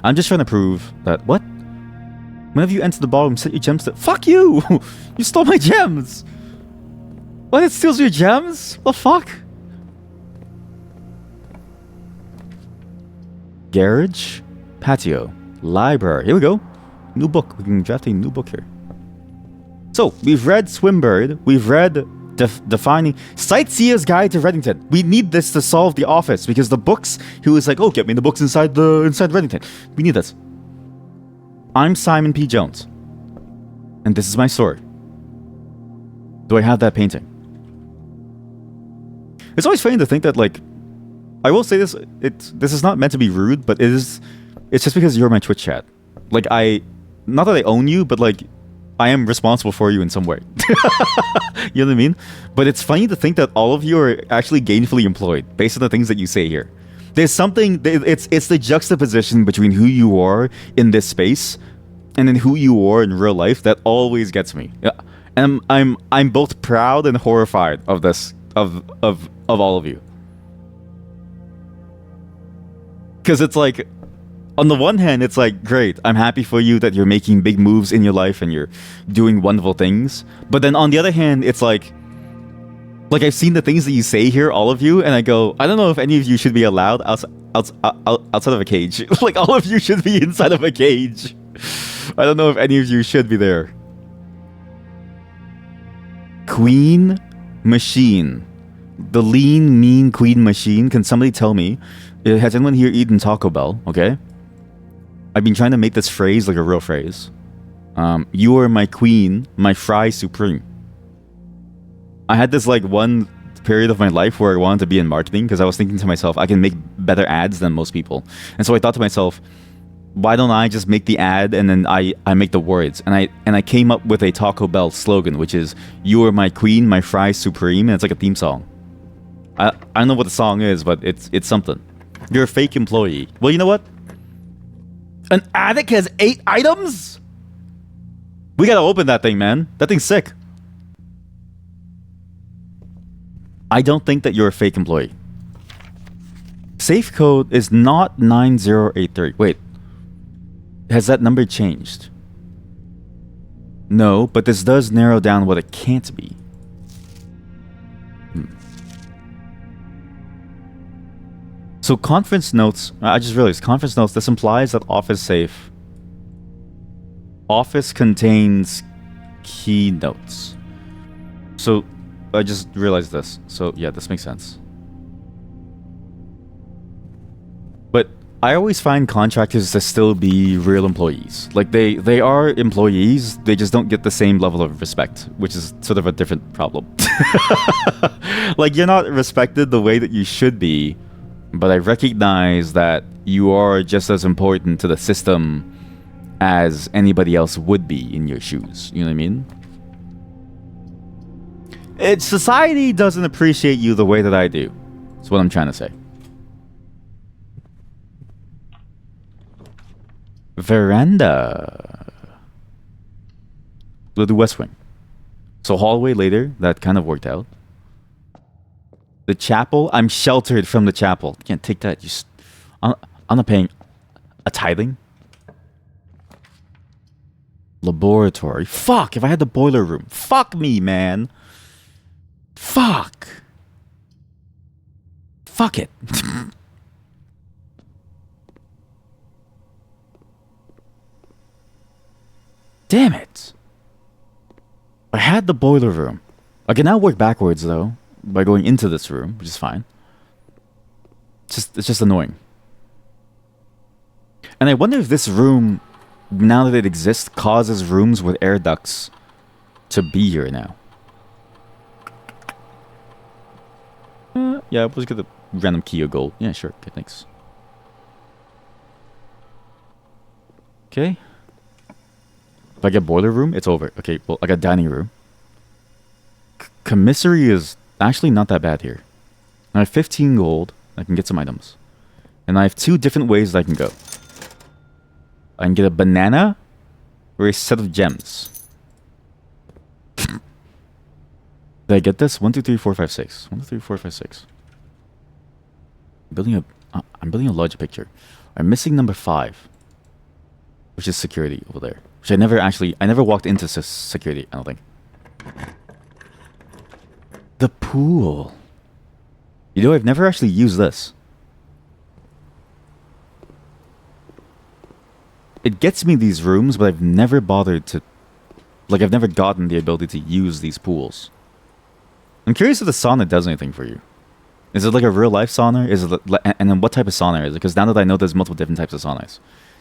I'm just trying to prove that... What? Whenever you enter the ballroom, set your gems to... Fuck you! You stole my gems! What? It steals your gems? What the fuck? Garage, patio, library. Here we go. New book. We can draft a new book here. So, we've read Swimbird. We've read Defining... Sightseer's Guide to Reddington. We need this to solve the office, because the books... He was like, oh, get me the books inside Reddington. We need this. I'm Simon P. Jones. And this is my story. Do I have that painting? It's always funny to think that, like... I will say this, this is not meant to be rude, but it's just because you're my Twitch chat. Like, not that I own you, but, like, I am responsible for you in some way. You know what I mean? But it's funny to think that all of you are actually gainfully employed, based on the things that you say here. There's something, it's the juxtaposition between who you are in this space, and then who you are in real life that always gets me. And I'm both proud and horrified of this, of all of you. Because it's like, on the one hand, it's like, great, I'm happy for you that you're making big moves in your life and you're doing wonderful things. But then on the other hand, it's like I've seen the things that you say here, all of you, and I go, I don't know if any of you should be allowed outside of a cage. Like, all of you should be inside of a cage. I don't know if any of you should be there. Queen Machine. The lean, mean Queen Machine. Can somebody tell me, has anyone here eaten Taco Bell? Okay. I've been trying to make this phrase like a real phrase. You are my queen, my fry supreme. I had this like one period of my life where I wanted to be in marketing because I was thinking to myself, I can make better ads than most people. And so I thought to myself, why don't I just make the ad and then I make the words? And I came up with a Taco Bell slogan, which is, you are my queen, my fry supreme, and it's like a theme song. I don't know what the song is, but it's something. You're a fake employee. Well, you know what? An attic has 8 items? We gotta open that thing, man. That thing's sick. I don't think that you're a fake employee. Safe code is not 9083. Wait. Has that number changed? No, but this does narrow down what it can't be. So conference notes, I just realized, conference notes, this implies that office safe. Office contains keynotes. So I just realized this. So yeah, this makes sense. But I always find contractors to still be real employees. Like they are employees, they just don't get the same level of respect, which is sort of a different problem. Like you're not respected the way that you should be, but I recognize that you are just as important to the system as anybody else would be in your shoes. You know what I mean? Society doesn't appreciate you the way that I do. That's what I'm trying to say. Veranda. We'll do West Wing. So hallway later, that kind of worked out. The chapel, I'm sheltered from the chapel. You can't take that. I'm not paying a tithing. Laboratory. Fuck, if I had the boiler room. Fuck me, man. Fuck. Fuck it. Damn it. I had the boiler room. I can now work backwards, though, by going into this room, which is fine. It's just annoying. And I wonder if this room, now that it exists, causes rooms with air ducts to be here now. Yeah, let's get the random key of gold. Yeah, sure. Okay, thanks. Okay. If I get boiler room, it's over. Okay, well, I got dining room. Commissary is actually not that bad here. I have 15 gold. I can get some items. And I have 2 different ways that I can go. I can get a banana or a set of gems. Did I get this? 1, 2, 3, 4, 5, 6. 1, 2, 3, 4, 5, 6. I'm building a large picture. I'm missing number 5. Which is security over there. Which I never walked into security, I don't think. The pool. You know, I've never actually used this. It gets me these rooms, but I've never bothered to... Like, I've never gotten the ability to use these pools. I'm curious if the sauna does anything for you. Is it like a real-life sauna? Is it, and then what type of sauna is it? Because now that I know there's multiple different types of saunas.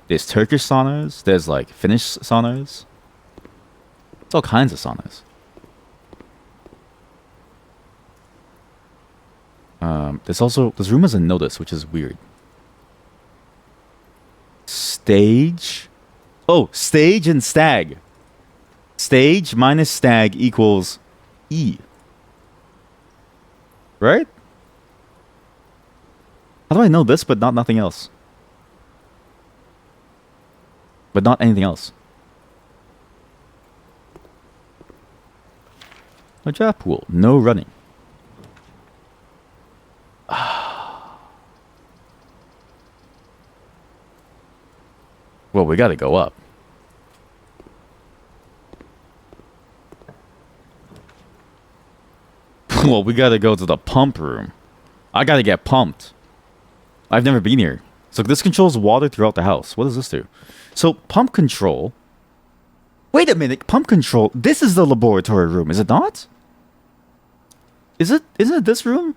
There's Turkish saunas. There's, like, Finnish saunas. It's all kinds of saunas. This room has a notice, which is weird. Stage. Oh, stage and stag. Stage minus stag equals E. Right? How do I know this but not nothing else? But not anything else. A draft pool. No running. Well, we gotta go up. Well, we gotta go to the pump room. I gotta get pumped. I've never been here. So this controls water throughout the house. What does this do? So pump control. Wait a minute. Pump control. This is the laboratory room, is it not? Isn't it this room?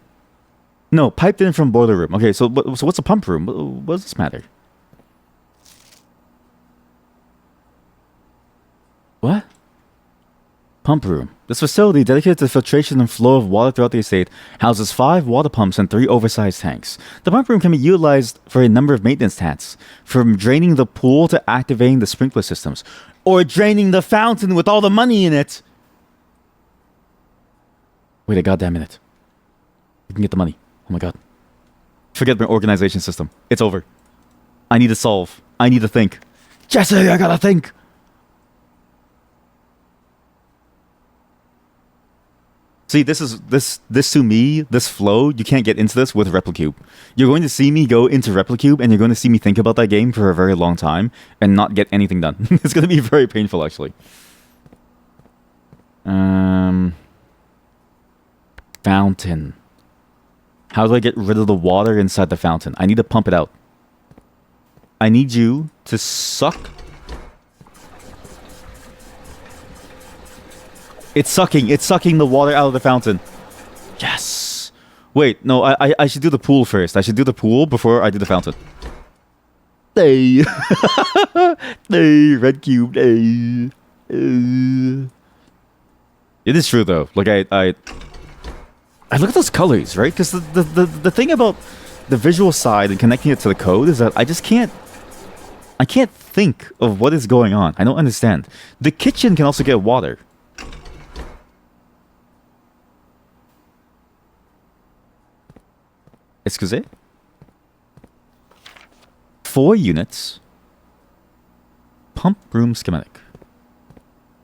No, piped in from boiler room. Okay, so what's the pump room? What does this matter? What? Pump room. This facility, dedicated to the filtration and flow of water throughout the estate, houses 5 water pumps and 3 oversized tanks. The pump room can be utilized for a number of maintenance tasks, from draining the pool to activating the sprinkler systems, or draining the fountain with all the money in it. Wait a goddamn minute. We can get the money. Oh my god. Forget my organization system. It's over. I need to solve. I need to think. Jesse, I gotta think. See, this to me, this flow, you can't get into this with Replicube. You're going to see me go into Replicube, and you're going to see me think about that game for a very long time, and not get anything done. It's going to be very painful, actually. Fountain. How do I get rid of the water inside the fountain? I need to pump it out. I need you to suck... It's sucking the water out of the fountain. Yes. Wait, no, I should do the pool first. I should do the pool before I do the fountain. Hey. Hey, red cube. Hey. It is true though. Like I look at those colors, right? Because the thing about the visual side and connecting it to the code is that I can't think of what is going on. I don't understand. The kitchen can also get water. Excuse? 4 units. Pump room schematic.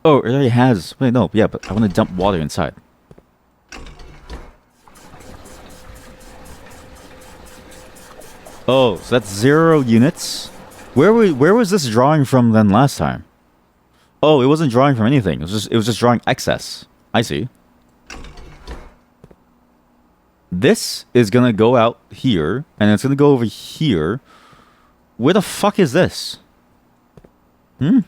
Oh, it already has. Wait, no. Yeah, but I want to dump water inside. Oh, so that's 0 units. Where was this drawing from then last time? Oh, it wasn't drawing from anything. It was just drawing excess. I see. This is gonna go out here, and it's gonna go over here. Where the fuck is this? Where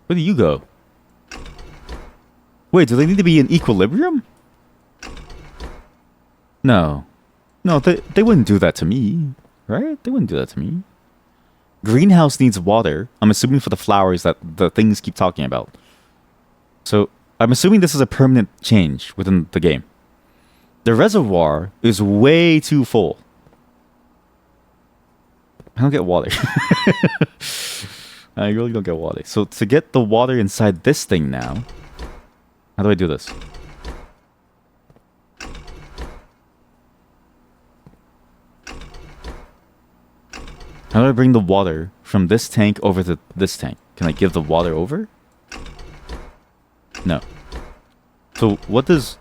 do you go? Wait, do they need to be in equilibrium? No. No, they wouldn't do that to me, right? They wouldn't do that to me. Greenhouse needs water. I'm assuming for the flowers that the things keep talking about. So, I'm assuming this is a permanent change within the game. The reservoir is way too full. I don't get water. I really don't get water. So, to get the water inside this thing now, how do I do this? How do I bring the water from this tank over to this tank? Can I give the water over? No. So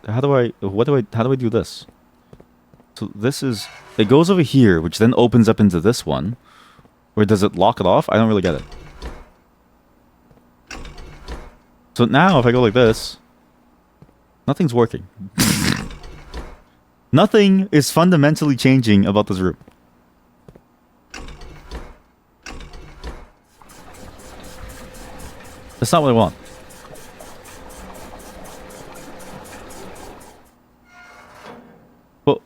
how do I do this? So this is, it goes over here, which then opens up into this one. Or does it lock it off? I don't really get it. So now if I go like this, nothing's working. Nothing is fundamentally changing about this room. That's not what I want. Well,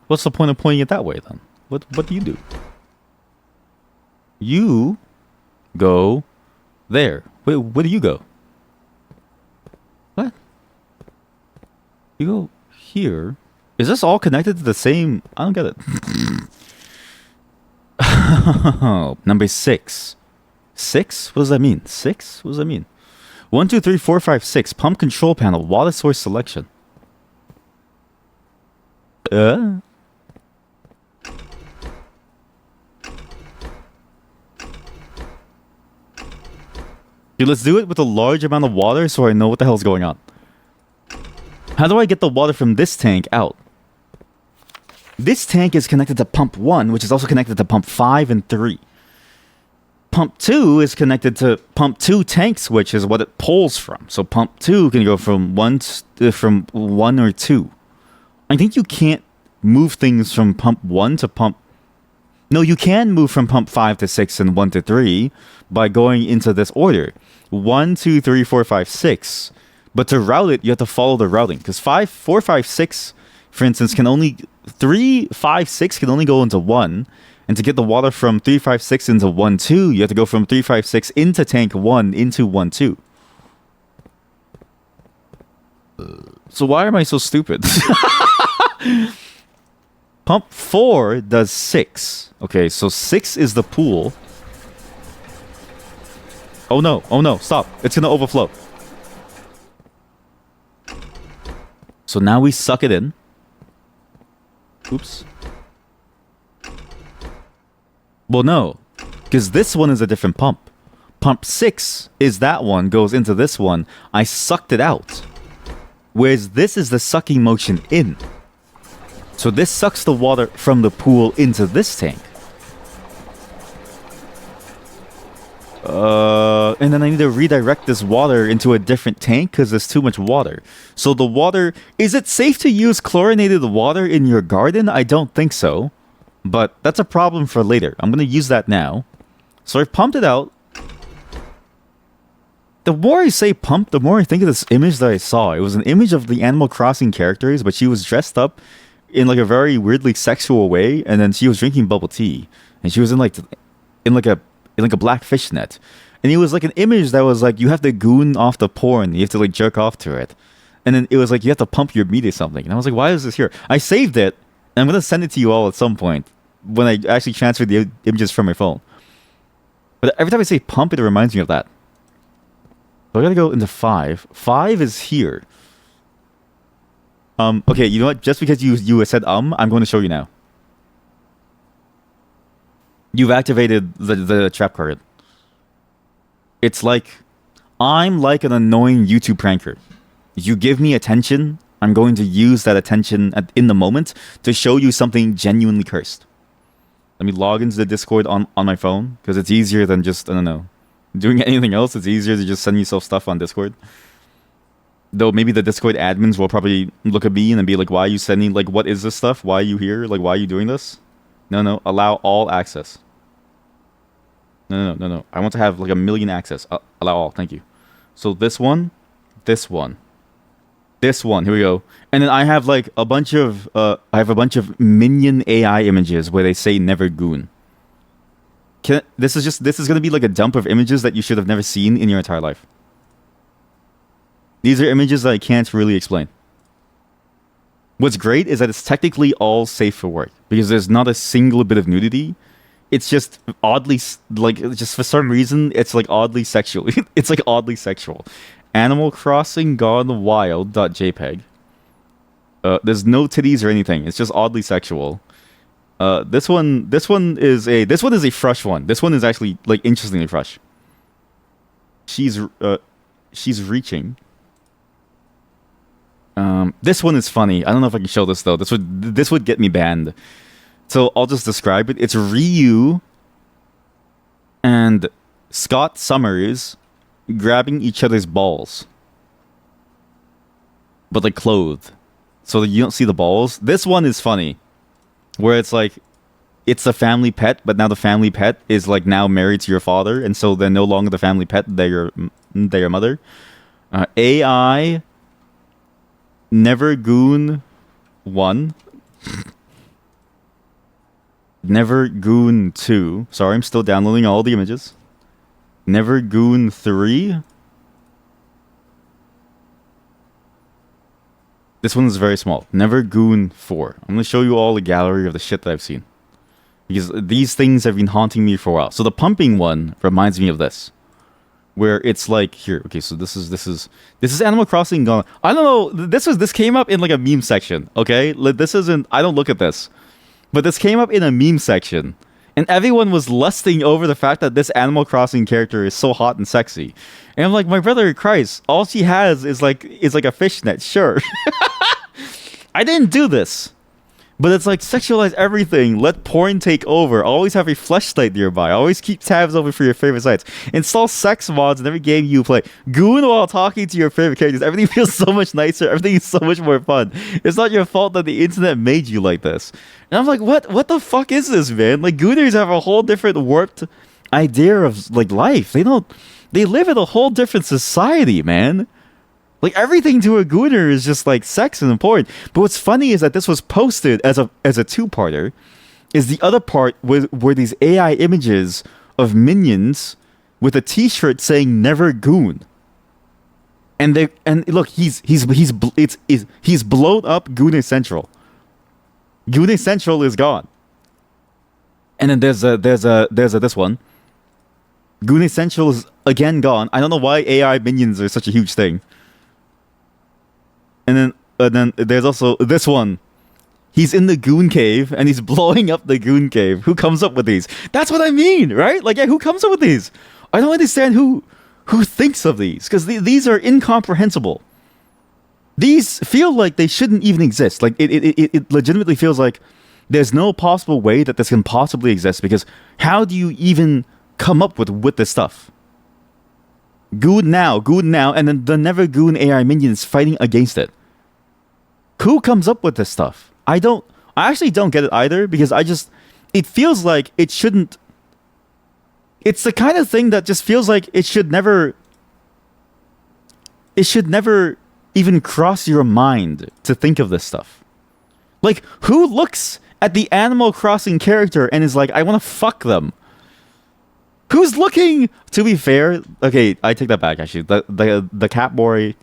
what's the point of pointing it that way then? What do you do? You go there. Wait, where do you go? What? You go here? Is this all connected to the same? I don't get it. Number 6. 6? What does that mean? 6? What does that mean? 1, 2, 3, 4, 5, 6. Pump control panel. Water source selection. Okay, let's do it with a large amount of water so I know what the hell's going on. How do I get the water from this tank out? This tank is connected to pump 1, which is also connected to pump 5 and 3. Pump 2 is connected to pump 2 tanks, which is what it pulls from. So pump 2 can go from 1 or 2. I think you can't move things from pump 1 to pump... No, you can move from pump 5 to 6 and 1 to 3 by going into this order. 1, 2, 3, 4, 5, 6. But to route it, you have to follow the routing. Because 4, 5, 6, for instance, can only... 3, 5, 6 can only go into 1. And to get the water from 356 into 12, you have to go from 356 into tank 1 into 12. So why am I so stupid? Pump 4 does 6. Okay, so 6 is the pool. Oh no, stop. It's gonna overflow. So now we suck it in. Oops. Well, no, because this one is a different pump. Pump 6 is that one, goes into this one. I sucked it out. Whereas this is the sucking motion in. So this sucks the water from the pool into this tank. And then I need to redirect this water into a different tank because there's too much water. So the water... Is it safe to use chlorinated water in your garden? I don't think so. But that's a problem for later. I'm going to use that now. So I've pumped it out. the more I say pump, the more I think of this image that I saw. It was an image of the Animal Crossing characters, but she was dressed up in like a very weirdly sexual way, and then she was drinking bubble tea, and she was in like a black fishnet, and it was like an image that was like you have to goon off the porn, you have to like jerk off to it, and then it was like you have to pump your meat or something, and I was like, why is this here? I saved it, and I'm gonna send it to you all at some point when I actually transfer the images from my phone. But every time I say pump, it reminds me of that. So I gotta go into 5. 5 is here. Okay, you know what? Just because you said I'm going to show you now. You've activated the trap card. It's like, I'm like an annoying YouTube pranker. You give me attention, I'm going to use that attention in the moment to show you something genuinely cursed. Let me log into the Discord on my phone, because it's easier than just, I don't know, doing anything else. It's easier to just send yourself stuff on Discord. Though maybe the Discord admins will probably look at me and be like, why are you sending, like, what is this stuff? Why are you here? Like, why are you doing this? No, allow all access. No. I want to have like 1 million access. Allow all, thank you. So this one, here we go. And then I have like a bunch of, minion AI images where they say never goon. This is going to be like a dump of images that you should have never seen in your entire life. These are images that I can't really explain. What's great is that it's technically all safe for work because there's not a single bit of nudity. It's just oddly, like, just for some reason, it's like oddly sexual. It's like oddly sexual. Animal Crossing Gone Wild.jpg. There's no titties or anything. It's just oddly sexual. This one is a fresh one. This one is actually like interestingly fresh. She's reaching. This one is funny. I don't know if I can show this though. This would get me banned. So I'll just describe it. It's Ryu and Scott Summers grabbing each other's balls, but like clothed, so that you don't see the balls. This one is funny, where it's like it's a family pet, but now the family pet is like now married to your father, and so they're no longer the family pet. They're your mother. AI Never Goon 1. Never Goon 2. Sorry, I'm still downloading all the images. Never Goon 3. This one is very small. Never Goon 4. I'm going to show you all the gallery of the shit that I've seen, because these things have been haunting me for a while. So the pumping one reminds me of this, where it's like here. Okay, so this is Animal Crossing Gone. I don't know. This came up in like a meme section. Okay, this isn't. I don't look at this, but this came up in a meme section, and everyone was lusting over the fact that this Animal Crossing character is so hot and sexy. And I'm like, my brother Christ, all she has is like a fishnet. Sure, I didn't do this. But it's like, sexualize everything. Let porn take over. Always have a fleshlight nearby. Always keep tabs open for your favorite sites. Install sex mods in every game you play. Goon while talking to your favorite characters. Everything feels so much nicer. Everything is so much more fun. It's not your fault that the internet made you like this. And I'm like, what the fuck is this, man? Like, Gooners have a whole different warped idea of like life. They live in a whole different society, man. Like, everything to a Gooner is just like sex and porn. But what's funny is that this was posted as a two-parter. Is the other part were these AI images of minions with a T-shirt saying "Never Goon." And look, he's blown up Gooner Central. Gooner Central is gone. And then there's this one. Gooner Central is again gone. I don't know why AI minions are such a huge thing. And then there's also this one. He's in the Goon Cave and he's blowing up the Goon Cave. Who comes up with these? That's what I mean, right? Like, yeah, who comes up with these? I don't understand who thinks of these, because these are incomprehensible. These feel like they shouldn't even exist. Like, it legitimately feels like there's no possible way that this can possibly exist, because how do you even come up with this stuff? Goon now, and then the Never Goon AI minions fighting against it. Who comes up with this stuff? I actually don't get it either, because it feels like it shouldn't. It's the kind of thing that just feels like it should never it should never even cross your mind to think of this stuff. Like, who looks at the Animal Crossing character and is like, I want to fuck them? Who's looking? To be fair, okay, I take that back. Actually, the cat boy,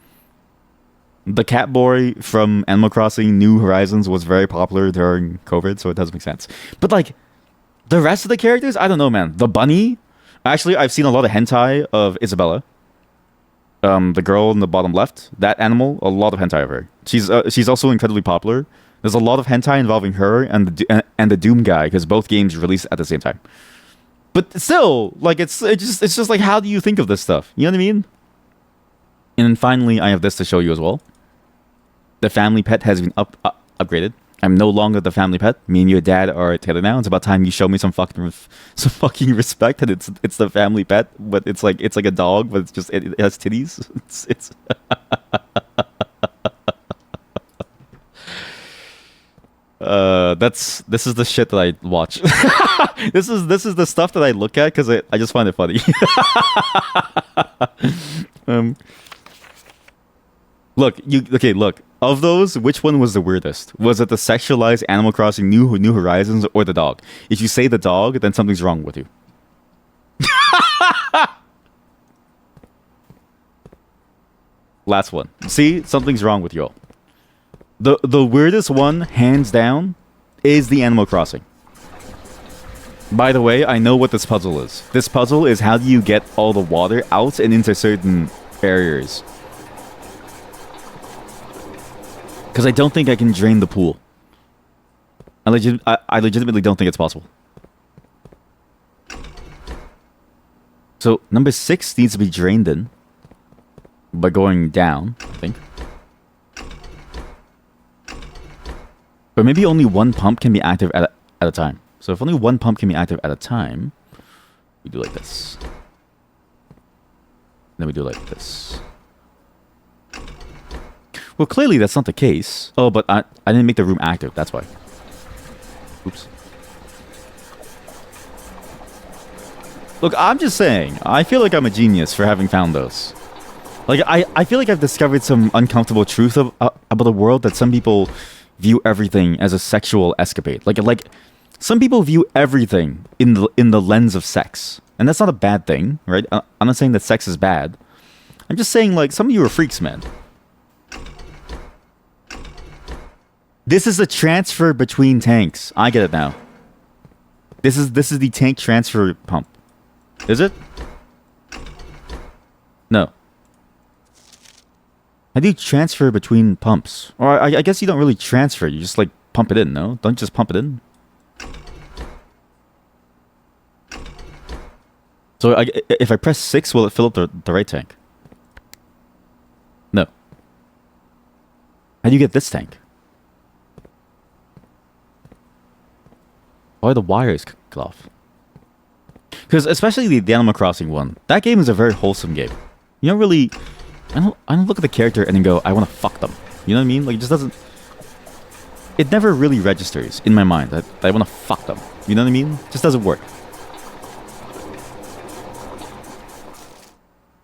from Animal Crossing New Horizons was very popular during COVID, so it does make sense. But like, the rest of the characters, I don't know, man. The bunny, actually, I've seen a lot of hentai of Isabella. The girl in the bottom left, that animal, a lot of hentai of her. She's also incredibly popular. There's a lot of hentai involving her and the Doom guy, because both games released at the same time. But still, like, it's just like, how do you think of this stuff? You know what I mean? And then finally, I have this to show you as well. The family pet has been upgraded. I'm no longer the family pet. Me and your dad are together now. It's about time you show me some fucking respect. And it's the family pet, but it's like a dog, but it has titties. It's this is the shit that I watch. this is the stuff that I look at because I just find it funny. Look. Of those, which one was the weirdest? Was it the sexualized Animal Crossing New Horizons or the dog? If you say the dog, then something's wrong with you. Last one. See, something's wrong with you all. The weirdest one, hands down, is the Animal Crossing. By the way, I know what this puzzle is. This puzzle is how do you get all the water out and into certain areas. Because I don't think I can drain the pool. I legitimately don't think it's possible. So, number 6 needs to be drained in by going down, I think. But maybe only one pump can be active at a time. So if only one pump can be active at a time, we do like this. Then we do like this. Well, clearly that's not the case. Oh, but I didn't make the room active. That's why. Oops. Look, I'm just saying. I feel like I'm a genius for having found those. Like, I feel like I've discovered some uncomfortable truth about the world that some people view everything as a sexual escapade. Like some people view everything in the lens of sex. And that's not a bad thing, right? I'm not saying that sex is bad. I'm just saying, like, some of you are freaks, man. This is a transfer between tanks. I get it now. This is the tank transfer pump. Is it? No. How do you transfer between pumps? Or I guess you don't really transfer. You just, like, pump it in, no? Don't you just pump it in? So if I press 6, will it fill up the right tank? No. How do you get this tank? Why are the wires cut off? Because especially the Animal Crossing one, that game is a very wholesome game. You don't really... I don't look at the character and then go, I want to fuck them. You know what I mean? Like, it just doesn't... It never really registers in my mind that I want to fuck them. You know what I mean? It just doesn't work.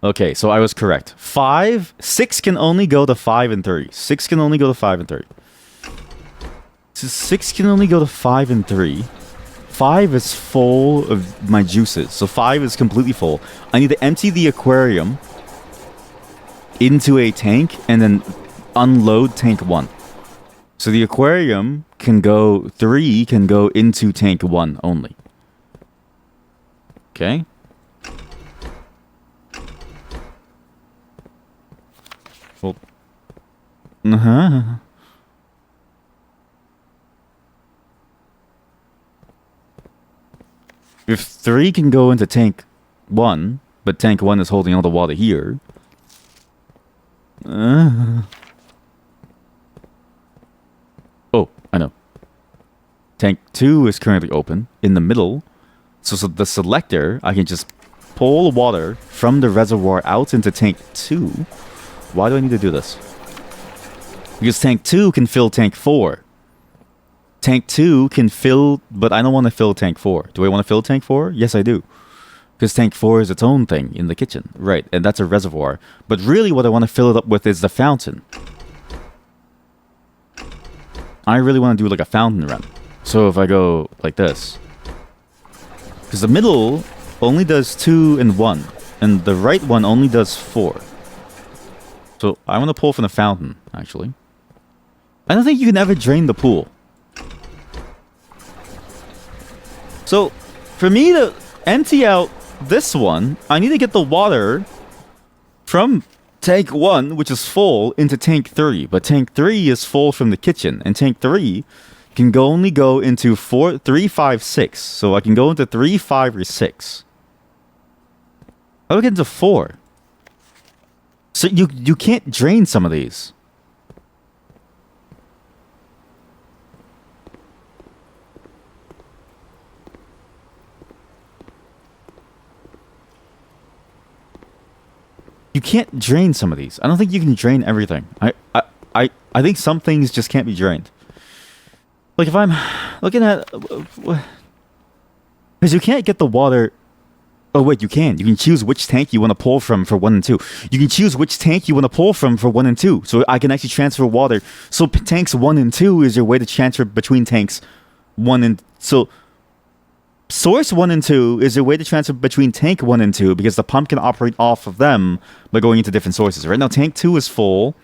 Okay, so I was correct. 6 can only go to 5 and 3. 6 can only go to 5 and 3. So 6 can only go to 5 and 3. 5 is full of my juices. So 5 is completely full. I need to empty the aquarium into a tank and then unload tank 1. So the aquarium can go... 3 can go into tank 1 only. Okay. Well... If 3 can go into tank 1, but tank 1 is holding all the water here... Oh, I know. Tank 2 is currently open in the middle. So the selector, I can just pull water from the reservoir out into tank 2. Why do I need to do this? Because tank 2 can fill tank 4. Tank 2 can fill, but I don't want to fill tank 4. Do I want to fill tank 4? Yes, I do. Because tank 4 is its own thing in the kitchen. Right, and that's a reservoir. But really what I want to fill it up with is the fountain. I really want to do like a fountain run. So if I go like this. Because the middle only does 2 and 1. And the right one only does 4. So I want to pull from the fountain, actually. I don't think you can ever drain the pool. So, for me to empty out this one, I need to get the water from tank 1, which is full, into tank 3. But tank 3 is full from the kitchen. And tank 3 can only go into 4, 3, 5, 6. So I can go into 3, 5, or 6. How do I get into 4? So you can't drain some of these. You can't drain some of these. I don't think you can drain everything. I think some things just can't be drained. Like if I'm looking at... Because you can't get the water... Oh wait, you can. You can choose which tank you want to pull from for 1 and 2. You can choose which tank you want to pull from for 1 and 2. So I can actually transfer water. So tanks 1 and 2 is your way to transfer between tanks 1 and... So... Source 1 and 2 is a way to transfer between tank 1 and 2 because the pump can operate off of them by going into different sources. Right now, tank 2 is full,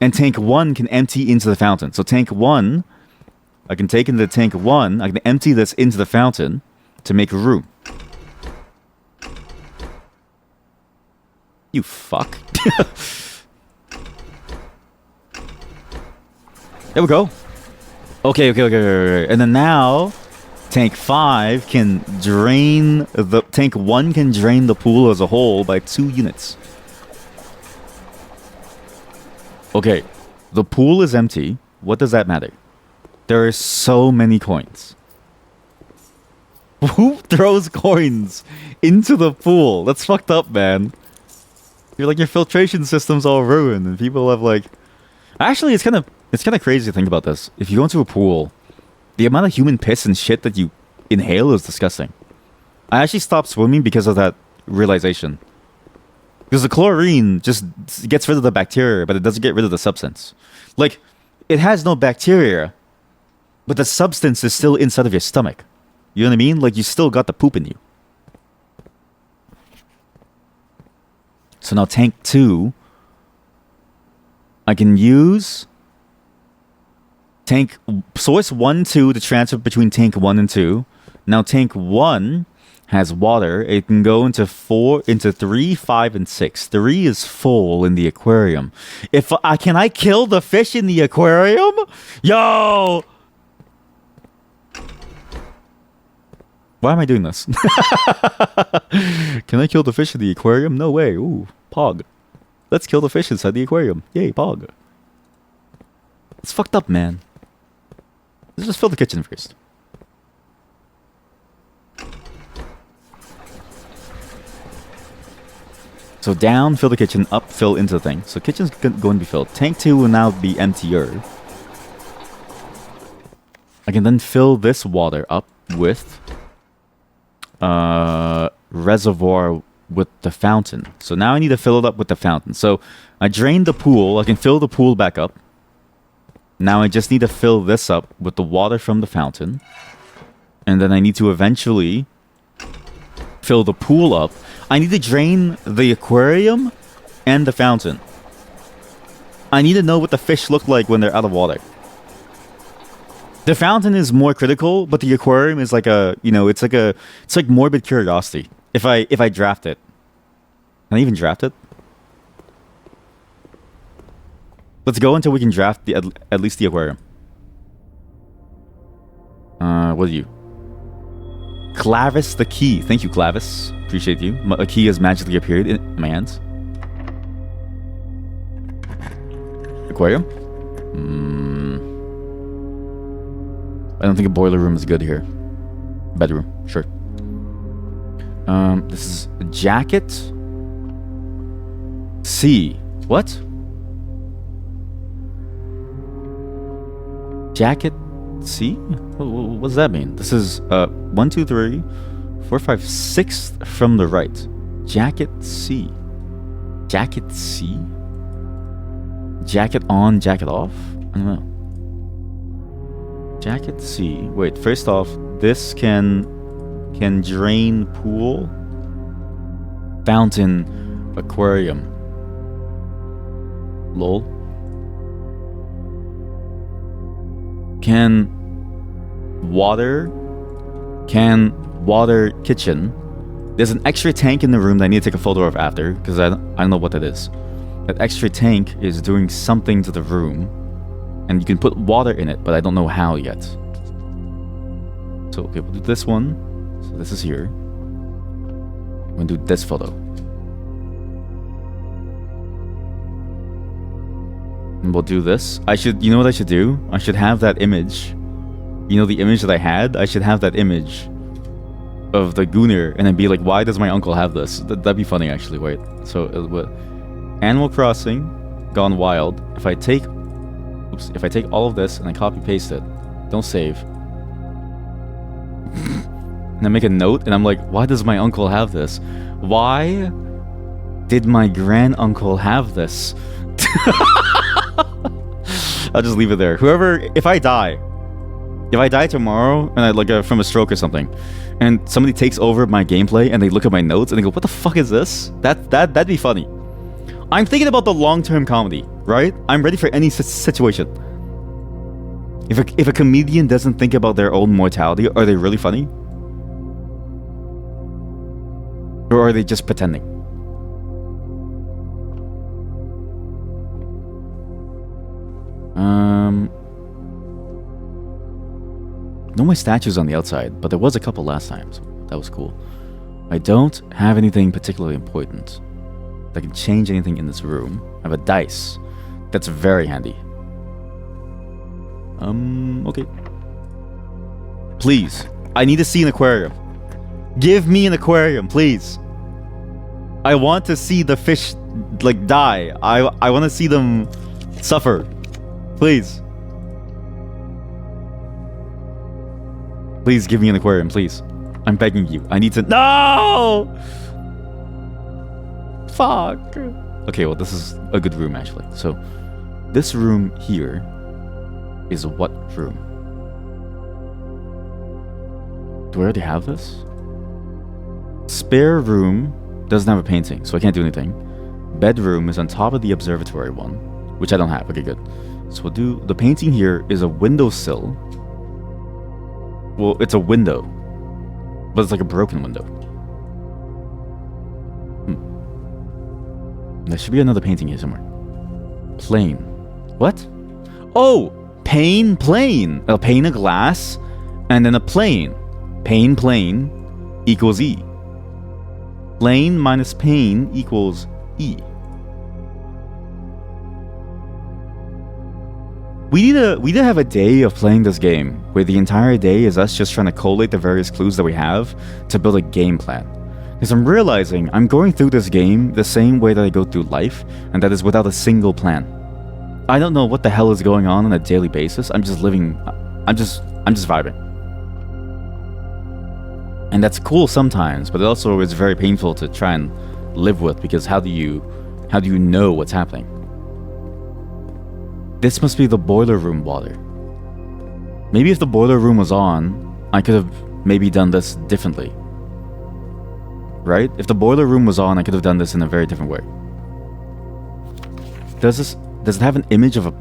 and tank 1 can empty into the fountain. So tank 1, I can take into tank 1, I can empty this into the fountain to make room. You fuck. There we go. Okay. And then now... Tank 5 can drain the... Tank 1 can drain the pool as a whole by 2 units. Okay. The pool is empty. What does that matter? There are so many coins. Who throws coins into the pool? That's fucked up, man. You're like, your filtration system's all ruined, and people have like... Actually, it's kind of crazy to think about this. If you go into a pool... The amount of human piss and shit that you inhale is disgusting. I actually stopped swimming because of that realization. Because the chlorine just gets rid of the bacteria, but it doesn't get rid of the substance. Like, it has no bacteria, but the substance is still inside of your stomach. You know what I mean? Like, you still got the poop in you. So now tank 2, I can use... Tank source 1, 2 to transfer between tank 1 and 2. Now tank 1 has water. It can go into 3, 5, and 6. 3 is full in the aquarium. If can I kill the fish in the aquarium? Yo! Why am I doing this? Can I kill the fish in the aquarium? No way. Ooh, pog. Let's kill the fish inside the aquarium. Yay, pog. It's fucked up, man. Let's just fill the kitchen first. So down, fill the kitchen. Up, fill into the thing. So kitchen's going to be filled. Tank 2 will now be emptier. I can then fill this water up with... reservoir with the fountain. So now I need to fill it up with the fountain. So I drained the pool. I can fill the pool back up. Now I just need to fill this up with the water from the fountain. And then I need to eventually fill the pool up. I need to drain the aquarium and the fountain. I need to know what the fish look like when they're out of water. The fountain is more critical, but the aquarium is like a, you know, it's like morbid curiosity. If I draft it. Can I even draft it? Let's go until we can draft at least the aquarium. What are you? Clavis the key. Thank you, Clavis. Appreciate you. A key has magically appeared in my hands. Aquarium? I don't think a boiler room is good here. Bedroom, sure. This is a jacket. C. What? Jacket C? What does that mean? This is 1, 2, 3, 4, 5, 6 from the right. Jacket C. Jacket C? Jacket on, jacket off? I don't know. Jacket C. Wait, first off, this can drain pool, fountain, aquarium. Lol. Can water kitchen. There's an extra tank in the room that I need to take a photo of after, because I don't know what that is. That extra tank is doing something to the room, and you can put water in it, but I don't know how yet. So, okay, we'll do this one. So this is here. I'm gonna do this photo. And we'll do this. You know what I should do? I should have that image. You know the image that I had? I should have that image of the Gunnar and then be like, why does my uncle have this? That'd be funny, actually. Wait. So, Animal Crossing Gone Wild. If I take all of this and I copy paste it, don't save. And I make a note and I'm like, why does my uncle have this? Why did my granduncle have this? I'll just leave it there. If I die tomorrow and I from a stroke or something, and somebody takes over my gameplay and they look at my notes and they go, what the fuck is this? That'd be funny. I'm thinking about the long-term comedy, right? I'm ready for any situation. If a comedian doesn't think about their own mortality, are they really funny? Or are they just pretending? No more statues on the outside, but there was a couple last time, so that was cool. I don't have anything particularly important that can change anything in this room. I have a dice. That's very handy. Okay. Please. I need to see an aquarium. Give me an aquarium, please. I want to see the fish, die. I want to see them suffer. Please. Please give me an aquarium, please. I'm begging you. I need to... No! Fuck. Okay, well, this is a good room, actually. So, this room here is what room? Do I already have this? Spare room doesn't have a painting, so I can't do anything. Bedroom is on top of the observatory one, which I don't have. Okay, good. So we'll do... The painting here is a windowsill. Well, it's a window, but it's like a broken window. There should be another painting here somewhere. Plane. What? Oh! Plane! A pane of glass, and then a plane. Plane equals E. Plane minus pane equals E. We need to have a day of playing this game where the entire day is us just trying to collate the various clues that we have to build a game plan. Because I'm realizing I'm going through this game the same way that I go through life, and that is without a single plan. I don't know what the hell is going on a daily basis. I'm just living. I'm just vibing. And that's cool sometimes, but it also is very painful to try and live with, because how do you know what's happening? This must be the boiler room water. Maybe if the boiler room was on, I could have maybe done this differently. Right? If the boiler room was on, I could have done this in a very different way. Does it have an image of an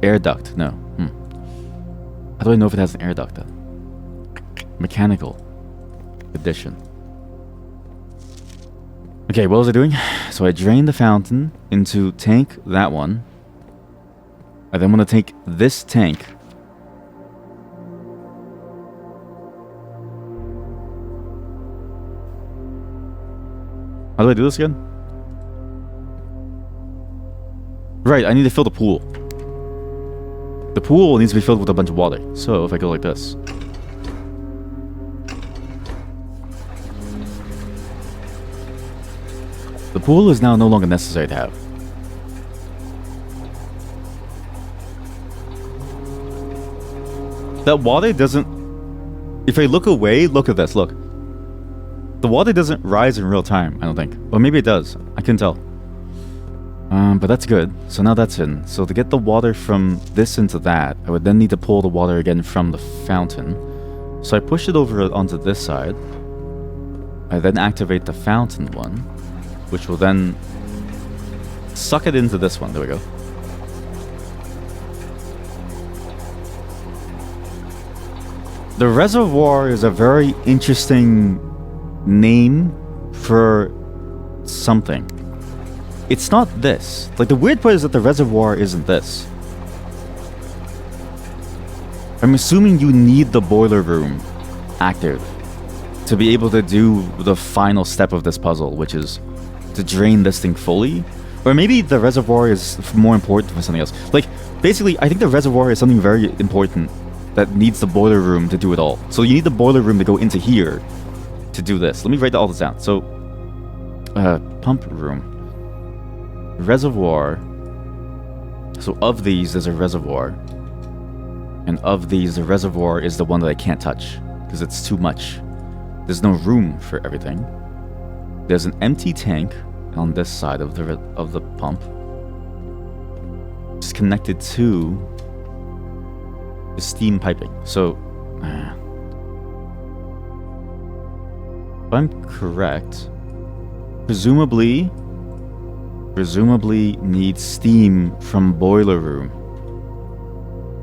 air duct? No. How do I know if it has an air duct then? Mechanical addition. Okay, what was I doing? So I drained the fountain into tank that one. I then want to take this tank. How do I do this again? Right, I need to fill the pool. The pool needs to be filled with a bunch of water. So if I go like this. The pool is now no longer necessary to have. That water doesn't... If I look away, look at this, look. The water doesn't rise in real time, I don't think. Or maybe it does. I couldn't tell. But that's good. So now that's in. So to get the water from this into that, I would then need to pull the water again from the fountain. So I push it over onto this side. I then activate the fountain one, which will then suck it into this one. There we go. The reservoir is a very interesting name for something. It's not this. Like, the weird part is that the reservoir isn't this. I'm assuming you need the boiler room active to be able to do the final step of this puzzle, which is to drain this thing fully. Or maybe the reservoir is more important for something else. Like, basically, I think the reservoir is something very important that needs the boiler room to do it all. So you need the boiler room to go into here to do this. Let me write all this down. So, pump room. Reservoir. So of these, there's a reservoir. And of these, the reservoir is the one that I can't touch because it's too much. There's no room for everything. There's an empty tank on this side of the pump. It's connected to the steam piping. So, if I'm correct, presumably needs steam from boiler room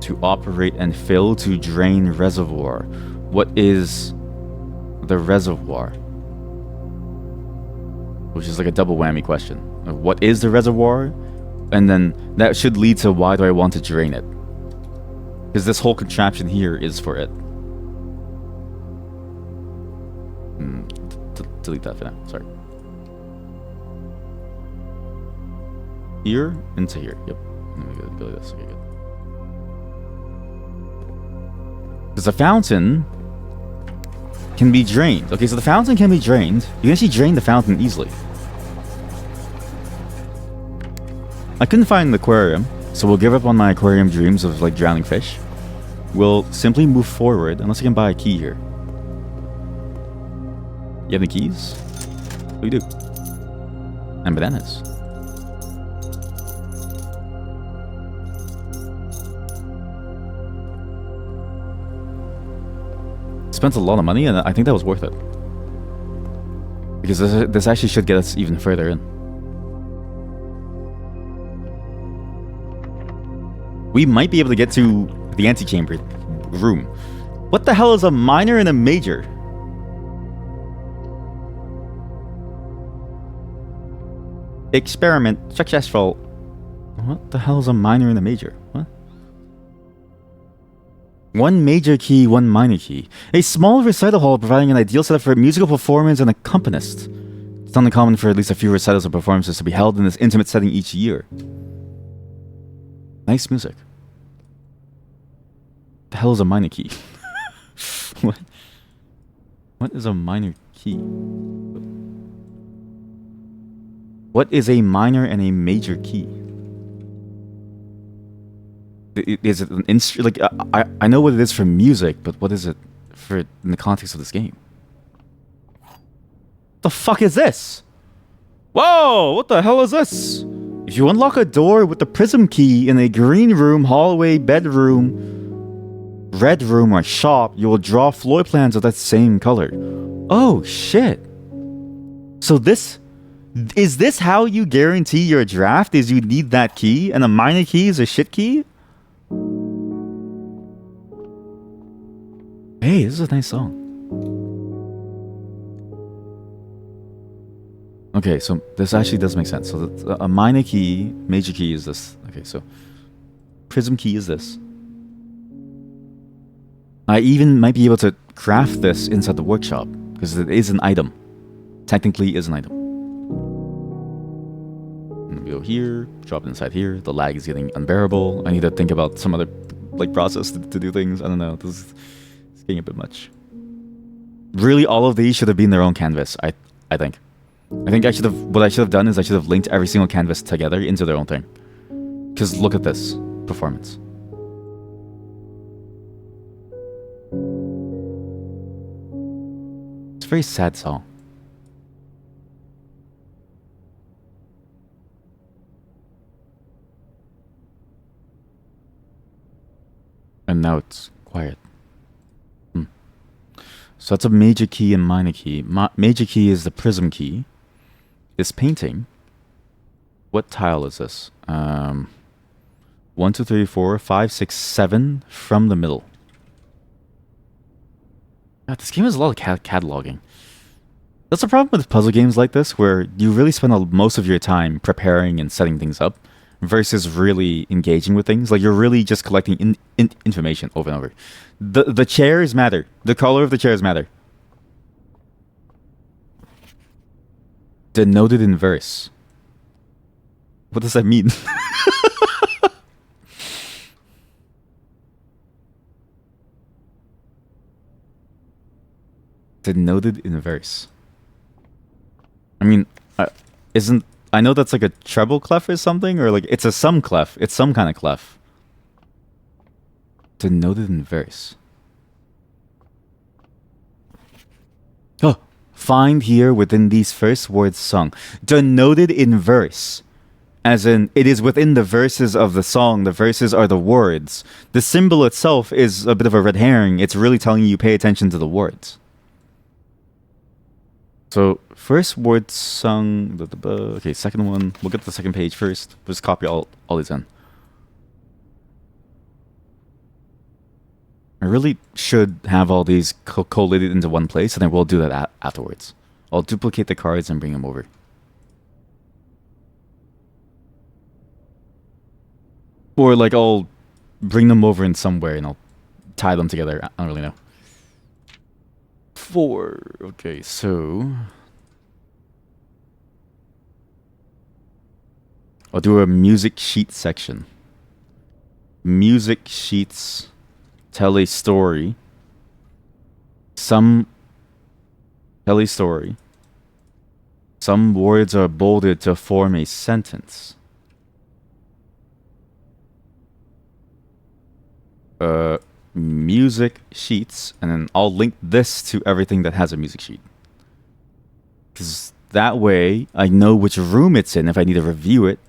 to operate and fill to drain reservoir. What is the reservoir? Which is like a double whammy question. What is the reservoir? And then that should lead to why do I want to drain it? Because this whole contraption here is for it. Delete that for now. Sorry. Here into here. Yep. Let me go like this. Okay, good. Because the fountain can be drained. Okay, so the fountain can be drained. You can actually drain the fountain easily. I couldn't find the aquarium, so we'll give up on my aquarium dreams of like drowning fish. We'll simply move forward, unless I can buy a key here. You have any keys? We do. And bananas. Spent a lot of money, and I think that was worth it. Because this actually should get us even further in. We might be able to get to the antechamber room. What the hell is a minor and a major? Experiment successful. What the hell is a minor and a major? What? One major key, one minor key. A small recital hall providing an ideal setup for musical performance and accompanist. It's not uncommon for at least a few recitals or performances to be held in this intimate setting each year. Nice music. The hell is a minor key? What? What is a minor key? What is a minor and a major key? Is it an instrument? Like I know what it is for music, but what is it for in the context of this game? The fuck is this? Whoa! What the hell is this? If you unlock a door with the prism key in a green room, hallway, bedroom, red room, or shop, you will draw floor plans of that same color. Oh shit! So this. Is this how you guarantee your draft? Is you need that key, and a minor key is a shit key? Hey, this is a nice song. Okay, so this actually does make sense. So a minor key, major key is this. Okay, so prism key is this. I even might be able to craft this inside the workshop, because it is an item. Technically is an item. Go here, drop it inside here. The lag is getting unbearable. I need to think about some other like process to do things. I don't know. This is getting a bit much. Really, all of these should have been their own canvas. I think. I should have. What I should have done is I should have linked every single canvas together into their own thing. Because look at this performance. very sad song. And now it's quiet. So that's a major key and minor key. Major key is the prism key. This painting. What tile is this? 1, 2, 3, 4, 5, 6, 7 from the middle. God, this game has a lot of cataloging. That's the problem with puzzle games like this, where you really spend most of your time preparing and setting things up, versus really engaging with things. Like, you're really just collecting information over and over. The chairs matter. The color of the chairs matter. Denoted in verse. What does that mean? Denoted in verse. I mean, I know that's like a treble clef or something, or like it's a sum clef. It's some kind of clef. Denoted in verse. Oh, find here within these first words sung. Denoted in verse. As in, it is within the verses of the song. The verses are the words. The symbol itself is a bit of a red herring. It's really telling you pay attention to the words. So, first word sung. Okay, second one. We'll get to the second page first. We'll just copy all these in. I really should have all these collated into one place, and then we'll do that afterwards. I'll duplicate the cards and bring them over. Or, like, I'll bring them over in somewhere, and I'll tie them together. I don't really know. 4. Okay, so I'll do a music sheet section. Music sheets tell a story. Some tell a story. Some words are bolded to form a sentence. Music sheets, and then I'll link this to everything that has a music sheet, because that way I know which room it's in if I need to review it,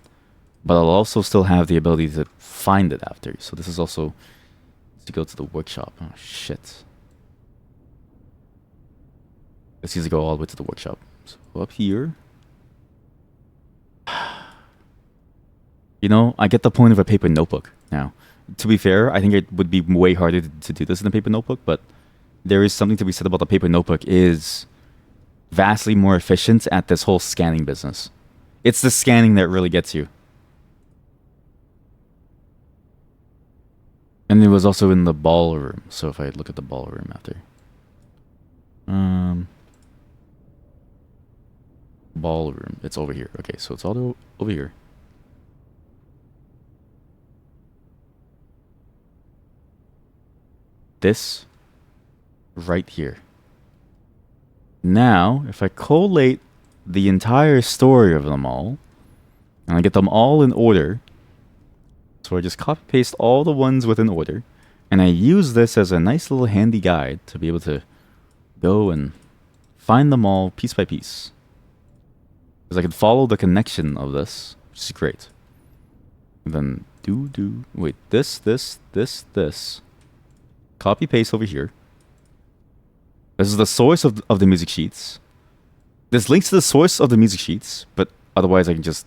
but I'll also still have the ability to find it after. So this is also to go to the workshop. Oh shit, this needs to go all the way to the workshop. So up here, you know, I get the point of a paper notebook now. To be fair, I think it would be way harder to do this in a paper notebook, but there is something to be said about the paper notebook is vastly more efficient at this whole scanning business. It's the scanning that really gets you. And it was also in the ballroom, so if I look at the ballroom after. Ballroom, it's over here. Okay, so it's all over here. This right here. Now, if I collate the entire story of them all, and I get them all in order, so I just copy paste all the ones within order, and I use this as a nice little handy guide to be able to go and find them all piece by piece. Because I can follow the connection of this, which is great. And then wait, this. Copy paste over here. This is the source of the music sheets. This links to the source of the music sheets, but otherwise I can just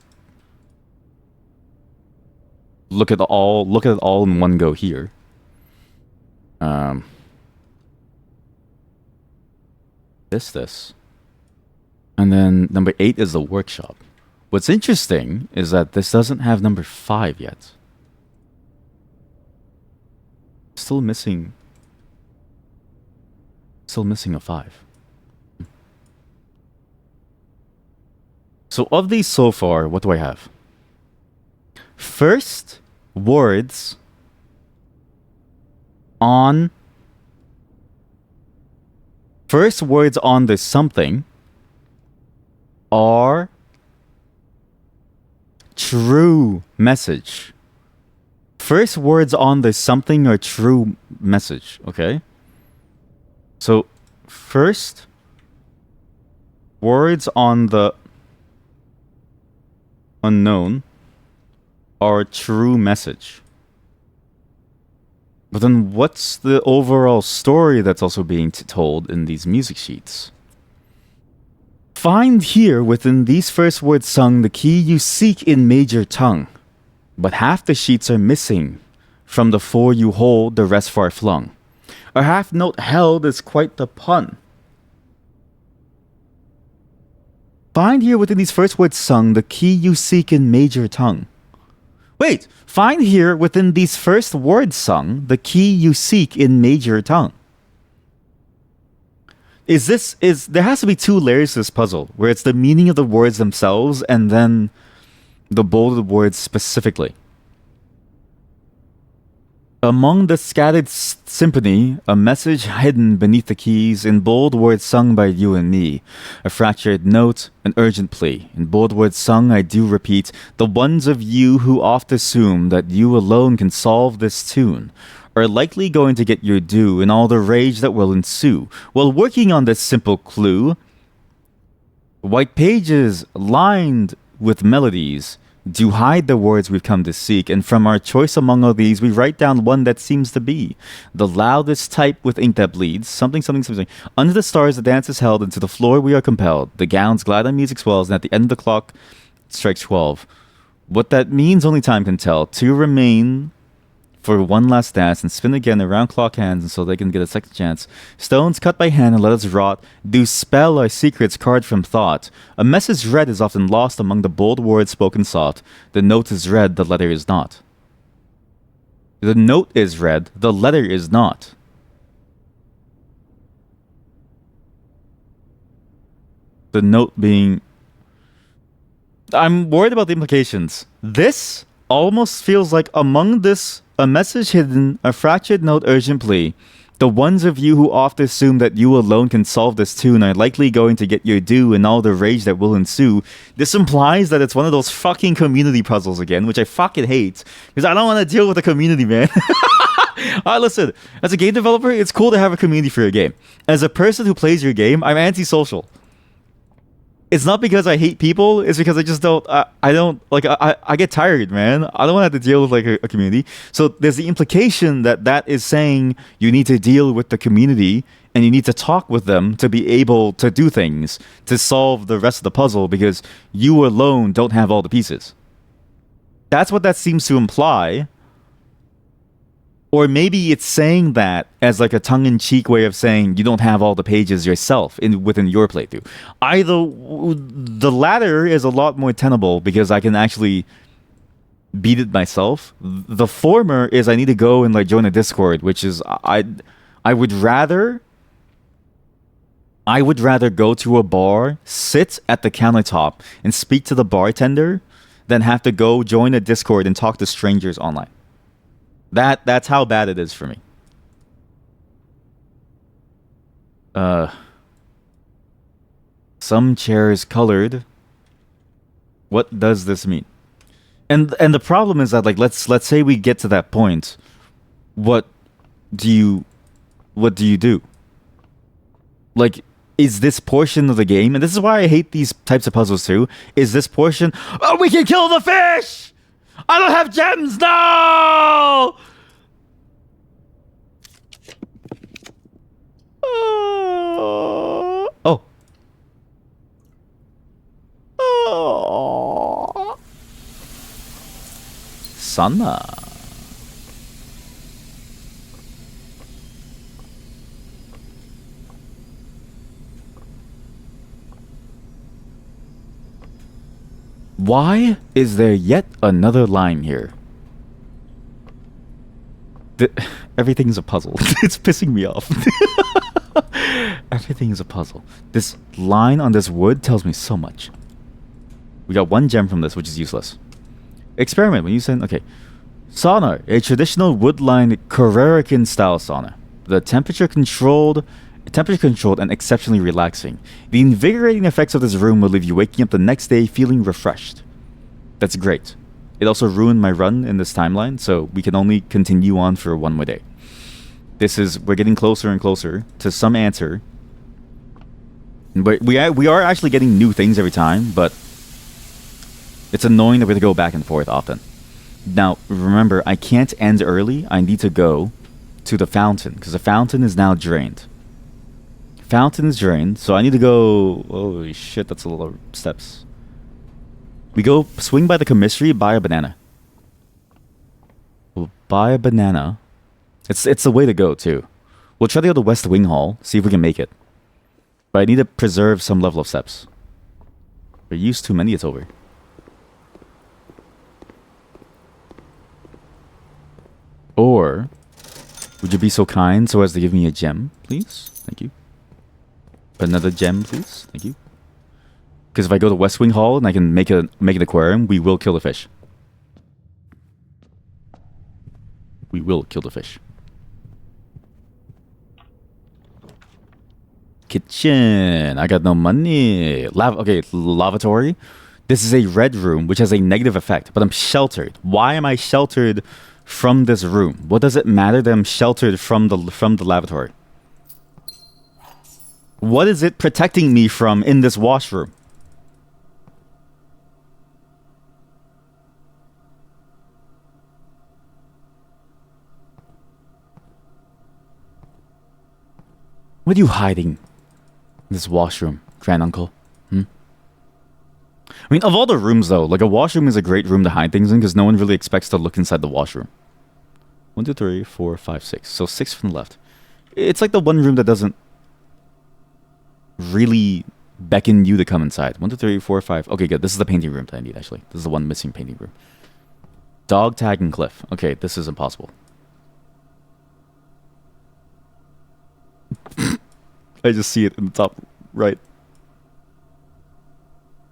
look at it all in one go here. This. And then number 8 is the workshop. What's interesting is that this doesn't have number 5 yet. Still missing a 5. So of these so far, what do I have? First words on the something are true message. First words on the something are true message, okay? So, first Words on the unknown are true message. But then what's the overall story that's also being told in these music sheets? Find here within these first words sung the key you seek in major tongue. But half the sheets are missing. From the four you hold, the rest far flung. A half note held is quite the pun. Find here within these first words sung the key you seek in major tongue. Wait, find here within these first words sung the key you seek in major tongue. There has to be two layers to this puzzle, where it's the meaning of the words themselves and then the bolded words specifically. Among the scattered symphony, a message hidden beneath the keys, in bold words sung by you and me. A fractured note, an urgent plea. In bold words sung, I do repeat, the ones of you who oft assume that you alone can solve this tune are likely going to get your due in all the rage that will ensue. While working on this simple clue, white pages lined with melodies do hide the words we've come to seek, and from our choice among all these, we write down one that seems to be the loudest type with ink that bleeds. Something, something, something. Under the stars, the dance is held, and to the floor we are compelled. The gowns glide on music swells, and at the end of the clock, it strikes 12. What that means, only time can tell. To remain for one last dance and spin again around clock hands and so they can get a second chance. Stones cut by hand and let us rot, do spell our secrets carved from thought. A message read is often lost among the bold words spoken sought. The note is read, the letter is not. The note is read, the letter is not. The note being... I'm worried about the implications. This almost feels like among this... a message hidden, a fractured note, urgent plea. The ones of you who oft assume that you alone can solve this tune are likely going to get your due in all the rage that will ensue. This implies that it's one of those fucking community puzzles again, which I fucking hate. Because I don't want to deal with the community, man. Alright, listen. As a game developer, it's cool to have a community for your game. As a person who plays your game, I'm antisocial. It's not because I hate people, it's because I just don't, I get tired, man. I don't want to have to deal with, like, a community. So there's the implication that that is saying you need to deal with the community and you need to talk with them to be able to do things, to solve the rest of the puzzle, because you alone don't have all the pieces. That's what that seems to imply. Or maybe it's saying that as like a tongue-in-cheek way of saying you don't have all the pages yourself within your playthrough. Either the latter is a lot more tenable because I can actually beat it myself. The former is I need to go and like join a Discord, which is I would rather go to a bar, sit at the countertop, and speak to the bartender than have to go join a Discord and talk to strangers online. That's how bad it is for me. Some chairs colored. What does this mean? And the problem is that, like, let's say we get to that point. What do you do? Like, is this portion of the game, and this is why I hate these types of puzzles too, is this portion, oh, we can kill the fish! I don't have gems, no! Oh. Oh. Sana. Why is there yet another line here? Everything's a puzzle. It's pissing me off. Everything is a puzzle. This line on this wood tells me so much. We got one gem from this, which is useless. Experiment. When you send... Okay. Sauna. A traditional wood-lined Carrarican style sauna. The temperature-controlled and exceptionally relaxing. The invigorating effects of this room will leave you waking up the next day feeling refreshed. That's great. It also ruined my run in this timeline, so we can only continue on for one more day. We're getting closer and closer to some answer But we are actually getting new things every time, but it's annoying that we have to go back and forth often. Now, remember, I can't end early. I need to go to the fountain, because the fountain is now drained. Fountain is drained, so I need to go... Holy shit, that's a lot of steps. We go swing by the commissary, buy a banana. We'll buy a banana. It's the way to go, too. We'll try to go to West Wing Hall, see if we can make it. But I need to preserve some level of steps. If I use too many, it's over. Or, would you be so kind so as to give me a gem, please? Thank you. Another gem, please. Thank you. Because if I go to West Wing Hall and I can make an aquarium, we will kill the fish. We will kill the fish. Kitchen. I got no money. Okay, lavatory. This is a red room, which has a negative effect, but I'm sheltered. Why am I sheltered from this room? What does it matter that I'm sheltered from the lavatory? What is it protecting me from in this washroom? What are you hiding in this washroom, granduncle? I mean, of all the rooms, though, like a washroom is a great room to hide things in because no one really expects to look inside the washroom. 1, 2, 3, 4, 5, 6. So 6 from the left. It's like the one room that doesn't really beckon you to come inside. 1, 2, 3, 4, 5. Okay, good. This is the painting room that I need, actually. This is the one missing painting room. Dog tag and cliff. Okay, this is impossible. I just see it in the top right.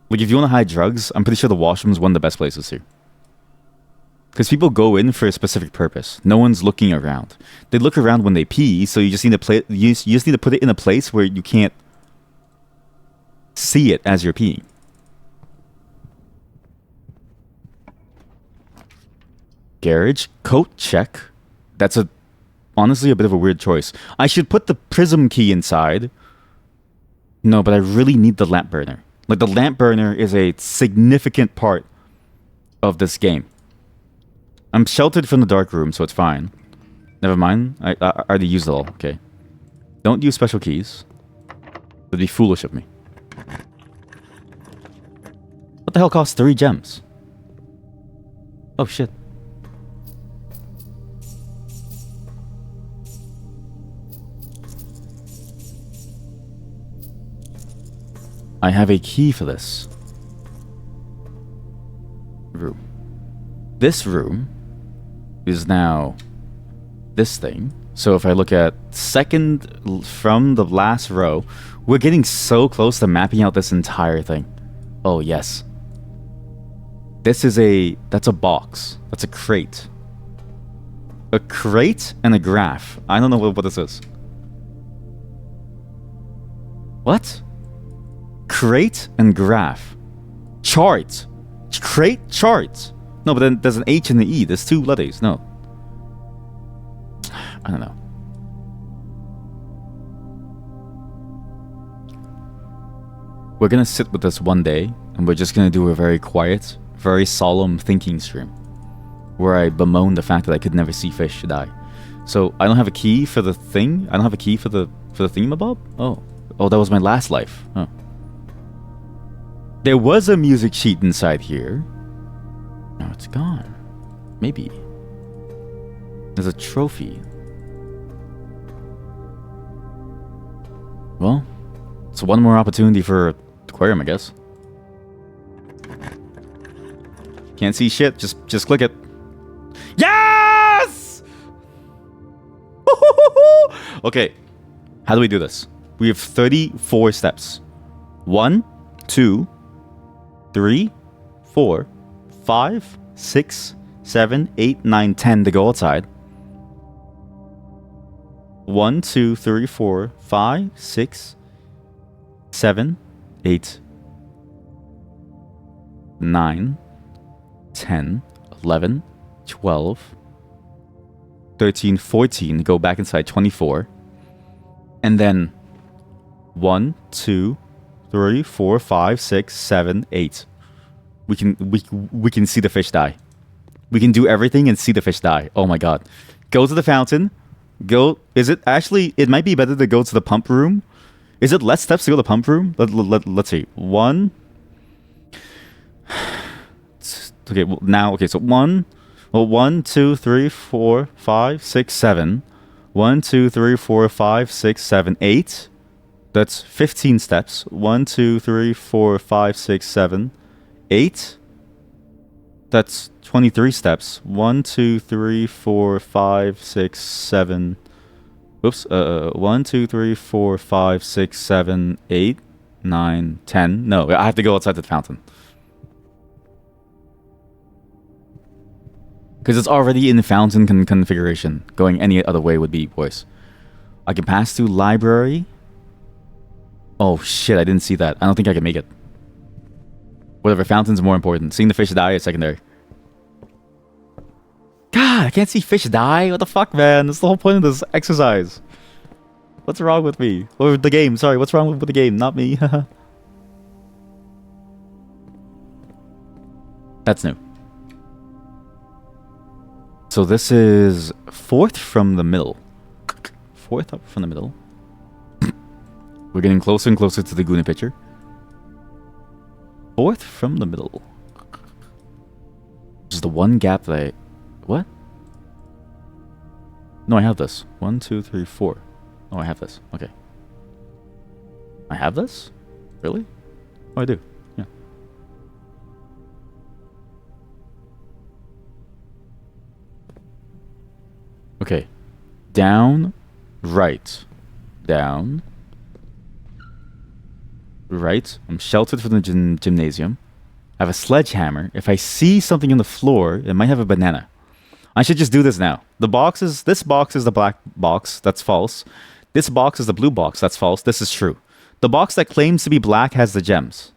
Like, if you want to hide drugs, I'm pretty sure the washroom is one of the best places here. Because people go in for a specific purpose. No one's looking around. They look around when they pee, so you just need to you just need to put it in a place where you can't see it as you're peeing. Garage, coat check. That's honestly a bit of a weird choice. I should put the prism key inside. No, but I really need the lamp burner. Like, the lamp burner is a significant part of this game. I'm sheltered from the dark room, so it's fine. Never mind. I already used it all. Okay. Don't use special keys. That'd be foolish of me. What the hell costs 3 gems? Oh, shit. I have a key for this room. This room is now this thing. So if I look at second from the last row, we're getting so close to mapping out this entire thing. Oh, yes. That's a box. That's a crate. A crate and a graph. I don't know what this is. What? Crate and graph. Chart. Crate chart. No, but then there's an H and an E. There's 2 letters. No. I don't know. We're gonna sit with this one day, and we're just gonna do a very quiet, very solemn thinking stream, where I bemoan the fact that I could never see fish die. So I don't have a key for the thing. I don't have a key for the thingamabob. Oh, that was my last life. Huh. There was a music sheet inside here. Now it's gone. Maybe. There's a trophy. Well, it's one more opportunity for aquarium, I guess. Can't see shit. Just click it. Yes! Okay. How do we do this? We have 34 steps. 1, 2, 3, 4, 5, 6, 7, 8, 9, 10 to go outside. 1, 2, 3, 4, 5, 6, 7, 8, 9, 10, 11, 12, 13, 14, go back inside 24. And then 1, 2, 3, 4, 5, 6, 7, 8. We can see the fish die. We can do everything and see the fish die. Oh my god. Go to the fountain. Go. Is it actually? It might be better to go to the pump room. Is it less steps to go to the pump room? Let's see. 1. Okay. Well, now. Okay. So 1. Well, 1, 2, 3, 4, 5, 6, 7. 1, 2, 3, 4, 5, 6, 7, 8. That's 15 steps. 1, 2, 3, 4, 5, 6, 7, 8. That's 23 steps. 1, 2, 3, 4, 5, 6, 7. Oops. 1, 2, 3, 4, 5, 6, 7, 8, 9, 10. No, I have to go outside the fountain. Because it's already in the fountain configuration. Going any other way would be worse. I can pass through library. Oh shit, I didn't see that. I don't think I can make it. Whatever, fountain's more important. Seeing the fish die is secondary. God, I can't see fish die? What the fuck, man? That's the whole point of this exercise. What's wrong with me? Or the game, sorry. What's wrong with the game? Not me. That's new. So this is 4th from the middle. 4th up from the middle. We're getting closer and closer to the Guna picture. 4th from the middle. This is the one gap that I... What? No, I have this. 1, 2, 3, 4. Oh, I have this. Okay. I have this? Really? Oh, I do. Yeah. Okay. Down, right. Down. Right. I'm sheltered from the gymnasium. I have a sledgehammer. If I see something on the floor, it might have a banana. I should just do this now. The box is... This box is the black box. That's false. This box is the blue box. That's false. This is true. The box that claims to be black has the gems.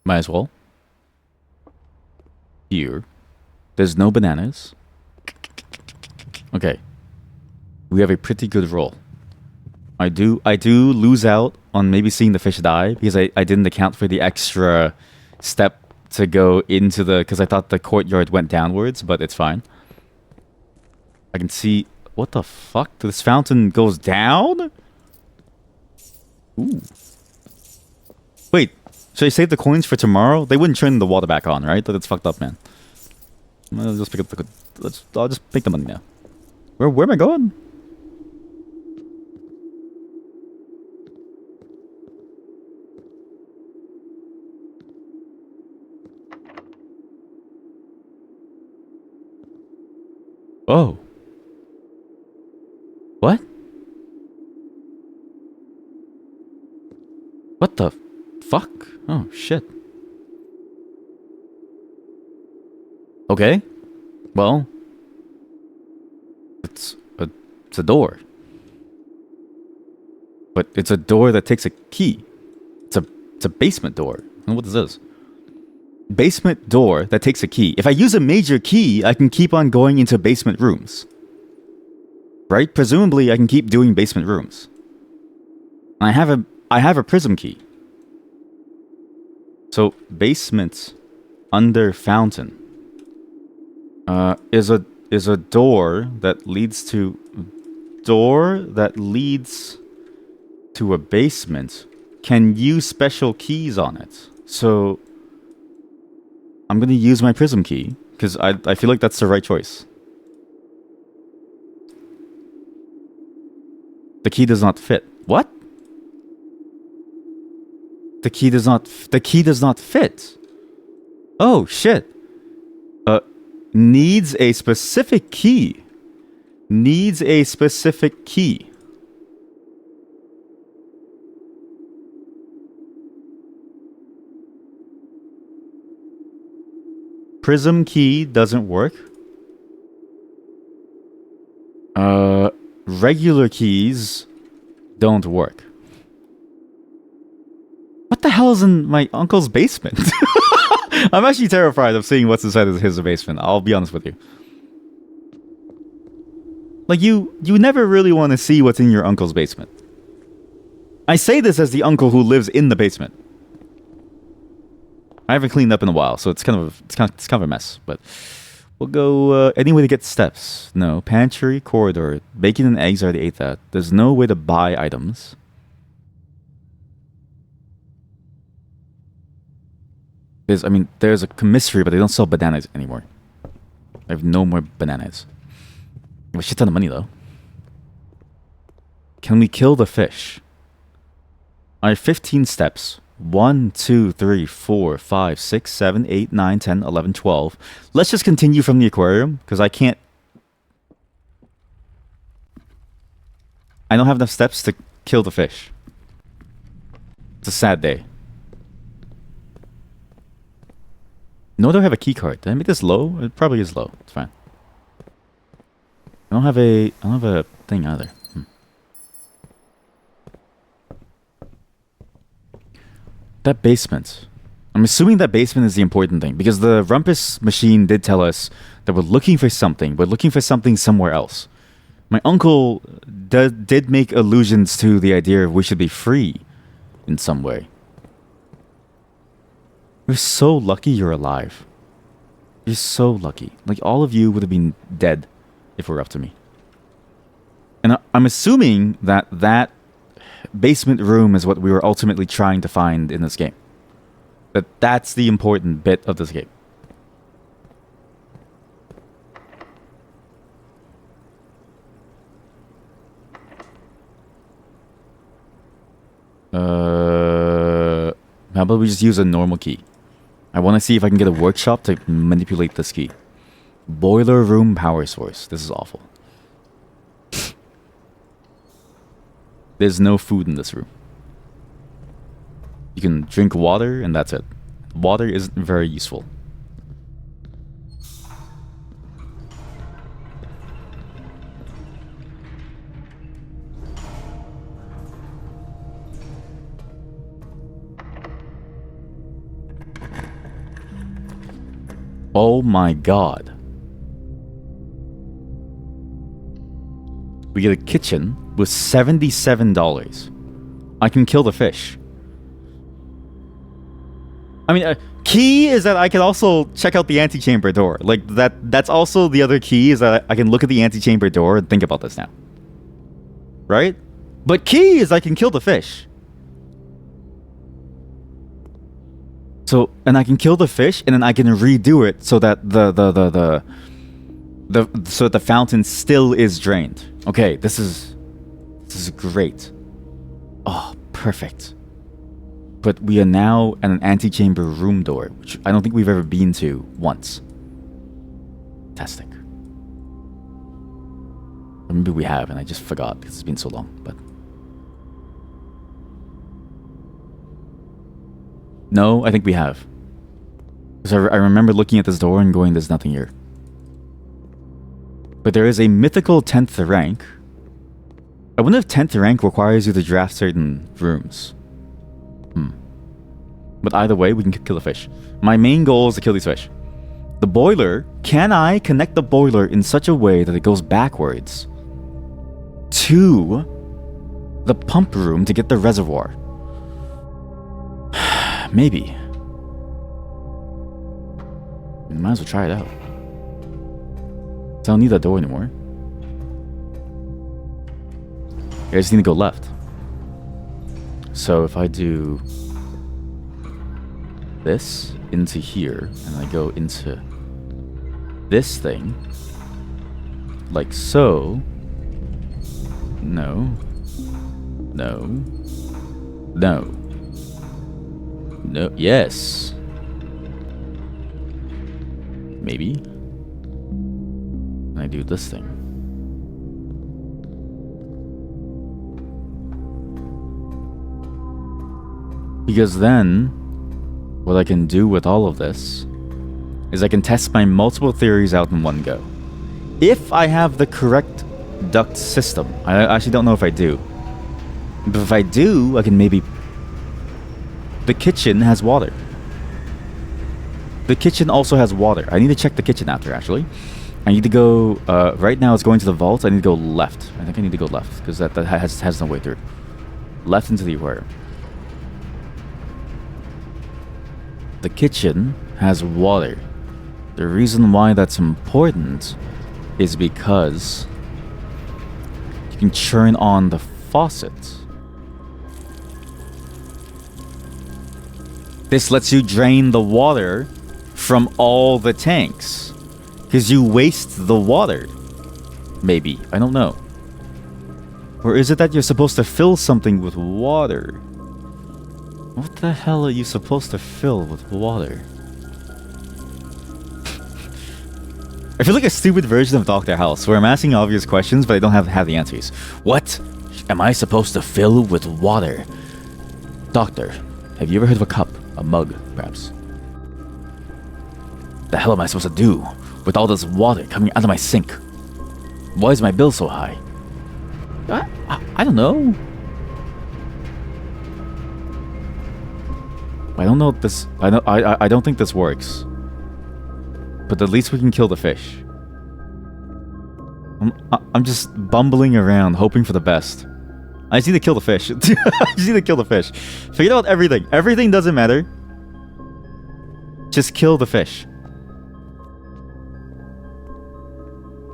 Might as well. Here. There's no bananas. Okay. We have a pretty good roll. I do lose out on maybe seeing the fish die because I didn't account for the extra step to go into the... Because I thought the courtyard went downwards, but it's fine. I can see... What the fuck? This fountain goes down? Ooh. Wait, should I save the coins for tomorrow? They wouldn't turn the water back on, right? That's fucked up, man. I'll just pick up the... I'll just pick the money now. Where am I going? Oh. What? What the fuck? Oh, shit. Okay. Well. It's a door. But it's a door that takes a key. It's a basement door. I don't know what this is. Basement door that takes a key. If I use a major key, I can keep on going into basement rooms. Right? Presumably, I can keep doing basement rooms. I have a prism key. So, basement under fountain is a door that leads to a basement can use special keys on it. So I'm going to use my prism key, because I feel like that's the right choice. The key does not fit. What? The key does not fit. Oh, shit. Needs a specific key. Needs a specific key. Prism key doesn't work. Regular keys don't work. What the hell is in my uncle's basement? I'm actually terrified of seeing what's inside his basement. I'll be honest with you. Like, you never really want to see what's in your uncle's basement. I say this as the uncle who lives in the basement. I haven't cleaned up in a while, so it's kind of a mess. But we'll go any way to get steps. No. Pantry, corridor. Bacon and eggs, I already ate that. There's no way to buy items. There's a commissary, but they don't sell bananas anymore. I have no more bananas. I have a shit ton of money, though. Can we kill the fish? I have 15 steps. 1, 2, 3, 4, 5, 6, 7, 8, 9, 10, 11, 12. Let's just continue from the aquarium, because I don't have enough steps to kill the fish. It's a sad day. No, do I have a key card? Did I make this low? It probably is low. It's fine. I don't have a thing either. That basement. I'm assuming that basement is the important thing, because the rumpus machine did tell us that we're looking for something. We're looking for something somewhere else. My uncle did make allusions to the idea of we should be free in some way. You're so lucky you're alive. You're so lucky. Like, all of you would have been dead if it were up to me. And I'm assuming that basement room is what we were ultimately trying to find in this game. That's the important bit of this game. How about we just use a normal key? I want to see if I can get a workshop to manipulate this key. Boiler room power source. This is awful. There's no food in this room. You can drink water and that's it. Water isn't very useful. Oh my god. We get a kitchen with $77. I can kill the fish. I mean, key is that I can also check out the antechamber door. Like, that's also the other key, is that I can look at the antechamber door and think about this now. Right? But key is I can kill the fish. So, and I can kill the fish, and then I can redo it so that the fountain still is drained. Okay, this is great. Oh, perfect. But we are now at an antechamber room door, which I don't think we've ever been to once. Fantastic. Or maybe we have, and I just forgot because it's been so long, but... No, I think we have. Because I remember looking at this door and going, there's nothing here. But there is a mythical 10th rank. I wonder if 10th rank requires you to draft certain rooms. But either way, we can kill the fish. My main goal is to kill these fish. The boiler, can I connect the boiler in such a way that it goes backwards to the pump room to get the reservoir? Maybe. We might as well try it out. So I don't need that door anymore. I just need to go left. So if I do this into here, and I go into this thing, like so. No. No. No. No. Yes. Maybe. And I do this thing. Because then, what I can do with all of this is I can test my multiple theories out in one go. If I have the correct duct system. I actually don't know if I do. But if I do, I can maybe... The kitchen has water. The kitchen also has water. I need to check the kitchen after, actually. I need to go... right now it's going to the vault. I need to go left. I think I need to go left, because that has no way through. Left into the aquarium. The kitchen has water. The reason why that's important is because you can turn on the faucet. This lets you drain the water from all the tanks. Because you waste the water. Maybe. I don't know. Or is it that you're supposed to fill something with water? What the hell are you supposed to fill with water? I feel like a stupid version of Dr. House, where I'm asking obvious questions, but I don't have the answers. What am I supposed to fill with water? Doctor, have you ever heard of a cup? A mug, perhaps? The hell am I supposed to do with all this water coming out of my sink? Why is my bill so high? I don't know. I don't know if this... I don't think this works. But at least we can kill the fish. I'm just bumbling around, hoping for the best. I just need to kill the fish. I just need to kill the fish. Forget about everything. Everything doesn't matter. Just kill the fish.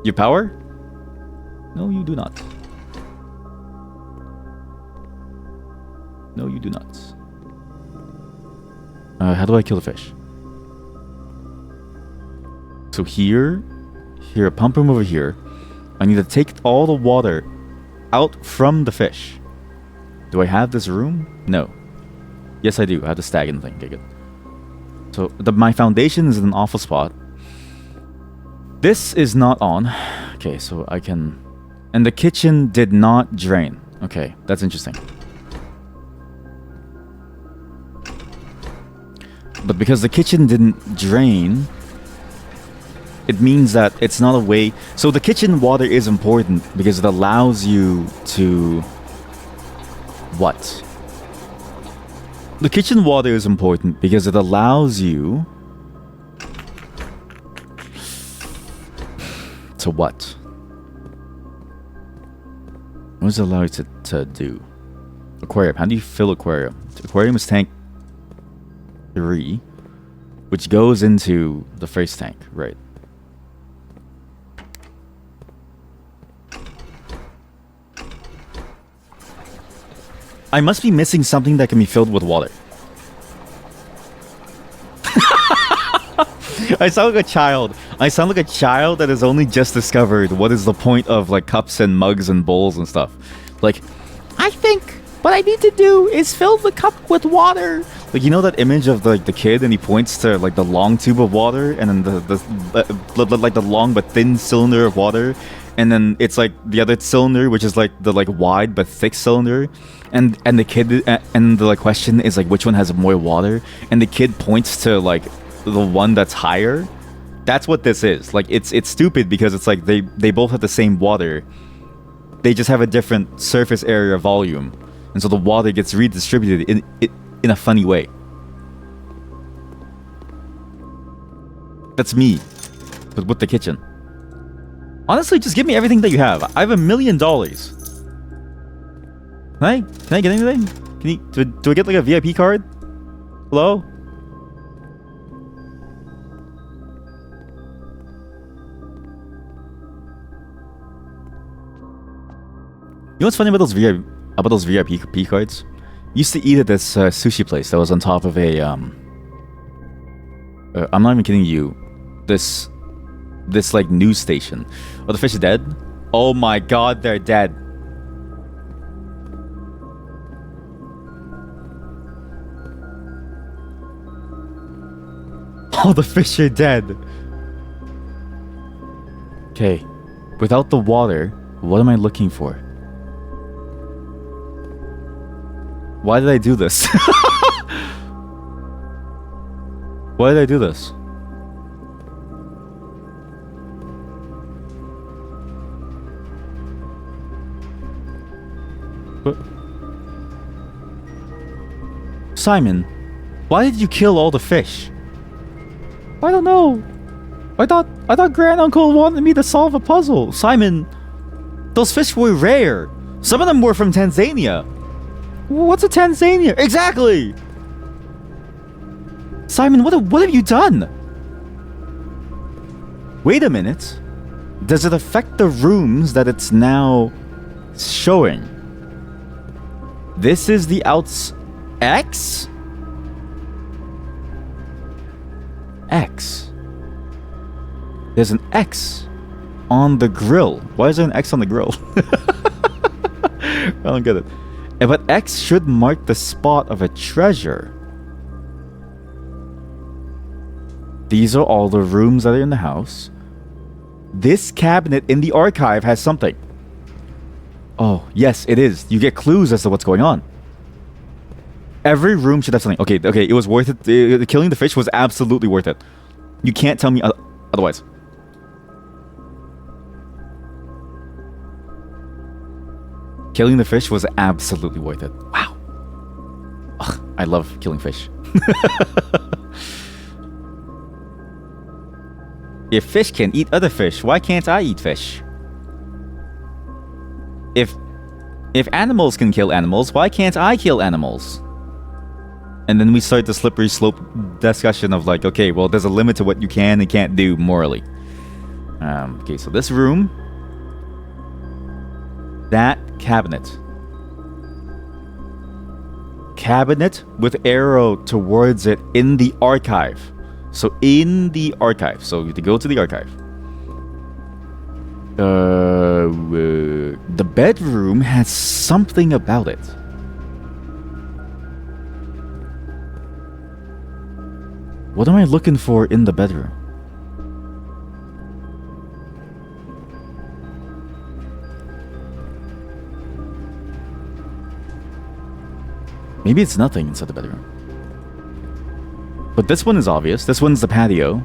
Your power? No, you do not. No, you do not. How do I kill the fish? So here, pump him over here. I need to take all the water out from the fish. Do I have this room? No. Yes, I do. I have the stagnant thing. Okay, good. So my foundation is in an awful spot. This is not on. Okay, so I can... And the kitchen did not drain. Okay, that's interesting. But because the kitchen didn't drain... It means that it's not a way... So the kitchen water is important because it allows you to... What? The kitchen water is important because it allows you... To what? What does it allow you to do? Aquarium. How do you fill aquarium? Aquarium is tank 3, which goes into the first tank, right? I must be missing something that can be filled with water. I sound like a child. I sound like a child that has only just discovered what is the point of like cups and mugs and bowls and stuff. Like, I think what I need to do is fill the cup with water. Like, you know that image of the kid and he points to like the long tube of water and then the long but thin cylinder of water, and then it's like the other cylinder which is like the like wide but thick cylinder, and the kid and the like question is like which one has more water, and the kid points to like the one that's higher. That's what this is. Like, it's stupid because it's like they both have the same water. They just have a different surface area volume, and so the water gets redistributed in a funny way. That's me, but with the kitchen. Honestly, just give me everything that you have. I have $1 million. Can I get anything? Do I get like a VIP card? Hello? You know what's funny about those VIP cards? Used to eat at this sushi place that was on top of a I'm not even kidding you. This like news station. Oh, the fish is dead? Oh my god, they're dead. Oh, the fish are dead. Okay. Without the water, what am I looking for? Why did I do this? Why did I do this? What? Simon, why did you kill all the fish? I don't know. I thought Granduncle wanted me to solve a puzzle. Simon, those fish were rare. Some of them were from Tanzania. What's a Tanzania? Exactly. Simon, what have you done? Wait a minute. Does it affect the rooms that it's now showing? This is the outs X? X. There's an X on the grill. Why is there an X on the grill? I don't get it. But X should mark the spot of a treasure. These are all the rooms that are in the house. This cabinet in the archive has something. Oh, yes, it is. You get clues as to what's going on. Every room should have something. Okay, it was worth it. Killing the fish was absolutely worth it. You can't tell me otherwise. Killing the fish was absolutely worth it. Wow. Ugh, I love killing fish. If fish can eat other fish, why can't I eat fish? If animals can kill animals, why can't I kill animals? And then we start the slippery slope discussion of like, okay, well, there's a limit to what you can and can't do morally. Okay, so this room, that cabinet with arrow towards it in the archive. So in the archive, so you have to go to the archive. The bedroom has something about it. What am I looking for in the bedroom? Maybe it's nothing inside the bedroom. But this one is obvious. This one's the patio.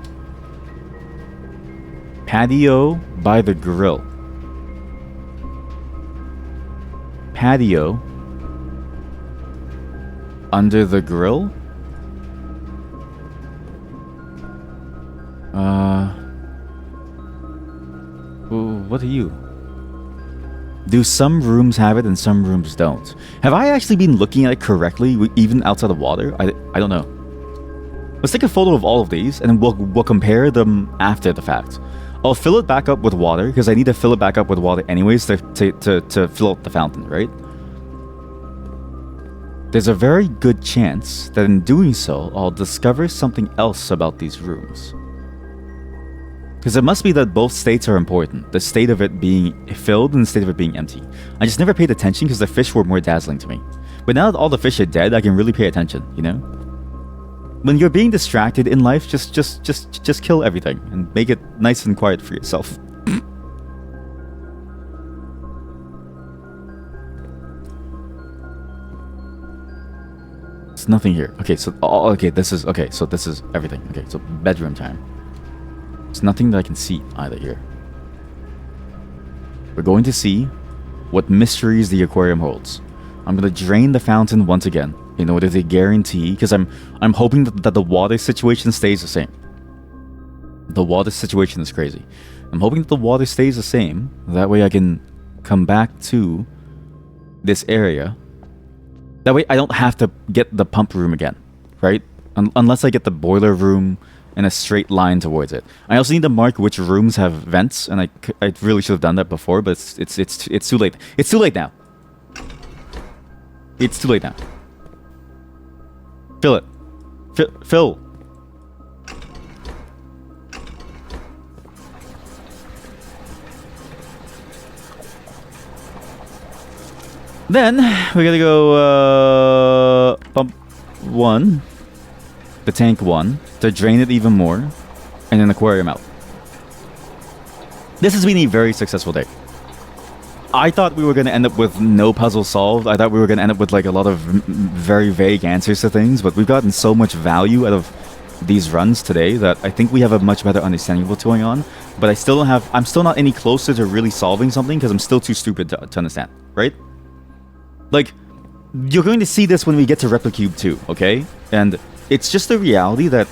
Patio by the grill. Patio under the grill? What are you? Do some rooms have it and some rooms don't? Have I actually been looking at it correctly, even outside of water? I don't know. Let's take a photo of all of these, and we'll compare them after the fact. I'll fill it back up with water, because I need to fill it back up with water anyways to fill up the fountain, right? There's a very good chance that in doing so, I'll discover something else about these rooms. Because it must be that both states are important. The state of it being filled and the state of it being empty. I just never paid attention because the fish were more dazzling to me. But now that all the fish are dead, I can really pay attention, you know? When you're being distracted in life, just kill everything and make it nice and quiet for yourself. There's nothing here. Okay, so this is everything. Okay, so bedroom time. There's nothing that I can see either here. We're going to see what mysteries the aquarium holds. I'm going to drain the fountain once again in order to guarantee, because I'm hoping that the water situation stays the same. The water situation is crazy. I'm hoping that the water stays the same. That way I can come back to this area. That way I don't have to get the pump room again, right? Unless I get the boiler room in a straight line towards it. I also need to mark which rooms have vents, and I really should have done that before, but it's too late. It's too late now. It's too late now. Fill it. Fill. Then we gotta go pump 1, the tank 1, to drain it even more, and then aquarium out. This has been a very successful day. I thought we were going to end up with no puzzle solved. I thought we were going to end up with like a lot of very vague answers to things, but we've gotten so much value out of these runs today that I think we have a much better understanding of what's going on. But I'm still not any closer to really solving something because I'm still too stupid to understand, right? Like, you're going to see this when we get to Replicube 2, okay? And it's just the reality that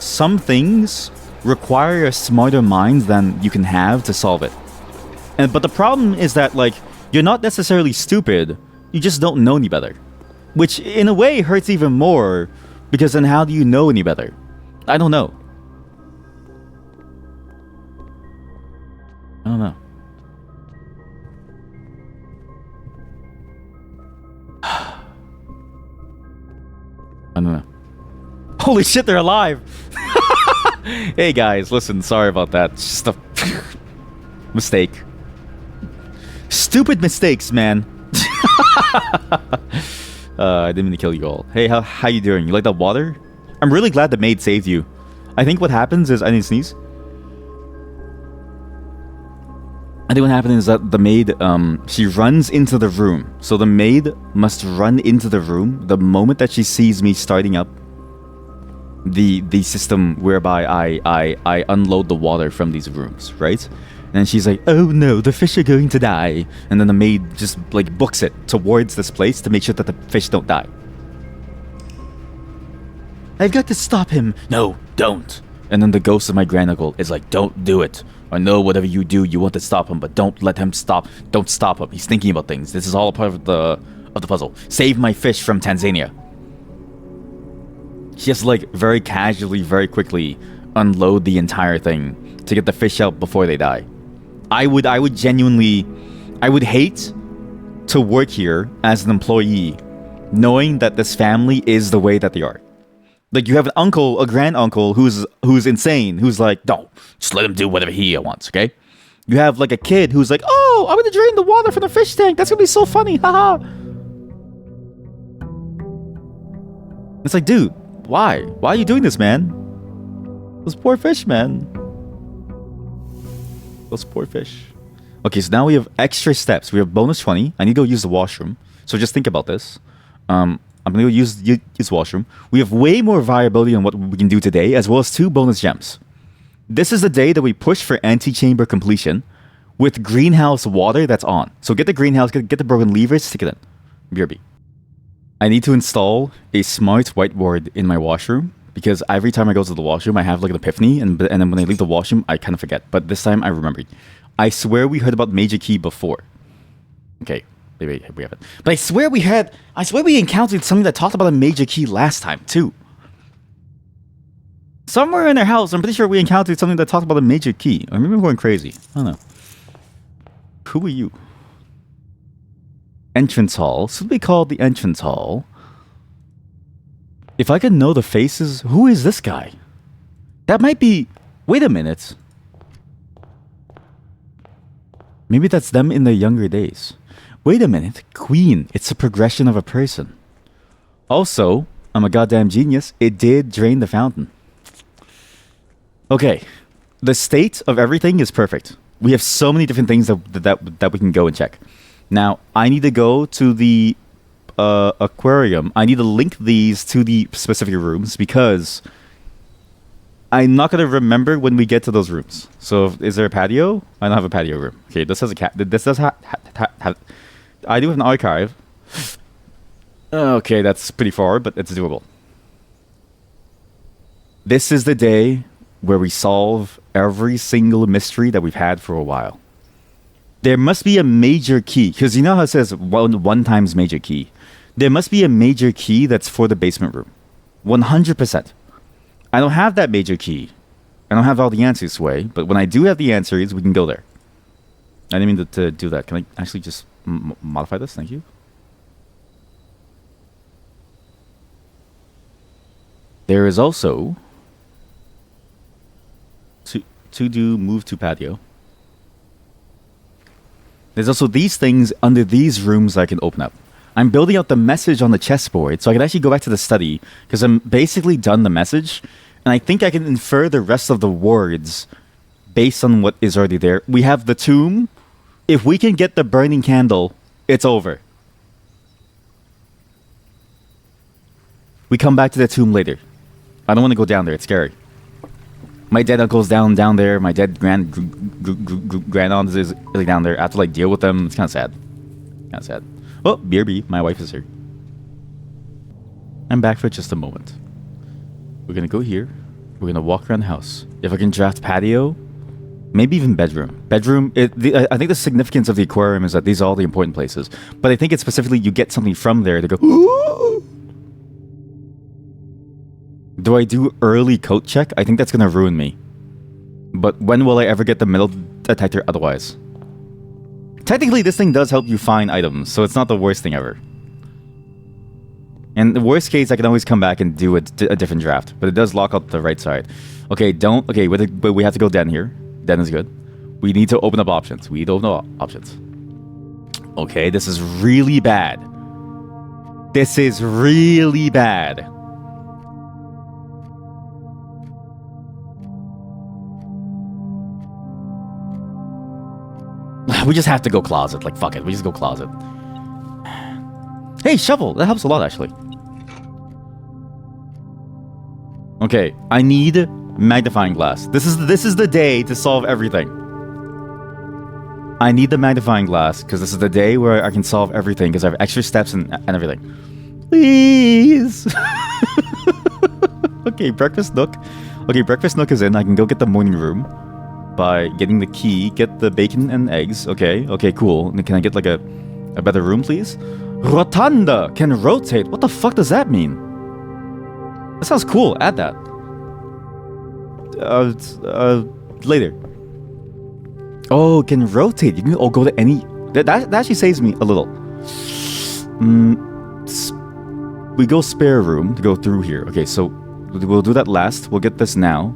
some things require a smarter mind than you can have to solve it. But the problem is that, like, you're not necessarily stupid, you just don't know any better. Which, in a way, hurts even more, because then how do you know any better? I don't know. I don't know. I don't know. Holy shit, they're alive! Hey guys, listen, sorry about that. It's just a mistake. Stupid mistakes, man. I didn't mean to kill you all. Hey, how you doing? You like that water? I'm really glad the maid saved you. I think what happens is... I need to sneeze. I think what happened is that the maid, she runs into the room. So the maid must run into the room the moment that she sees me starting up the system whereby I unload the water from these rooms, right? And she's like, oh no, the fish are going to die. And then the maid just like books it towards this place to make sure that the fish don't die. I've got to stop him. No, don't. And then the ghost of my granduncle is like, don't do it. I know whatever you do, you want to stop him, but don't let him stop. Don't stop him. He's thinking about things. This is all a part of the puzzle. Save my fish from Tanzania. She has to, like, very casually, very quickly unload the entire thing to get the fish out before they die. I would genuinely... I would hate to work here as an employee knowing that this family is the way that they are. Like, you have an uncle, a granduncle who's insane, who's like, no, just let him do whatever he wants, okay? You have, like, a kid who's like, oh, I'm gonna drain the water from the fish tank. That's gonna be so funny, haha. It's like, dude, why? Why are you doing this, man? Those poor fish, man. Those poor fish. Okay, so now we have extra steps. We have bonus 20. I need to go use the washroom. So just think about this. I'm gonna go use the washroom. We have way more viability on what we can do today, as well as 2 bonus gems. This is the day that we push for antechamber completion with greenhouse water that's on. So get the greenhouse, get the broken levers, stick it in. BRB. I need to install a smart whiteboard in my washroom because every time I go to the washroom, I have like an epiphany, and then when I leave the washroom, I kind of forget. But this time, I remembered. I swear we heard about Major Key before. Okay. Maybe we haven't. But I swear we encountered something that talked about a Major Key last time, too. Somewhere in their house, I'm pretty sure we encountered something that talked about a Major Key. I remember going crazy. I don't know. Who are you? Entrance hall. This would be called the entrance hall. If I could know the faces, who is this guy? That might be... Wait a minute. Maybe that's them in their younger days. Wait a minute, Queen, it's a progression of a person. Also, I'm a goddamn genius, it did drain the fountain. Okay, the state of everything is perfect. We have so many different things that we can go and check. Now, I need to go to the aquarium. I need to link these to the specific rooms because I'm not going to remember when we get to those rooms. So, is there a patio? I don't have a patio room. Okay, this has a cat. This does have... I do have an archive. Okay, that's pretty far, but it's doable. This is the day where we solve every single mystery that we've had for a while. There must be a major key, because you know how it says one times major key. There must be a major key that's for the basement room. 100%. I don't have that major key. I don't have all the answers, Sway, but when I do have the answers, we can go there. I didn't mean to do that. Can I actually just... modify this, thank you. There is also to do move to patio. There's also these things under these rooms I can open up. I'm building out the message on the chessboard so I can actually go back to the study because I'm basically done the message and I think I can infer the rest of the words based on what is already there. We have the tomb. If we can get the burning candle, it's over. We come back to the tomb later. I don't want to go down there. It's scary. My dead uncle's down there. My dead grand-aunt is like down there. I have to like deal with them. It's kind of sad. Kind of sad. Oh, BRB. My wife is here. I'm back for just a moment. We're going to go here. We're going to walk around the house. If I can draft patio, maybe even bedroom. Bedroom, I think the significance of the aquarium is that these are all the important places. But I think it's specifically you get something from there to go, ooh! Do I do early coat check? I think that's going to ruin me. But when will I ever get the metal detector otherwise? Technically, this thing does help you find items, so it's not the worst thing ever. And the worst case, I can always come back and do a different draft. But it does lock out the right side. Okay, but we have to go den here. Den is good. We need to open up options. We don't know options. Okay, this is really bad. This is really bad. We just have to go closet. Like, fuck it. We just go closet. Hey, shovel. That helps a lot, actually. Okay, I need magnifying glass. This is the day to solve everything. I need the magnifying glass because this is the day where I can solve everything because I have extra steps and everything. Please. Okay, breakfast nook. Okay, breakfast nook is in. I can go get the morning room by getting the key, get the bacon and eggs. Okay, cool. Can I get like a better room, please? Rotunda can rotate. What the fuck does that mean? That sounds cool. Add that. Later. Oh, can rotate. You can go to any. That actually saves me a little. We go spare room to go through here. Okay, so we'll do that last. We'll get this now.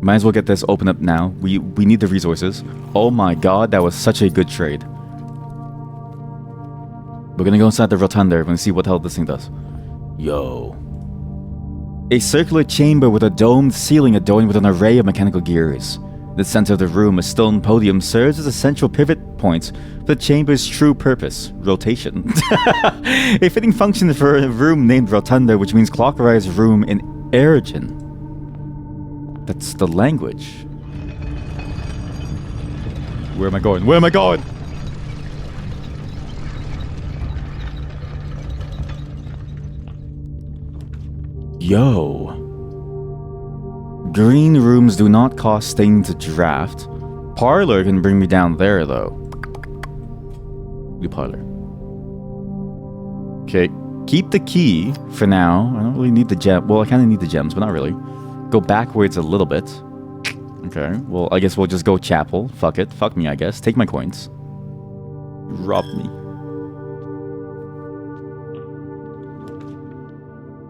Might as well get this open up now. We need the resources. Oh my god, that was such a good trade. We're gonna go inside the rotunda. We're gonna see what the hell this thing does. Yo. A circular chamber with a domed ceiling adorned with an array of mechanical gears. The center of the room, a stone podium, serves as a central pivot point for the chamber's true purpose, rotation. A fitting function for a room named Rotunda, which means clockwise room in Eregion. That's the language. Where am I going? Where am I going? Yo. Green rooms do not cost staying to draft. Parlor can bring me down there, though. Do parlor. Okay. Keep the key for now. I don't really need the gem. Well, I kind of need the gems, but not really. Go backwards a little bit. Okay. Well, I guess we'll just go chapel. Fuck it. Fuck me, I guess. Take my coins. Rob me.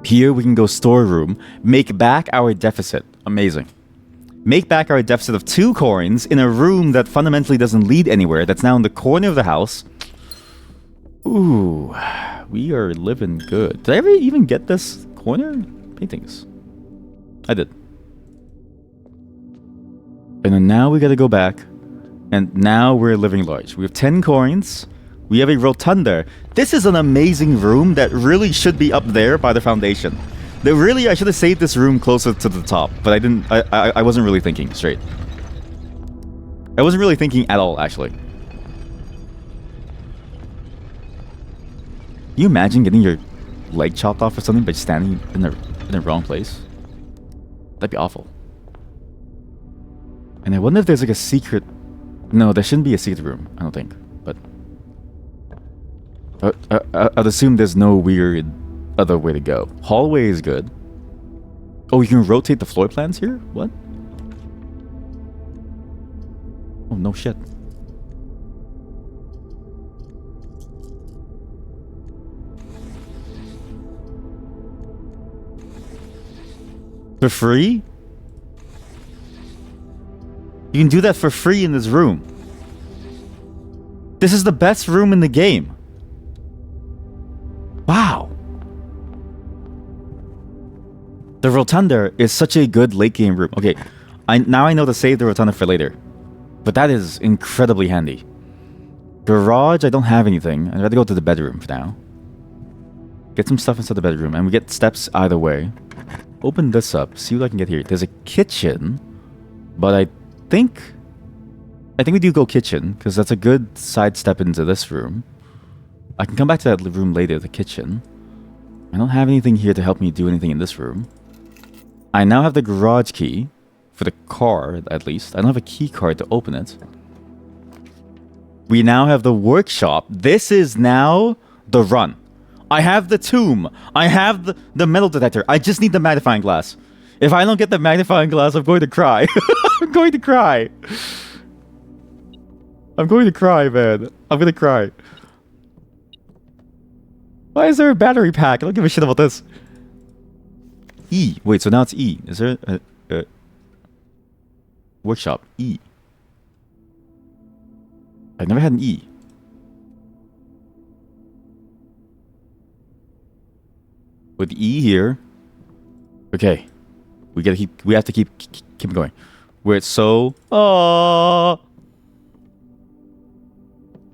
Here we can go storeroom. Make back our deficit. Amazing. Make back our deficit of 2 coins in a room that fundamentally doesn't lead anywhere. That's now in the corner of the house. Ooh. We are living good. Did I ever even get this corner? Paintings. I did. And then now we gotta go back. And now we're living large. We have 10 coins. We have a rotunda. This is an amazing room that really should be up there by the foundation. I should have saved this room closer to the top, but I didn't. I wasn't really thinking straight. I wasn't really thinking at all, actually. Can you imagine getting your leg chopped off or something by standing in the wrong place? That'd be awful. And I wonder if there's like a secret. No, there shouldn't be a secret room. I don't think. But I'd assume there's no weird other way to go. Hallway is good. Oh, you can rotate the floor plans here? What? Oh, no shit. For free? You can do that for free in this room. This is the best room in the game. Wow. The rotunda is such a good late game room. Okay, now I know to save the rotunda for later. But that is incredibly handy. Garage, I don't have anything. I'd rather go to the bedroom for now. Get some stuff inside the bedroom. And we get steps either way. Open this up. See what I can get here. There's a kitchen. But I think we do go kitchen. Because that's a good side step into this room. I can come back to that room later, the kitchen. I don't have anything here to help me do anything in this room. I now have the garage key for the car, at least. I don't have a key card to open it. We now have the workshop. This is now the run. I have the tomb. I have the metal detector. I just need the magnifying glass. If I don't get the magnifying glass, I'm going to cry. I'm going to cry. I'm going to cry, man. I'm going to cry. Why is there a battery pack? I don't give a shit about this. E. Wait, so now it's E. Is there a workshop? E. I've never had an E. With E here. Okay. We have to keep going. Where it's so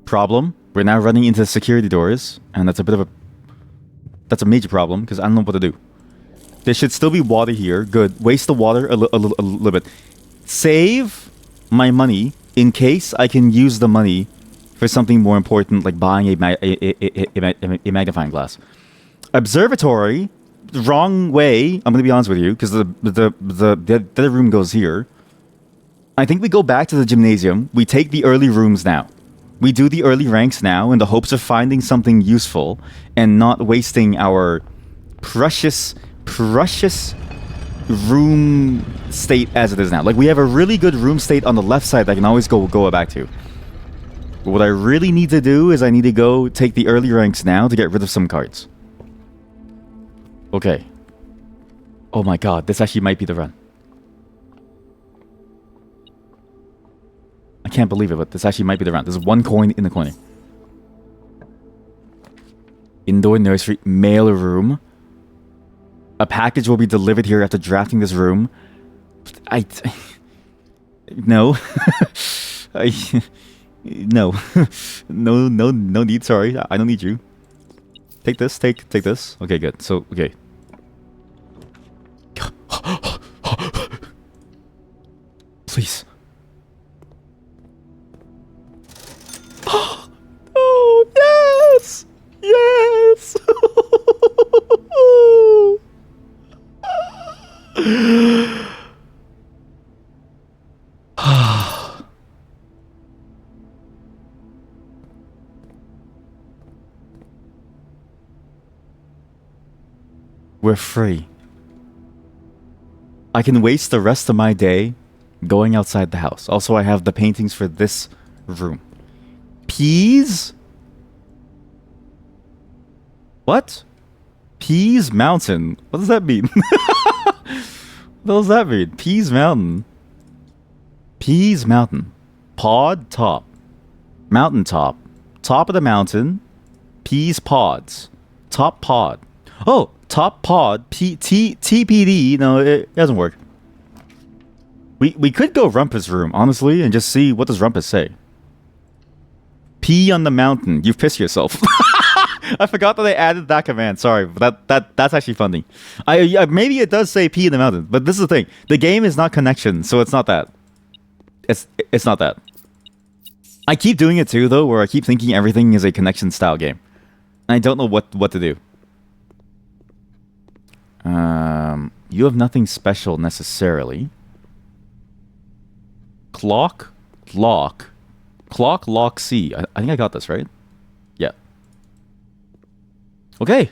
problem. We're now running into security doors, and that's a major problem because I don't know what to do. There should still be water here. Good. Waste the water a little bit. Save my money in case I can use the money for something more important, like buying a magnifying glass. Observatory, wrong way. I'm gonna be honest with you, because the other room goes here. I think we go back to the gymnasium. We take the early rooms now. We do the early ranks now in the hopes of finding something useful and not wasting our precious room state as it is now. Like, we have a really good room state on the left side that I can always go back to. But what I really need to do is I need to go take the early ranks now to get rid of some cards. Okay. Oh my god, this actually might be the run. I can't believe it, but this actually might be the run. There's one coin in the corner. Indoor nursery, mail room. A package will be delivered here after drafting this room. No. No. No need, sorry. I don't need you. Take this, take this. Okay, good. So, okay. Please. Oh, yes! Yes! We're free. I can waste the rest of my day going outside the house. Also, I have the paintings for this room. Peas? What? Peas Mountain? What does that mean? What does that mean? Peas Mountain. Peas Mountain. Pod top. Mountain top. Top of the mountain. Peas pods. Top pod. Oh, top pod. TPD. No, it doesn't work. We could go Rumpus room, honestly, and just see what does Rumpus say. Pee on the mountain. You've pissed yourself. I forgot that they added that command. Sorry, but that's actually funny. Maybe it does say pee in the mountain, but this is the thing. The game is not connection, so it's not that. It's not that. I keep doing it too, though, where I keep thinking everything is a connection style game. And I don't know what to do. You have nothing special necessarily. Clock, lock, C. I think I got this right. Yeah. Okay.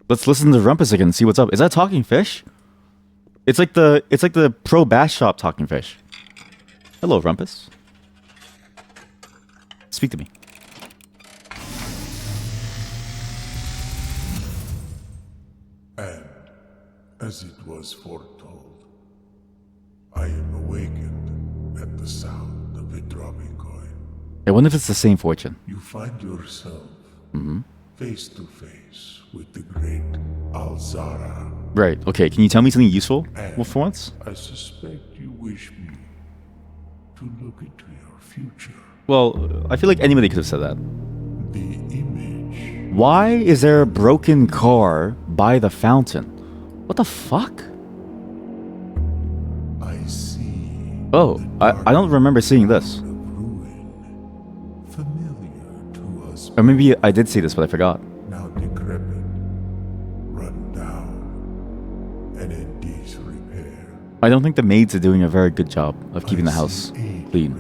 Let's listen to Rumpus again and see what's up. Is that talking fish? It's like the pro bass shop talking fish. Hello, Rumpus. Speak to me. And as it was foretold, I am awakened at the sound of a dropping coin. I wonder if it's the same fortune. You find yourself face to face with the great Alzara. Right. Okay. Can you tell me something useful? And Well, for once. I suspect you wish me to look into your future. Well, I feel like anybody could have said that. The image. Why is there a broken car by the fountain? What the fuck? I see. Oh, I don't remember seeing this. Of ruin, familiar to us, Or maybe I did see this, but I forgot. now decrepit, run down. I don't think the maids are doing a very good job of keeping the house clean.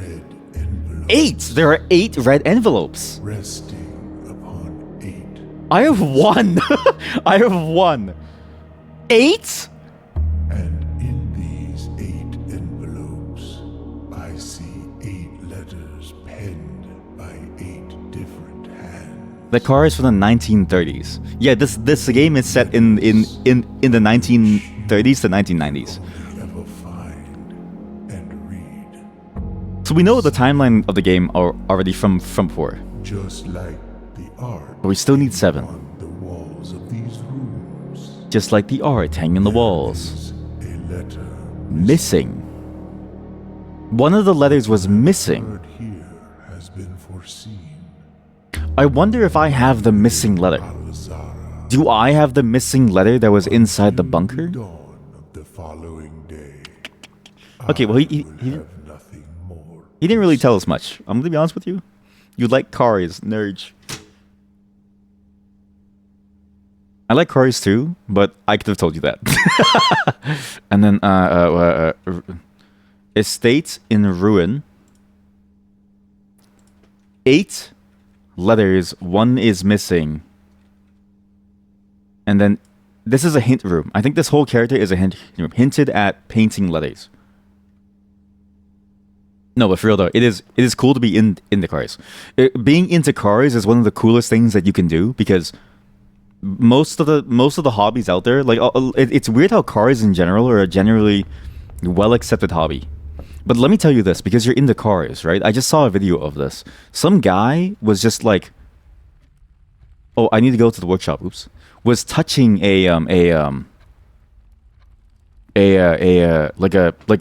8! There are 8 red envelopes! Resting upon 8. I have 1! I have 1! 8?! And in these 8 envelopes, I see 8 letters penned by 8 different hands. The car is from the 1930s. Yeah, this game is set in the 1930s to 1990s. Ever find and read, So we know the timeline of the game already from before. just like the art But we still need 7. on the walls of these rooms. Just like the art hanging on the walls. Is a letter Missing. One of the letters was missing. word here has been foreseen. I wonder if I have the missing letter. Alzara, Do I have the missing letter that was inside the bunker? dawn of the following day. Okay, well, he Have nothing more. didn't really tell us much. I'm gonna be honest with you. You like cars, nerd. I like cars too, but I could have told you that. And then, estates in ruin. 8 letters, 1 is missing. And then, this is a hint room. I think this whole character is a hint room. Hinted at painting letters. No, but for real though, it is cool to be into cars. Being into cars is one of the coolest things that you can do because most of the hobbies out there, like it's weird how cars in general are a generally well accepted hobby. But let me tell you this, because you're into cars, right? I just saw a video of this. Some guy was just like, "Oh, I need to go to the workshop." Oops, was touching like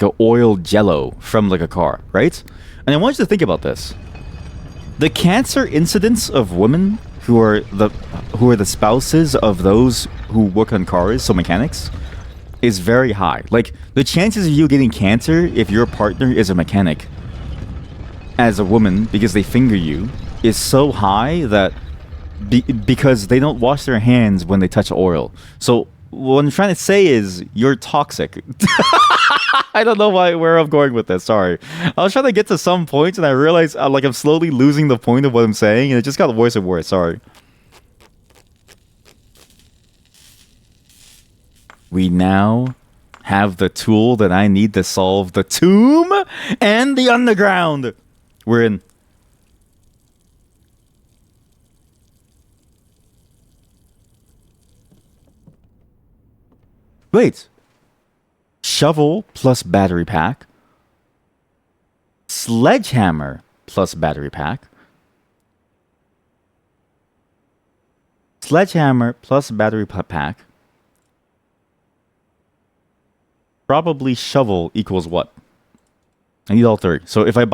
a oil jello from like a car, right? And I want you to think about this. The cancer incidence of women who are the spouses of those who work on cars, so mechanics, is very high. Like the chances of you getting cancer if your partner is a mechanic as a woman because they finger you is so high that because they don't wash their hands when they touch oil. So what I'm trying to say is you're toxic. I don't know where I'm going with this. Sorry. I was trying to get to some points and I realized I'm slowly losing the point of what I'm saying and it just got worse and worse. Sorry. We now have the tool that I need to solve the tomb and the underground. We're in. Wait. Shovel plus battery pack. Sledgehammer plus battery pack. Sledgehammer plus battery pack. Probably shovel equals what? I need all 3. So if I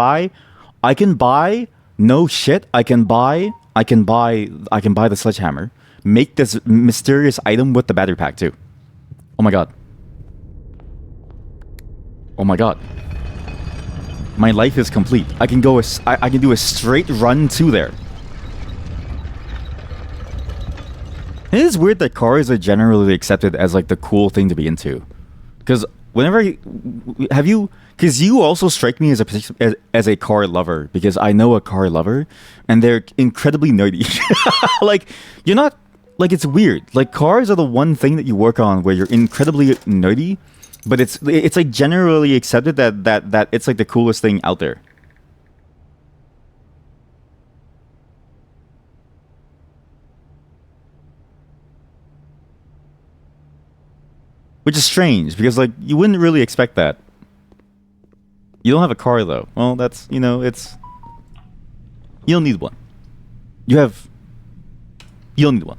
can buy, no shit, I can buy the sledgehammer. Make this mysterious item with the battery pack too. Oh my god. Oh my god. My life is complete. I can do a straight run to there. It is weird that cars are generally accepted as like the cool thing to be into. Because because you also strike me as a car lover because I know a car lover and they're incredibly nerdy. Like you're not like it's weird. Like cars are the one thing that you work on where you're incredibly nerdy, but it's like generally accepted that it's like the coolest thing out there. Which is strange because like you wouldn't really expect that. You don't have a car though. Well, that's, it's you don't need one. You don't need one.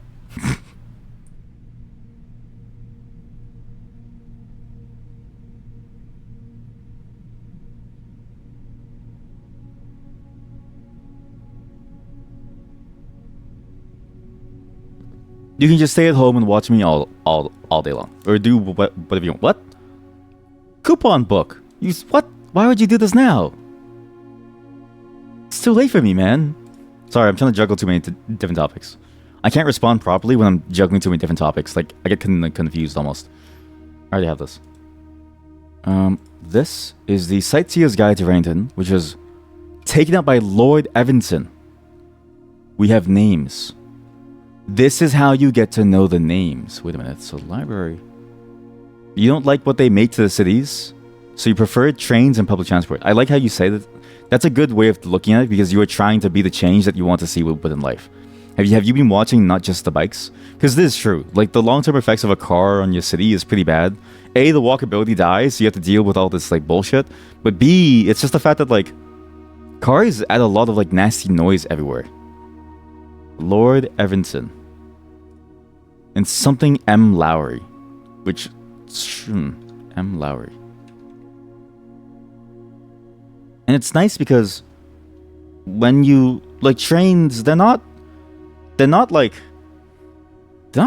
You can just stay at home and watch me all day long, or do whatever you want. What? Coupon book? What? Why would you do this now? It's too late for me, man. Sorry, I'm trying to juggle too many different topics. I can't respond properly when I'm juggling too many different topics. Like I get confused almost. I already have this. This is the Sightseer's Guide to Rainton, which is taken up by Lord Evanson. We have names. This is how you get to know the names. Wait a minute. So library. You don't like what they make to the cities, so you prefer trains and public transport. I like how you say that. That's a good way of looking at it because you are trying to be the change that you want to see within life. Have you been watching not just the bikes? Because this is true. Like the long-term effects of a car on your city is pretty bad. A, the walkability dies, so you have to deal with all this like bullshit. But B, it's just the fact that like cars add a lot of like nasty noise everywhere. Lord Evanson. And something M. Lowry. Which M. Lowry. And it's nice because when you like trains, they're not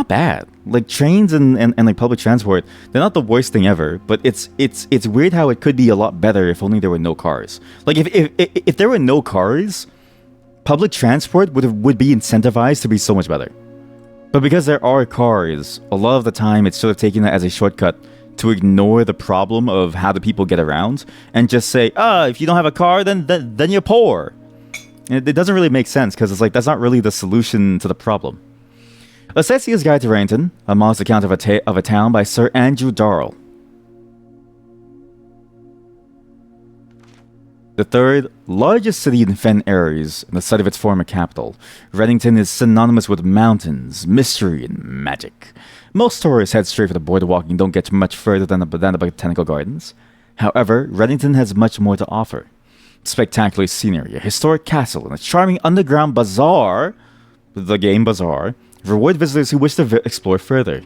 bad. Like trains and like public transport, they're not the worst thing ever. But it's weird how it could be a lot better if only there were no cars. Like if there were no cars, public transport would be incentivized to be so much better. But because there are cars, a lot of the time it's sort of taken as a shortcut to ignore the problem of how the people get around and just say, if you don't have a car, then you're poor. And it doesn't really make sense because it's like that's not really the solution to the problem. A Sightseer's Guide to Rainton, a modest account of a town by Sir Andrew Darrell. The third largest city in Fen Ares, the site of its former capital, Reddington is synonymous with mountains, mystery, and magic. Most tourists head straight for the boardwalk and don't get much further than the botanical gardens. However, Reddington has much more to offer. Spectacular scenery, a historic castle, and a charming underground bazaar, the game Bazaar, reward visitors who wish to explore further.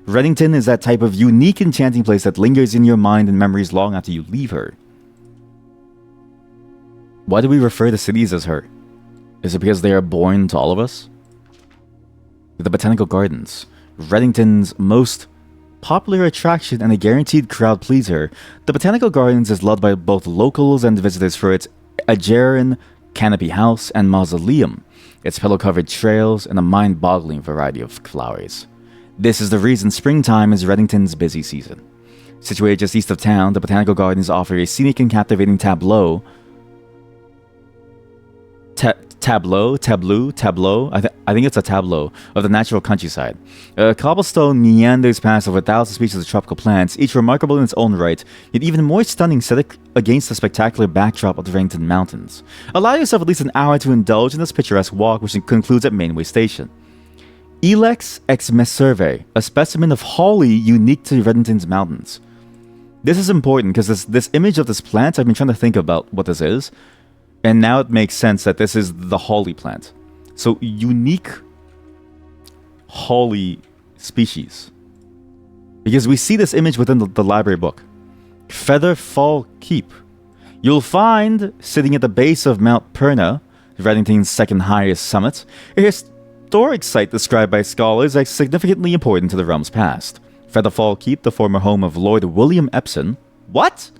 Reddington is that type of unique, enchanting place that lingers in your mind and memories long after you leave her. Why do we refer to cities as her? Is it because they are born to all of us? The Botanical Gardens, Reddington's most popular attraction and a guaranteed crowd pleaser, the Botanical Gardens is loved by both locals and visitors for its Aegeran canopy house and mausoleum, its pillow-covered trails, and a mind-boggling variety of flowers. This is the reason springtime is Reddington's busy season. Situated just east of town, the Botanical Gardens offer a scenic and captivating tableau. Tableau. I think it's a tableau of the natural countryside. Cobblestone meanders past over 1,000 species of tropical plants, each remarkable in its own right, yet even more stunning set against the spectacular backdrop of the Reddington Mountains. Allow yourself at least an hour to indulge in this picturesque walk, which concludes at Mainway Station. Ilex ex Messerve, a specimen of holly unique to Reddington's mountains. This is important because this image of this plant, I've been trying to think about what this is. And now it makes sense that this is the holly plant. So, unique holly species. Because we see this image within the library book. Featherfall Keep. You'll find, sitting at the base of Mount Perna, Reddington's second highest summit, a historic site described by scholars as significantly important to the realm's past. Featherfall Keep, the former home of Lord William Epson. What?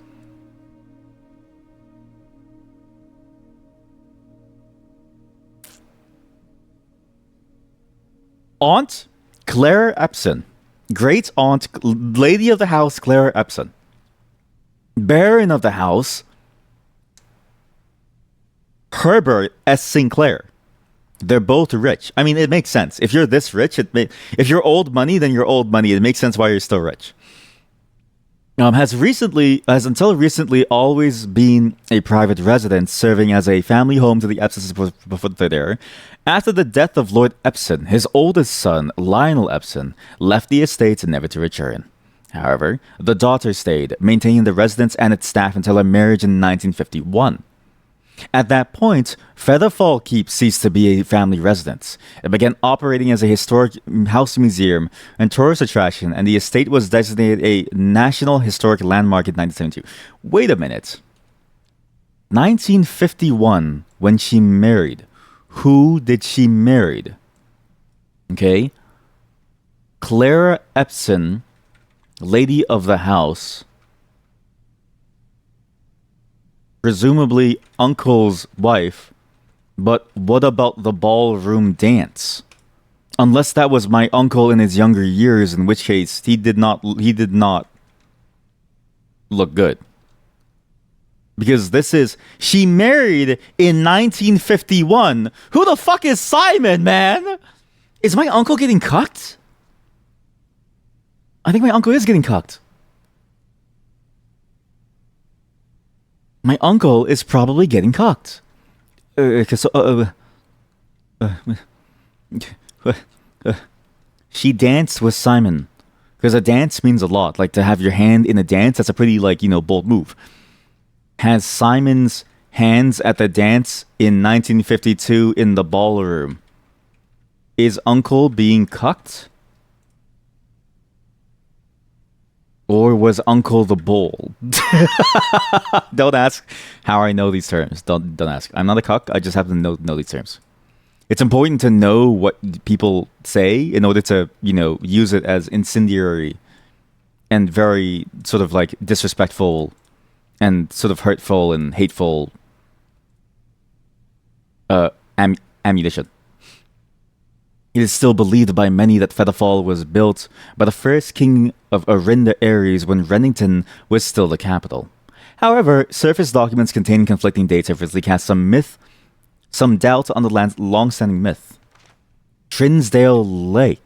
Aunt Clara Epson. Great aunt, lady of the house, Clara Epson. Baron of the house, Herbert S. Sinclair. They're both rich. I mean, it makes sense. If you're this rich, if you're old money, then you're old money. It makes sense why you're still rich. Has until recently always been a private residence, serving as a family home to the Epsons before they're there. After the death of Lord Epson, his oldest son, Lionel Epson, left the estate never to return. However, the daughter stayed, maintaining the residence and its staff until her marriage in 1951. At that point, Featherfall Keep ceased to be a family residence. It began operating as a historic house museum and tourist attraction, and the estate was designated a National Historic Landmark in 1972. Wait a minute. 1951, when she married. Who did she marry? Okay. Clara Epson, lady of the house. Presumably uncle's wife, but what about the ballroom dance? Unless that was my uncle in his younger years, in which case he did not look good. Because this is, she married in 1951. Who the fuck is Simon, man? Is my uncle getting cucked? I think my uncle is getting cucked. My uncle is probably getting cucked. She danced with Simon. Because a dance means a lot. Like, to have your hand in a dance, that's a pretty, like, bold move. Has Simon's hands at the dance in 1952 in the ballroom. Is Uncle being cucked? Or was Uncle the bull? Don't ask how I know these terms. Don't ask. I'm not a cuck. I just happen to know these terms. It's important to know what people say in order to, use it as incendiary and very sort of like disrespectful and sort of hurtful and hateful ammunition. It is still believed by many that Featherfall was built by the first king of Arinda Ares when Rennington was still the capital. However, surface documents containing conflicting dates have recently cast some doubt on the land's long-standing myth. Trinsdale Lake.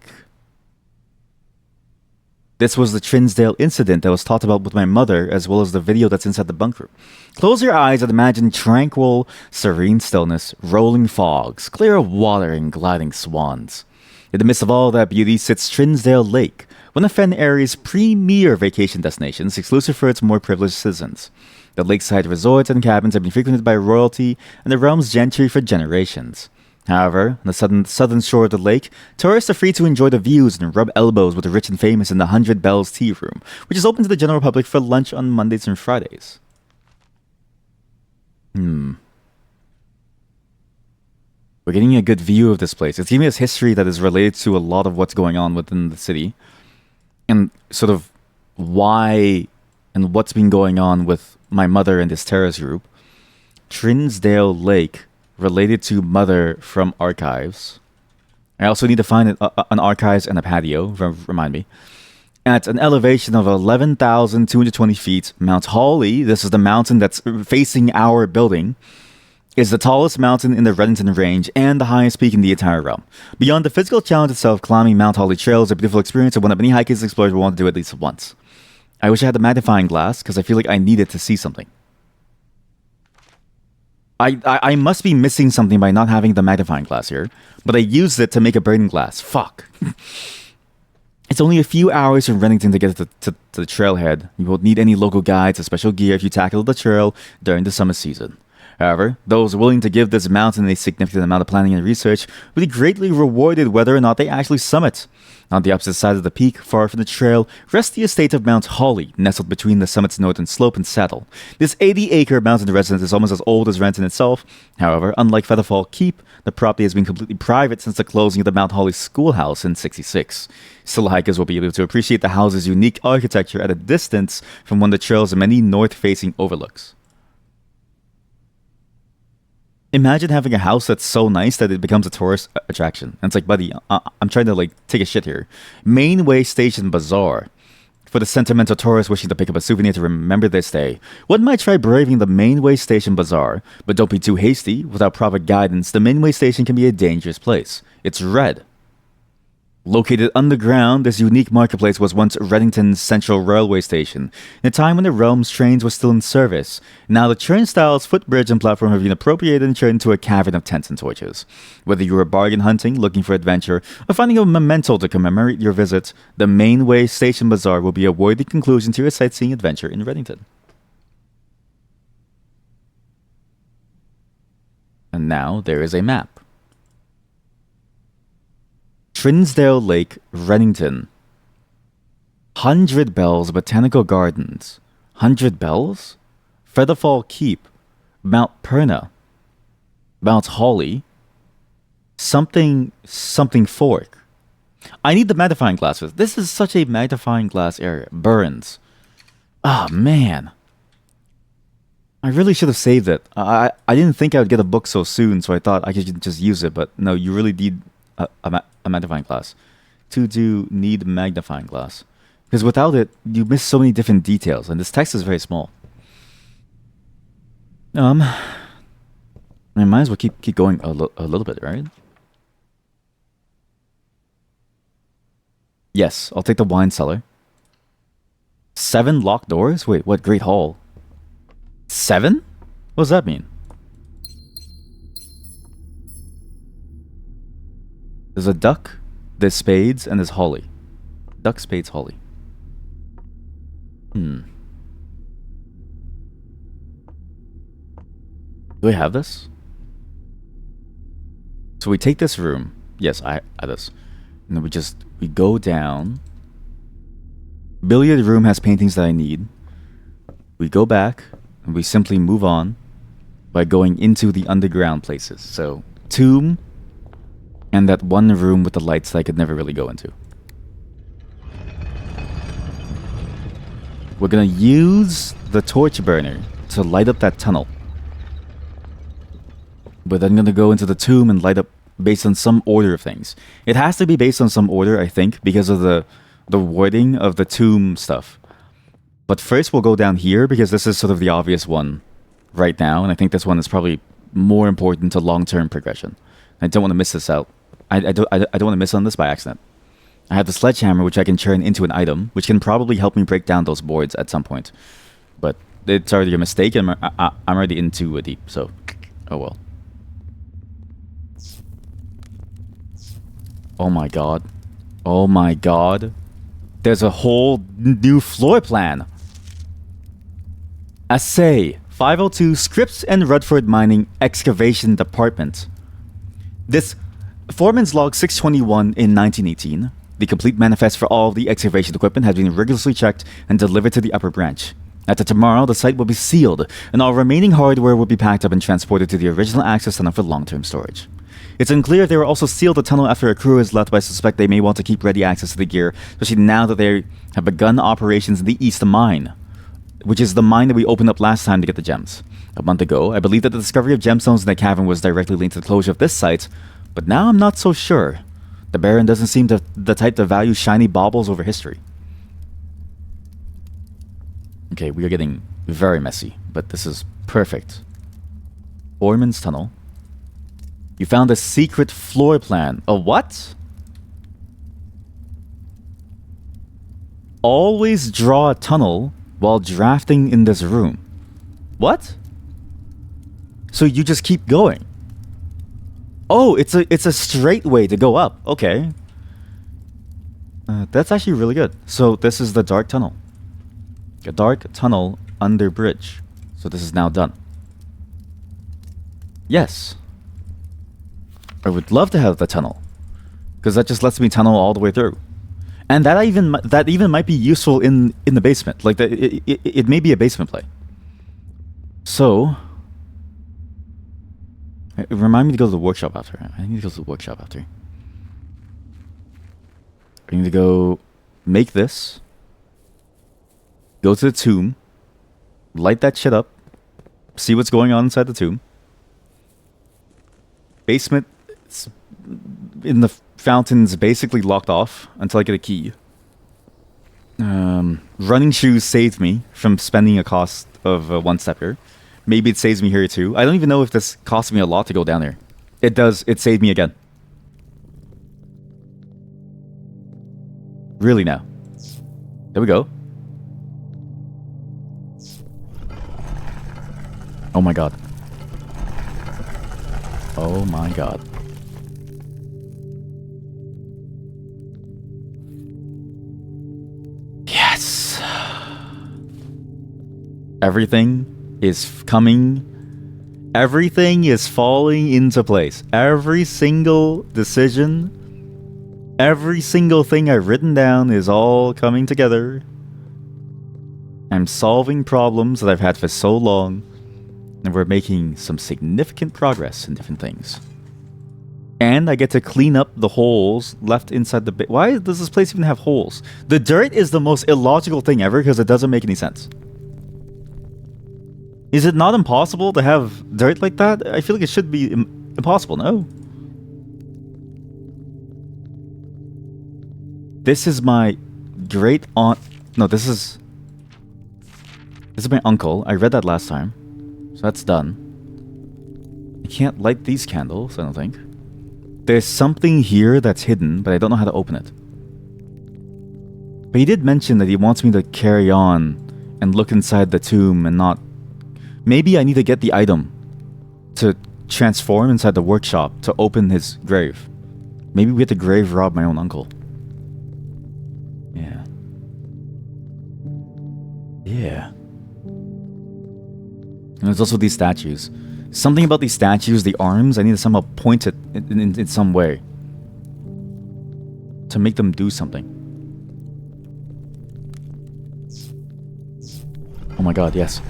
This was the Trinsdale incident that was talked about with my mother, as well as the video that's inside the bunk room. Close your eyes and imagine tranquil, serene stillness, rolling fogs, clear water, and gliding swans. In the midst of all that beauty sits Trinsdale Lake, one of Fen Area's premier vacation destinations, exclusive for its more privileged citizens. The lakeside resorts and cabins have been frequented by royalty and the realm's gentry for generations. However, on the southern shore of the lake, tourists are free to enjoy the views and rub elbows with the rich and famous in the 100 Bells Tea Room, which is open to the general public for lunch on Mondays and Fridays. We're getting a good view of this place. It's giving us history that is related to a lot of what's going on within the city. And sort of why and what's been going on with my mother and this terrorist group. Trinsdale Lake, related to mother from archives. I also need to find an archives and a patio, remind me. At an elevation of 11,220 feet, Mount Hawley, this is the mountain that's facing our building, is the tallest mountain in the Rennington Range and the highest peak in the entire realm. Beyond the physical challenge itself, climbing Mount Hawley Trail is a beautiful experience and one that many hikers and explorers will want to do at least once. I wish I had the magnifying glass, because I feel like I needed to see something. I must be missing something by not having the magnifying glass here, but I used it to make a burning glass. Fuck. It's only a few hours from Rennington to get to the trailhead. You won't need any local guides or special gear if you tackle the trail during the summer season. However, those willing to give this mountain a significant amount of planning and research will be greatly rewarded whether or not they actually summit. On the opposite side of the peak, far from the trail, rests the estate of Mount Hawley, nestled between the summit's northern slope and saddle. This 80-acre mountain residence is almost as old as Renton itself. However, unlike Featherfall Keep, the property has been completely private since the closing of the Mount Hawley Schoolhouse in '66. Still, hikers will be able to appreciate the house's unique architecture at a distance from one of the trail's many north-facing overlooks. Imagine having a house that's so nice that it becomes a tourist attraction. And it's like, buddy, I'm trying to take a shit here. Mainway Station Bazaar. For the sentimental tourist wishing to pick up a souvenir to remember their stay, one might try braving the Mainway Station Bazaar, but don't be too hasty. Without proper guidance, the Mainway Station can be a dangerous place. It's red. Located underground, this unique marketplace was once Rennington's central railway station, in a time when the realm's trains were still in service. Now the turnstiles, footbridge, and platform have been appropriated and turned into a cavern of tents and torches. Whether you are bargain hunting, looking for adventure, or finding a memento to commemorate your visit, the Mainway Station Bazaar will be a worthy conclusion to your sightseeing adventure in Rennington. And now there is a map. Trinsdale Lake, Rennington. 100 Bells Botanical Gardens. 100 Bells? Featherfall Keep. Mount Perna. Mount Hawley. Something Fork. I need the magnifying glass. This is such a magnifying glass area. Burns. Ah, man. I really should have saved it. I didn't think I would get a book so soon, so I thought I could just use it. But no, you really need a magnifying glass. To do need magnifying glass. Because without it, you miss so many different details, and this text is very small. I might as well keep going a little bit, right? Yes, I'll take the wine cellar. 7 locked doors? Wait, what? Great Hall. 7? What does that mean? There's a duck, there's spades, and there's holly. Duck, spades, holly. Do I have this? So we take this room. Yes, I have this. And then we go down. Billiard room has paintings that I need. We go back, and we simply move on by going into the underground places. So, tomb, and that one room with the lights that I could never really go into. We're gonna use the torch burner to light up that tunnel. But then I'm gonna go into the tomb and light up based on some order of things. It has to be based on some order, I think, because of the wording of the tomb stuff. But first we'll go down here because this is sort of the obvious one right now, and I think this one is probably more important to long-term progression. I don't want to miss this out. I don't want to miss on this by accident. I have the sledgehammer, which I can turn into an item, which can probably help me break down those boards at some point. But it's already a mistake, and I'm already in too deep, so oh well. Oh my god. Oh my god. There's a whole new floor plan. Assay 502 Scripps and Rutherford Mining Excavation Department. This Foreman's Log 621 in 1918. The complete manifest for all of the excavation equipment has been rigorously checked and delivered to the upper branch. After tomorrow, the site will be sealed, and all remaining hardware will be packed up and transported to the original access tunnel for long-term storage. It's unclear if they will also seal the tunnel after a crew is left, but I suspect they may want to keep ready access to the gear, especially now that they have begun operations in the East Mine, which is the mine that we opened up last time to get the gems. A month ago, I believe that the discovery of gemstones in the cavern was directly linked to the closure of this site, but now I'm not so sure. The Baron doesn't seem the type to value shiny baubles over history. Okay, we are getting very messy, but this is perfect. Foreman's Tunnel. You found a secret floor plan. A what? Always draw a tunnel while drafting in this room. What? So you just keep going? Oh, it's a straight way to go up. Okay. That's actually really good. So this is the dark tunnel. A dark tunnel under bridge. So this is now done. Yes. I would love to have the tunnel, because that just lets me tunnel all the way through, and that even might be useful in the basement. Like it may be a basement play. So, remind me to go to the workshop after. I need to go to the workshop after. I need to go make this. Go to the tomb. Light that shit up. See what's going on inside the tomb. Basement. In the fountain's basically locked off until I get a key. Running shoes saved me from spending a cost of one step here. Maybe it saves me here too. I don't even know if this cost me a lot to go down there. It does. It saved me again. Really now. There we go. Oh my god. Oh my god. Yes. Everything is coming. Everything is falling into place. Every single decision, every single thing I've written down is all coming together. I'm solving problems that I've had for so long, and we're making some significant progress in different things. And I get to clean up the holes left inside the Why does this place even have holes? The dirt is the most illogical thing ever because it doesn't make any sense. Is it not impossible to have dirt like that? I feel like it should be impossible, no? This is my great aunt. No, this is my uncle. I read that last time, so that's done. I can't light these candles, I don't think. There's something here that's hidden, but I don't know how to open it. But he did mention that he wants me to carry on and look inside the tomb and not... Maybe I need to get the item to transform inside the workshop to open his grave. Maybe we have to grave rob my own uncle. Yeah. Yeah. And there's also these statues. Something about these statues, the arms, I need to somehow point it in some way to make them do something. Oh my god, yes.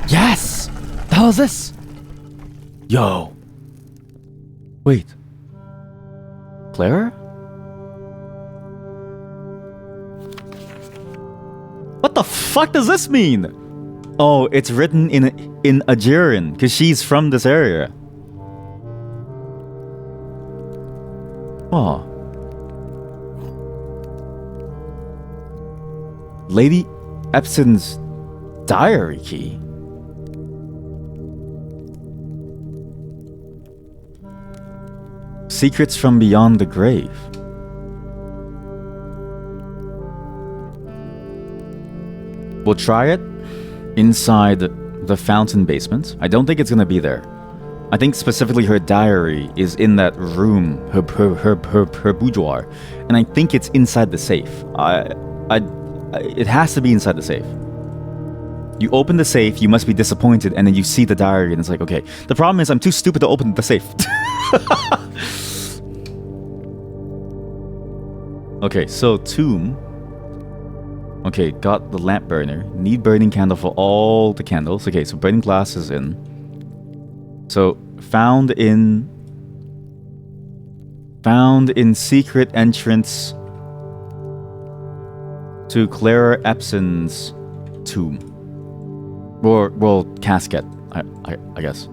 Yes! The hell is this? Yo. Wait. Clara? What the fuck does this mean? Oh, it's written in Ajirin, because she's from this area. Oh. Lady Epson's diary key. Secrets from beyond the grave. We'll try it inside the fountain basement. I don't think it's gonna be there. I think specifically her diary is in that room, her boudoir, and I think it's inside the safe. It has to be inside the safe. You open the safe, you must be disappointed, and then you see the diary, and it's like, okay. The problem is I'm too stupid to open the safe. Okay, so tomb. Okay, got the lamp burner. Need burning candle for all the candles. Okay, so burning glass is in. So found in secret entrance to Clara Epson's tomb. Or, well, casket, I guess.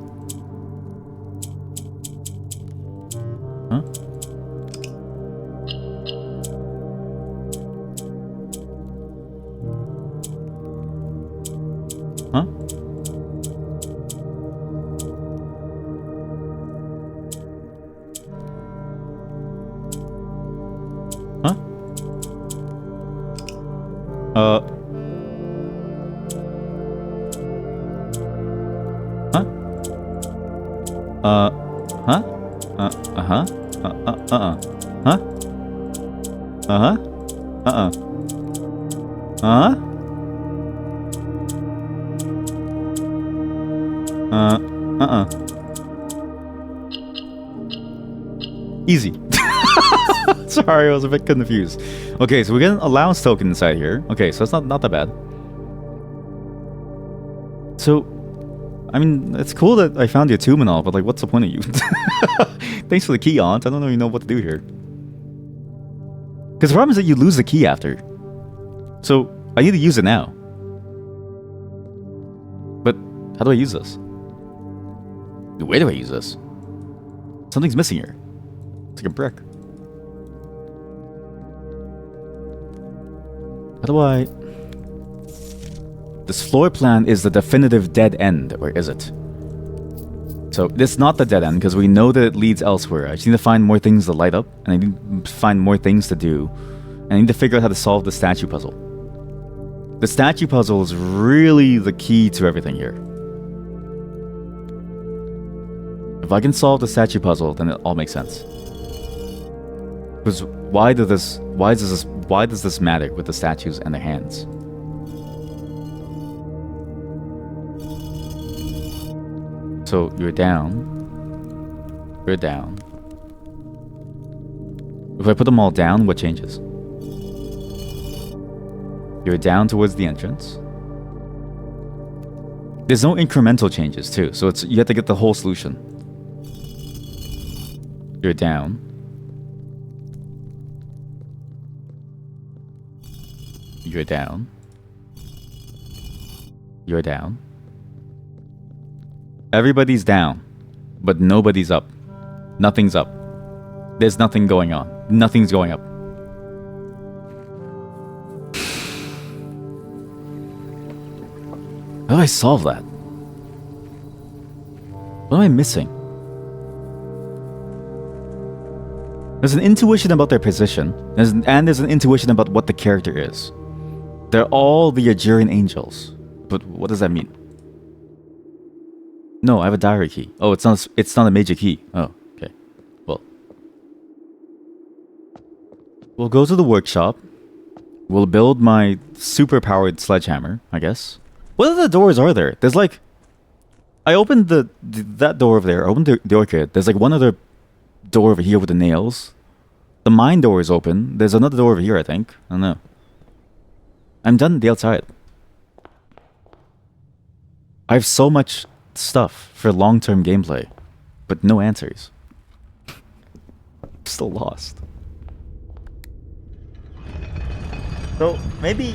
Huh? Huh? Huh? Huh? Huh? Uh-huh. Huh? Uh-huh. Huh? Easy. Sorry, I was a bit confused. Okay, so we get an allowance token inside here. Okay, so it's not that bad. So, I mean, it's cool that I found your tomb and all, but like, what's the point of you? Thanks for the key, Aunt. I don't really know what to do here. Because the problem is that you lose the key after. So, I need to use it now. But, how do I use this? Where do I use this? Something's missing here. It's like a brick. How do I... This floor plan is the definitive dead end, or is it? So, this is not the dead end, because we know that it leads elsewhere. I just need to find more things to light up, and I need to find more things to do. And I need to figure out how to solve the statue puzzle. The statue puzzle is really the key to everything here. If I can solve the statue puzzle, then it all makes sense. Because why does this matter with the statues and their hands? So you're down. You're down. If I put them all down, what changes? You're down towards the entrance. There's no incremental changes too, so you have to get the whole solution. You're down. You're down. You're down. Everybody's down, but nobody's up. Nothing's up. There's nothing going on. Nothing's going up. How do I solve that? What am I missing? There's an intuition about their position, and there's an intuition about what the character is. They're all the Ajurian angels. But what does that mean? No, I have a diary key. Oh, it's not a major key. Oh, okay. Well. We'll go to the workshop. We'll build my super-powered sledgehammer, I guess. What other doors are there? There's like... I opened that door over there. I opened the orchid. There's like one other door over here with the nails. The mine door is open. There's another door over here, I think. I don't know. I'm done at the outside. I have so much stuff for long-term gameplay, but no answers. Still lost. So, maybe...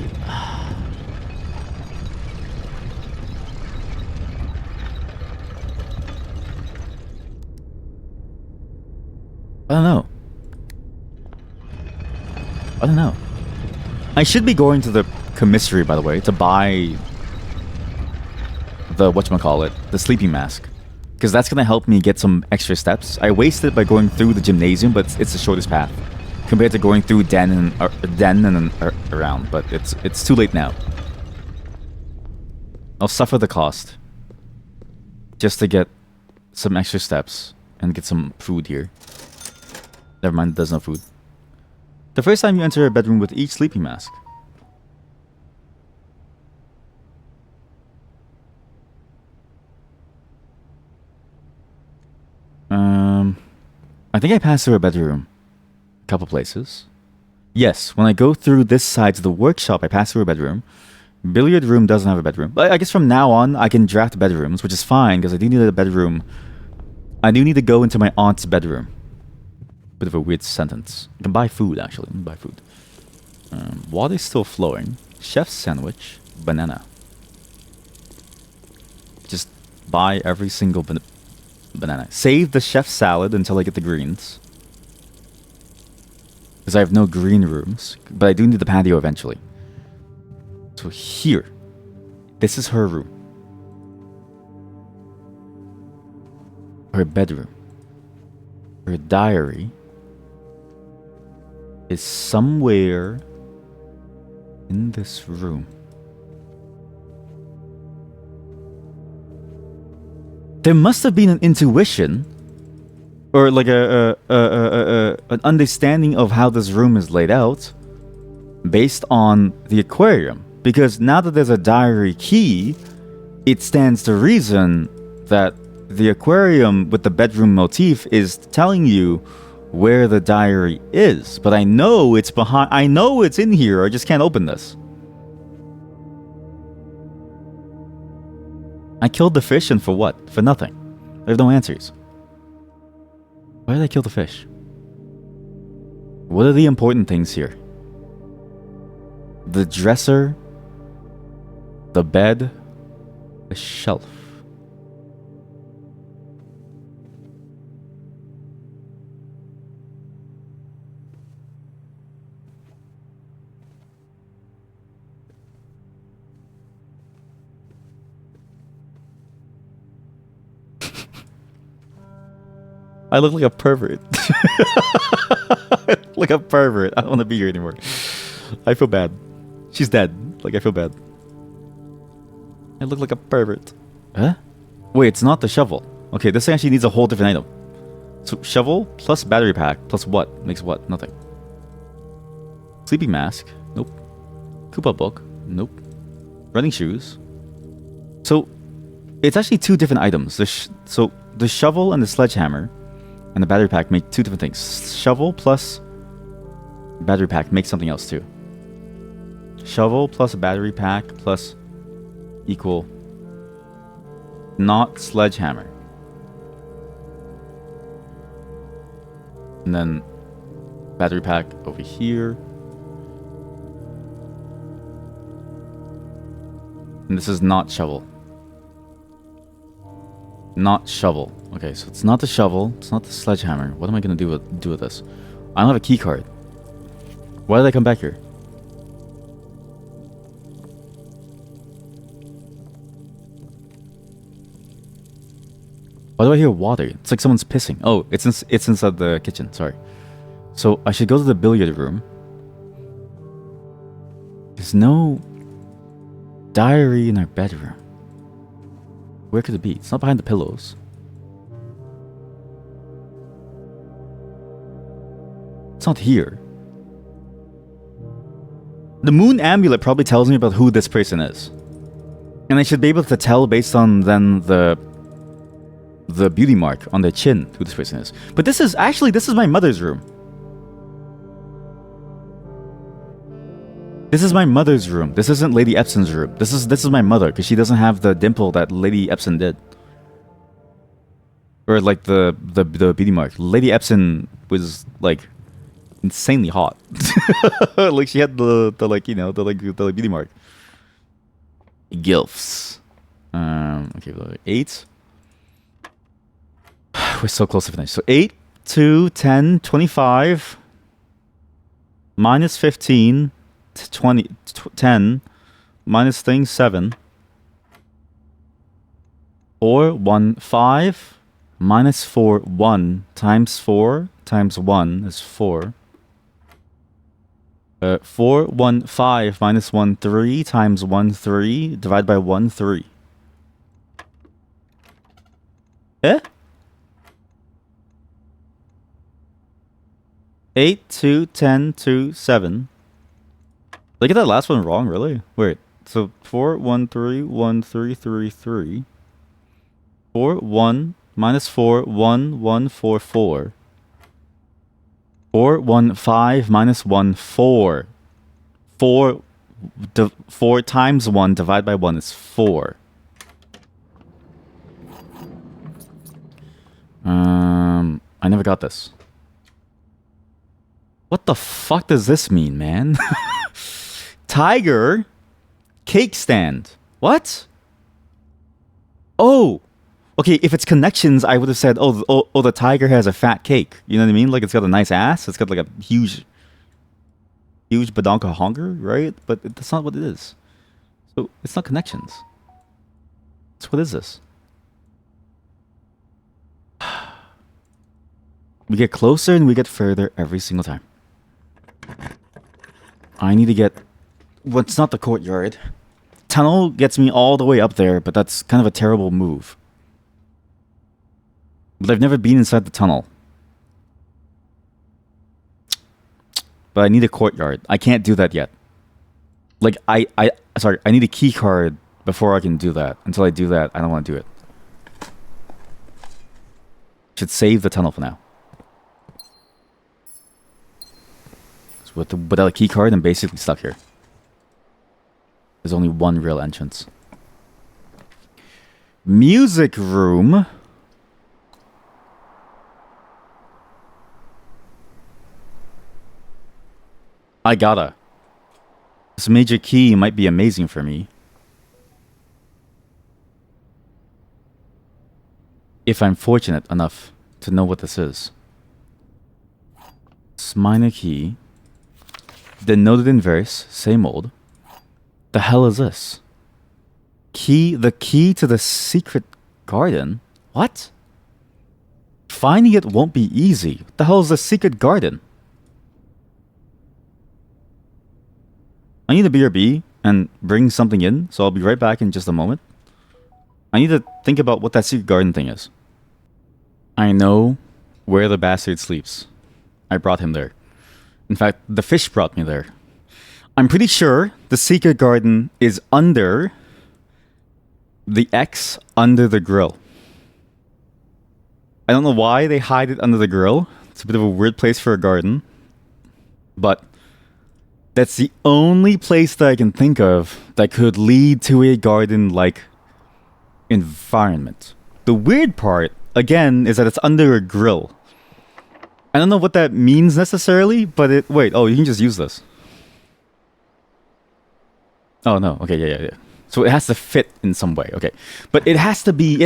I don't know. I don't know. I should be going to the commissary, by the way, to buy the whatchamacallit, the sleeping mask. Because that's gonna help me get some extra steps. I wasted by going through the gymnasium, but it's the shortest path. Compared to going through den and around, but it's too late now. I'll suffer the cost. Just to get some extra steps and get some food here. Never mind, there's no food. The first time you enter a bedroom with each sleeping mask. I think I passed through a bedroom. A couple places. Yes, when I go through this side to the workshop, I pass through a bedroom. Billiard room doesn't have a bedroom. But I guess from now on, I can draft bedrooms, which is fine, because I do need a bedroom. I do need to go into my aunt's bedroom. Bit of a weird sentence. I can buy food, actually. Let me buy food. Water's still flowing. Chef's sandwich. Banana. Just buy every single banana. Save the chef's salad until I get the greens. Because I have no green rooms. But I do need the patio eventually. So here. This is her room. Her bedroom. Her diary is somewhere in this room. There must have been an intuition or like an understanding of how this room is laid out based on the aquarium. Because now that there's a diary key, it stands to reason that the aquarium with the bedroom motif is telling you where the diary is. But I know it's behind. I know it's in here. I just can't open this. I killed the fish, and for what? For nothing. I have no answers. Why did I kill the fish? What are the important things here? The dresser, the bed, the shelf. I look like a pervert. I look like a pervert. I don't want to be here anymore. I feel bad. She's dead. Like, I feel bad. I look like a pervert. Huh? Wait, it's not the shovel. Okay, this actually needs a whole different item. So, shovel plus battery pack plus what? Makes what? Nothing. Sleeping mask. Nope. Koopa book. Nope. Running shoes. So, it's actually two different items. So, the shovel and the sledgehammer and the battery pack make two different things. Shovel plus battery pack makes something else too. Shovel plus battery pack plus equal not sledgehammer. And then battery pack over here. And this is not shovel. Not shovel. Okay, so it's not the shovel. It's not the sledgehammer. What am I gonna do with this? I don't have a key card. Why did I come back here? Why do I hear water? It's like someone's pissing. Oh, it's inside the kitchen. Sorry. So I should go to the billiard room. There's no diary in our bedroom. Where could it be? It's not behind the pillows. It's not here. The moon amulet probably tells me about who this person is. And I should be able to tell based on then the beauty mark on their chin who this person is. But this is my mother's room. This is my mother's room. This isn't Lady Epson's room. This is my mother, because she doesn't have the dimple that Lady Epson did. Or like the beauty mark. Lady Epson was like insanely hot. Like she had the beauty mark. Gilfs. Okay, 8. We're so close to finish. So 8, 2, 10, 25, minus 15, 20, 10, minus thing 7, 4, 1, 5, minus 4, 1, times 4, times 1 is 4. 4, 1, 5, minus 1, 3, times 1, 3, divide by 1, 3. Eh? 8, 2, 10, 2, 7. Did I get that last one wrong, really? Wait, so 4, 1, 3, 1, 3, 3, 3. 4, 1, minus 4, 1, 1, 4, 4. 4, 1, 5, minus 1, 4. 4 times 1 divided by 1 is 4. I never got this. What the fuck does this mean, man? Tiger cake stand. What? Oh. Okay, if it's connections, I would have said, oh, the tiger has a fat cake. You know what I mean? Like, it's got a nice ass. It's got, like, a huge badonka honker, right? But that's not what it is. So, it's not connections. So, what is this? We get closer and we get further every single time. I need to get... Well, it's not the courtyard. Tunnel gets me all the way up there, but that's kind of a terrible move. But I've never been inside the tunnel. But I need a courtyard. I can't do that yet. Like, I need a key card before I can do that. Until I do that, I don't want to do it. Should save the tunnel for now. So without a key card, I'm basically stuck here. There's only one real entrance. Music room. I gotta. This major key might be amazing for me. If I'm fortunate enough to know what this is. It's minor key. Denoted in verse. Same old. The hell is this? The key to the secret garden? What? Finding it won't be easy. What the hell is the secret garden? I need a BRB and bring something in, so I'll be right back in just a moment. I need to think about what that secret garden thing is. I know where the bastard sleeps. I brought him there. In fact, the fish brought me there. I'm pretty sure the secret garden is under the X under the grill. I don't know why they hide it under the grill. It's a bit of a weird place for a garden. But that's the only place that I can think of that could lead to a garden-like environment. The weird part, again, is that it's under a grill. I don't know what that means necessarily, but wait, you can just use this. Oh, no. Okay, yeah. So it has to fit in some way. Okay. But it has to be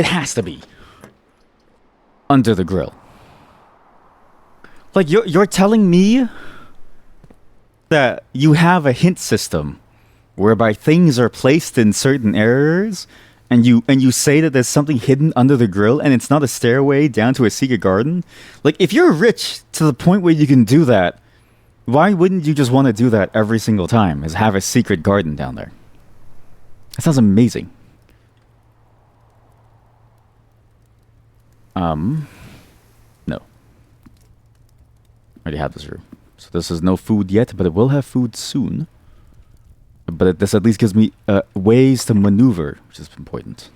under the grill. Like, you're telling me that you have a hint system whereby things are placed in certain areas and you say that there's something hidden under the grill and it's not a stairway down to a secret garden? Like, if you're rich to the point where you can do that, why wouldn't you just want to do that every single time, is have a secret garden down there? That sounds amazing. No. I already have this room. So this is no food yet, but it will have food soon. But this at least gives me ways to maneuver, which is important.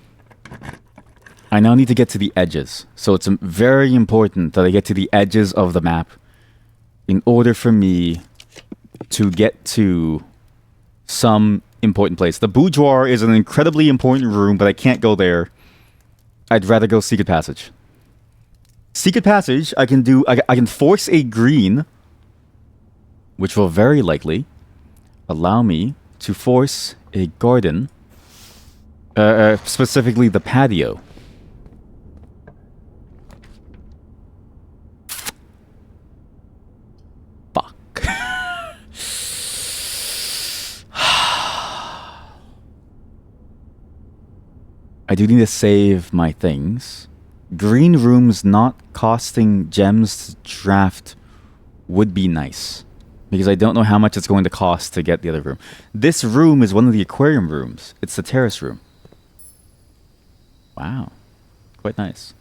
I now need to get to the edges. So it's very important that I get to the edges of the map in order for me to get to some important place. The boudoir is an incredibly important room, but I can't go there. I'd rather go Secret Passage. Secret Passage, I can do. I can force a green, which will very likely allow me to force a garden, specifically the patio. Fuck. I do need to save my things. Green rooms not costing gems to draft would be nice, because I don't know how much it's going to cost to get the other room. This room is one of the aquarium rooms. It's the terrace room. Wow. Quite nice.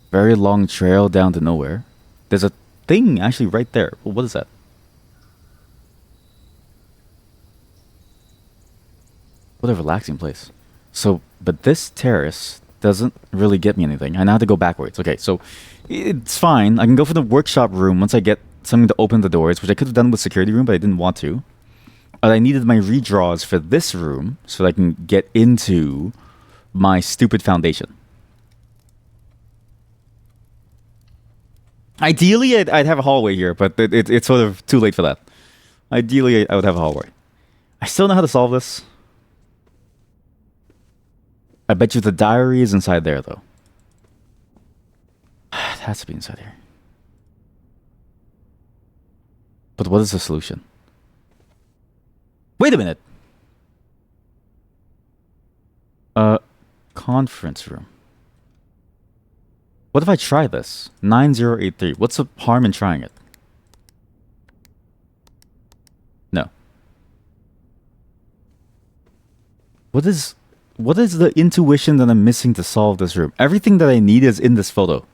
Very long trail down to nowhere. There's a thing actually right there. Well, what is that? What a relaxing place. So, but this terrace doesn't really get me anything. I now have to go backwards. Okay, so it's fine. I can go for the workshop room once I get something to open the doors, which I could have done with security room, but I didn't want to. But I needed my redraws for this room so that I can get into my stupid foundation. Ideally, I'd have a hallway here, but it's sort of too late for that. Ideally, I would have a hallway. I still know how to solve this. I bet you the diary is inside there, though. It has to be inside here. But what is the solution? Wait a minute! Conference room. What if I try this? 9083. What's the harm in trying it? No. What is the intuition that I'm missing to solve this room? Everything that I need is in this photo.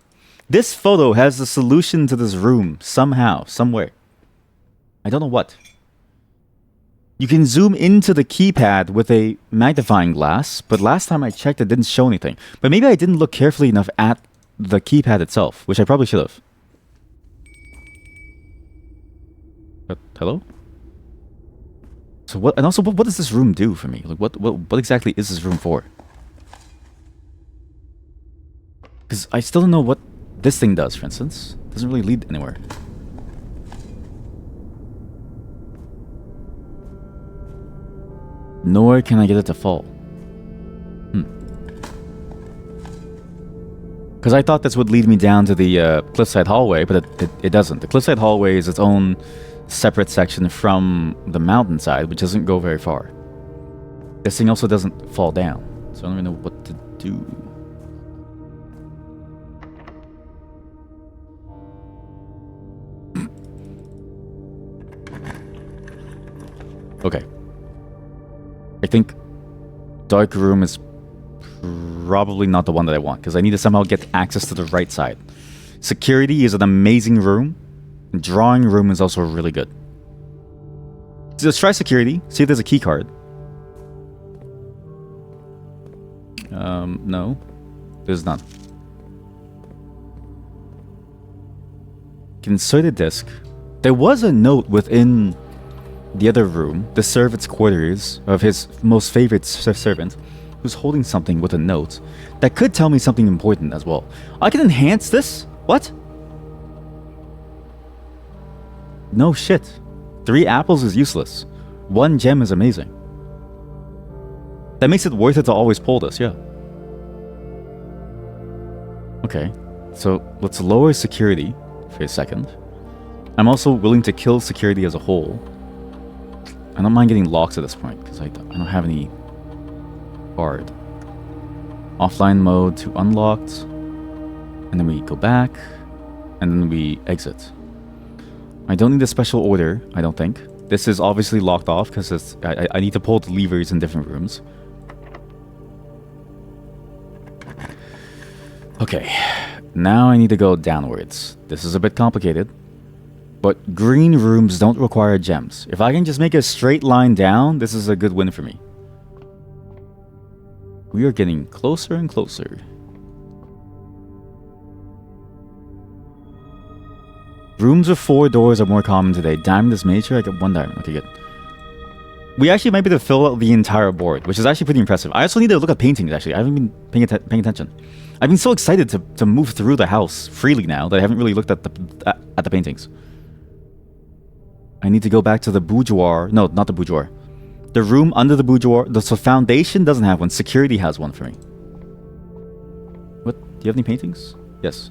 This photo has the solution to this room somehow, somewhere. I don't know what. You can zoom into the keypad with a magnifying glass, but last time I checked it didn't show anything. But maybe I didn't look carefully enough at the keypad itself, which I probably should have. But, hello? So what? And also, what does this room do for me? Like, what exactly is this room for? Because I still don't know what this thing does. For instance, it doesn't really lead anywhere. Nor can I get it to fall. Because I thought this would lead me down to the cliffside hallway, but it doesn't. The cliffside hallway is its own separate section from the mountainside, which doesn't go very far. This thing also doesn't fall down, so I don't even know what to do. Okay. I think dark room is probably not the one that I want, because I need to somehow get access to the right side. Security is an amazing room. Drawing room is also really good. So let's try security. See if there's a key card. No. There's none. Inserted disc. There was a note within the other room, the servant's quarters of his most favorite servant, who's holding something with a note that could tell me something important as well. I can enhance this? What? No shit. 3 apples is useless. 1 gem is amazing. That makes it worth it to always pull this, yeah. Okay, so let's lower security for a second. I'm also willing to kill security as a whole. I don't mind getting locks at this point, because I don't have any card. Offline mode to unlocked. And then we go back. And then we exit. I don't need a special order, I don't think. This is obviously locked off because I need to pull the levers in different rooms. Okay. Now I need to go downwards. This is a bit complicated. But green rooms don't require gems. If I can just make a straight line down, this is a good win for me. We are getting closer and closer. Rooms with 4 doors are more common today. Diamond is major. I got 1 diamond. Okay, good. We actually might be able to fill out the entire board, which is actually pretty impressive. I also need to look at paintings, actually. I haven't been paying attention. I've been so excited to move through the house freely now that I haven't really looked at the paintings. I need to go back to the boudoir. No, not the boudoir. The room under the boudoir. The foundation doesn't have one. Security has one for me. What? Do you have any paintings? Yes.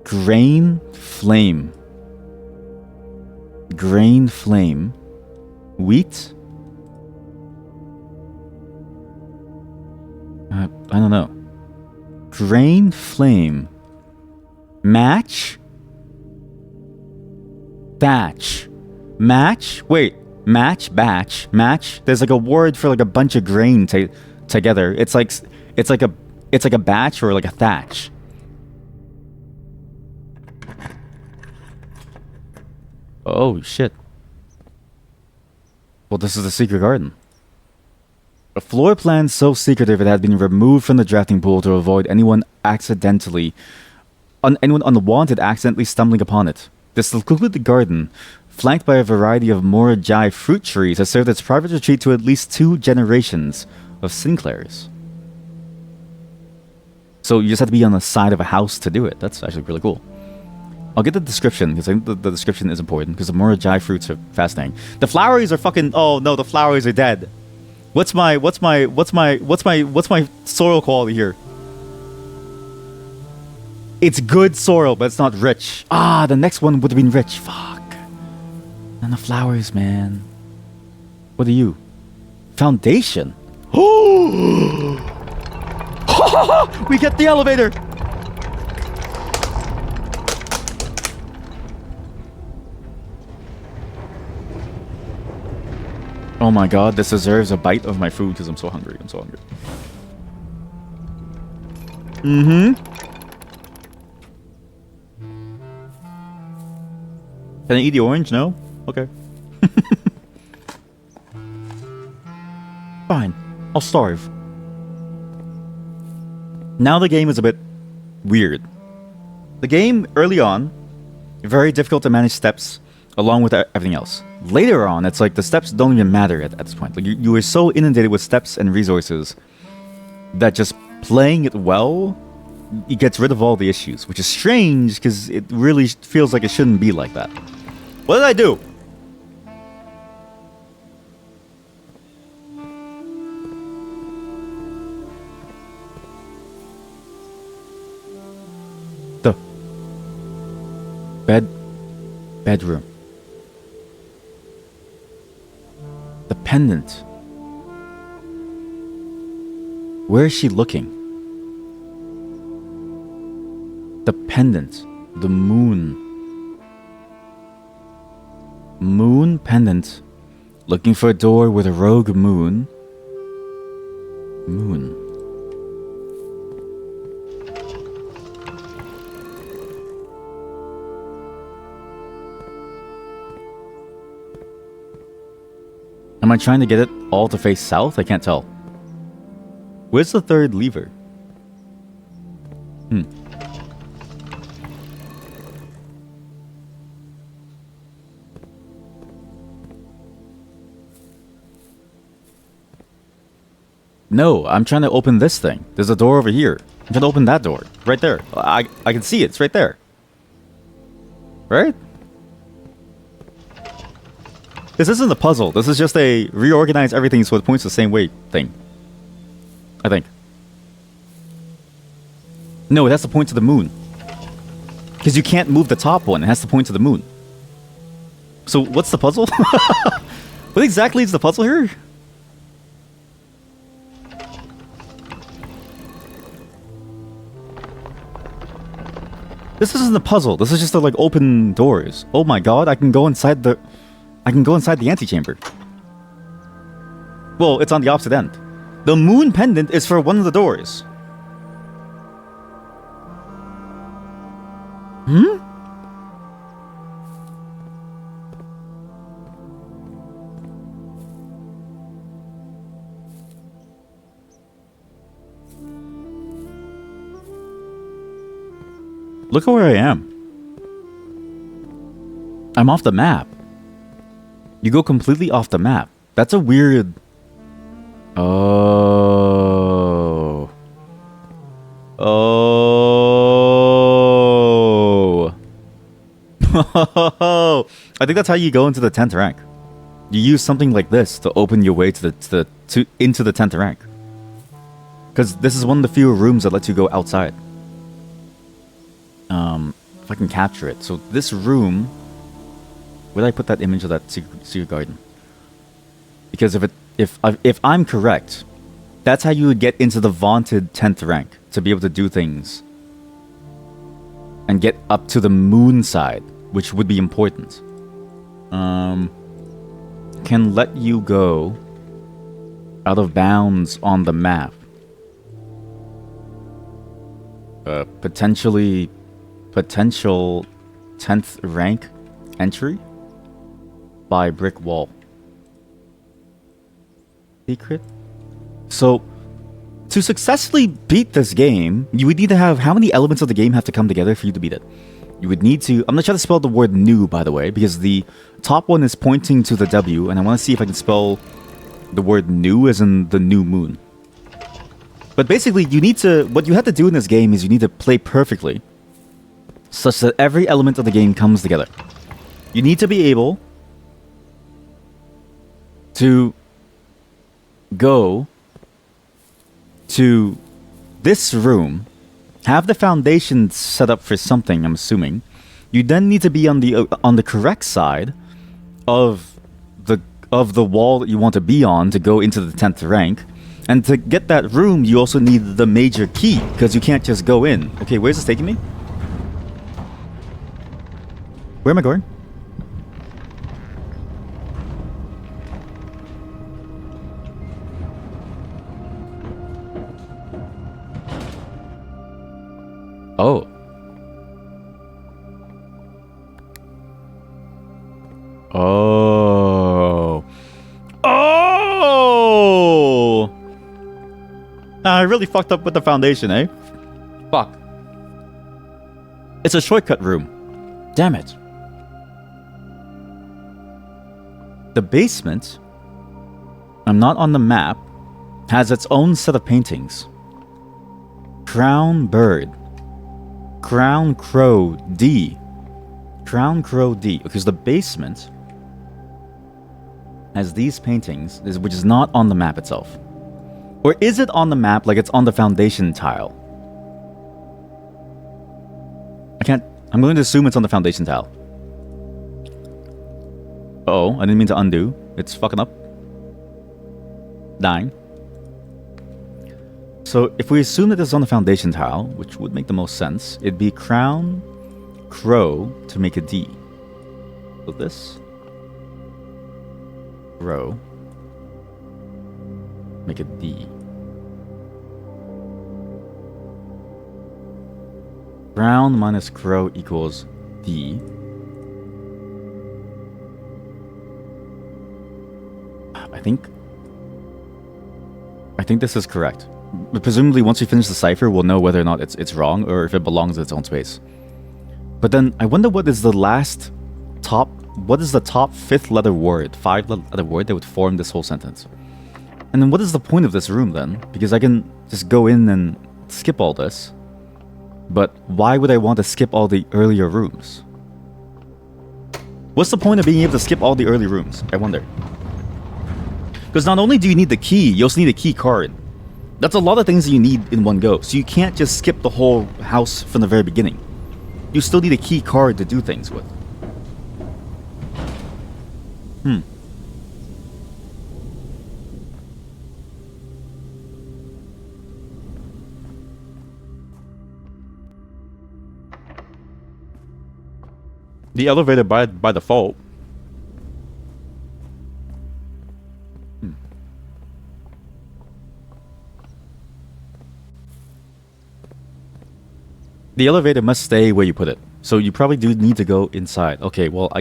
Grain flame. Grain flame. Wheat? I don't know. Grain flame. Match? Batch. Match? Wait. Match? Batch? Match? There's like a word for like a bunch of grain together. It's like a batch or like a thatch. Oh, shit. Well, this is the secret garden. A floor plan so secretive it had been removed from the drafting pool to avoid anyone unwanted accidentally stumbling upon it. This secluded garden, flanked by a variety of Morajai fruit trees, has served as private retreat to at least 2 generations of Sinclairs. So you just have to be on the side of a house to do it. That's actually really cool. I'll get the description, because I think the description is important, because the Morajai fruits are fascinating. The flowers are fucking... Oh, no, the flowers are dead. What's my sorrel quality here? It's good sorrel, but it's not rich. Ah, the next one would have been rich. Fuck. And the flowers, man. What are you? Foundation. Oh! We get the elevator. Oh my god, this deserves a bite of my food because I'm so hungry. I'm so hungry. Can I eat the orange? No? Okay. Fine. I'll starve. Now the game is a bit weird. The game, early on, very difficult to manage steps along with everything else. Later on, it's like the steps don't even matter at this point. Like you are so inundated with steps and resources that just playing it well, it gets rid of all the issues, which is strange because it really feels like it shouldn't be like that. What did I do? The bedroom. The pendant. Where is she looking? The pendant. The moon. Moon pendant. Looking for a door with a rogue moon. Moon. Am I trying to get it all to face south? I can't tell. Where's the third lever? No, I'm trying to open this thing. There's a door over here. I'm trying to open that door. Right there. I can see it. It's right there. Right? This isn't a puzzle. This is just a reorganize everything so it points the same way thing. I think. No, it has to point to the moon. Because you can't move the top one. It has to point to the moon. So what's the puzzle? What exactly is the puzzle here? This isn't a puzzle. This is just like open doors. Oh my god, I can go inside the antechamber. Well, it's on the opposite end. The moon pendant is for one of the doors. Hmm? Look at where I am. I'm off the map. You go completely off the map. That's a weird... Oh. Oh. I think that's how you go into the 10th rank. You use something like this to open your way into the 10th rank. Because this is one of the few rooms that lets you go outside. If I can capture it. So this room, where did I put that image of that secret garden? Because if I'm correct, that's how you would get into the vaunted 10th rank, to be able to do things and get up to the moon side, which would be important. Can let you go out of bounds on the map. Potential 10th rank entry by brick wall. Secret? So, to successfully beat this game, you would need to have... How many elements of the game have to come together for you to beat it? You would need to... I'm going to try to spell the word new, by the way, because the top one is pointing to the W, and I want to see if I can spell the word new as in the new moon. But basically, you need to... What you have to do in this game is you need to play perfectly, such that every element of the game comes together. You need to be able to go to this room, have the foundation set up for something, I'm assuming. You then need to be on the correct side of the wall that you want to be on to go into the 10th rank. And to get that room, you also need the major key, because you can't just go in. Okay, where's this taking me? Where am I going? Oh. Oh. Oh! I really fucked up with the foundation, eh? Fuck. It's a shortcut room. Damn it. The basement, I'm not on the map, has its own set of paintings. Crown Bird. Crown Crow D. Crown Crow D. Because the basement has these paintings, which is not on the map itself. Or is it on the map like it's on the foundation tile? I'm going to assume it's on the foundation tile. Uh-oh, I didn't mean to undo. It's fucking up. Dying. So if we assume that this is on the foundation tile, which would make the most sense, it'd be Crown Crow to make a D. So this row make a D. Crown minus Crow equals D. I think this is correct. But presumably, once we finish the cipher, we'll know whether or not it's wrong or if it belongs in its own space. But then, I wonder what is the top 5th letter word, 5-letter word that would form this whole sentence. And then what is the point of this room then? Because I can just go in and skip all this. But why would I want to skip all the earlier rooms? What's the point of being able to skip all the early rooms? I wonder. Because not only do you need the key, you also need a key card. That's a lot of things that you need in one go. So you can't just skip the whole house from the very beginning. You still need a key card to do things with. The elevator by default. The elevator must stay where you put it. So you probably do need to go inside. Okay, well,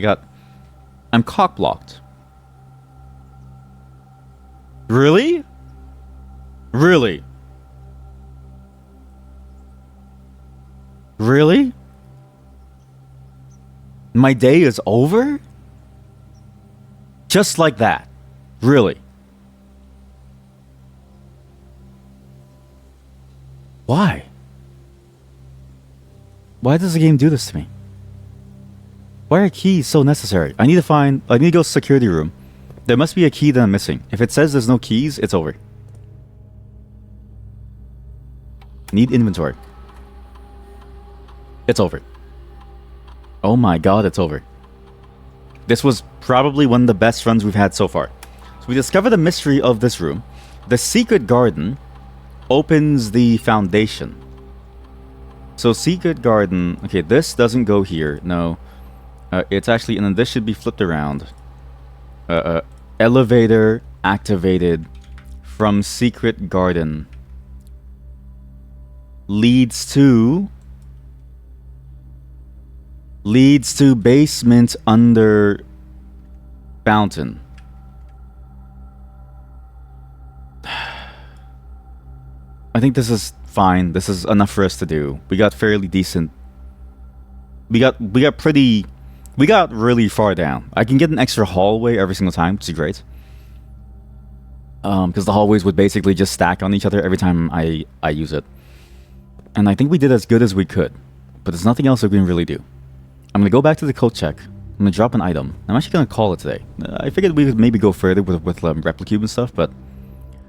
I'm cock-blocked. Really? Really? Really? My day is over? Just like that. Really? Why? Why does the game do this to me? Why are keys so necessary? I need to go to the security room. There must be a key that I'm missing. If it says there's no keys, it's over. Need inventory. It's over. Oh my god, it's over. This was probably one of the best runs we've had so far. So we discover the mystery of this room. The secret garden opens the foundation. So secret garden... Okay, this doesn't go here. No. It's actually... And then this should be flipped around. Elevator activated from secret garden. Leads to basement under fountain. I think this is fine. This is enough for us to do. We got fairly decent. We got really far down. I can get an extra hallway every single time, which is great. Because the hallways would basically just stack on each other every time I use it. And I think we did as good as we could. But there's nothing else we can really do. I'm going to go back to the code check. I'm going to drop an item. I'm actually going to call it today. I figured we could maybe go further with Replicube and stuff, but...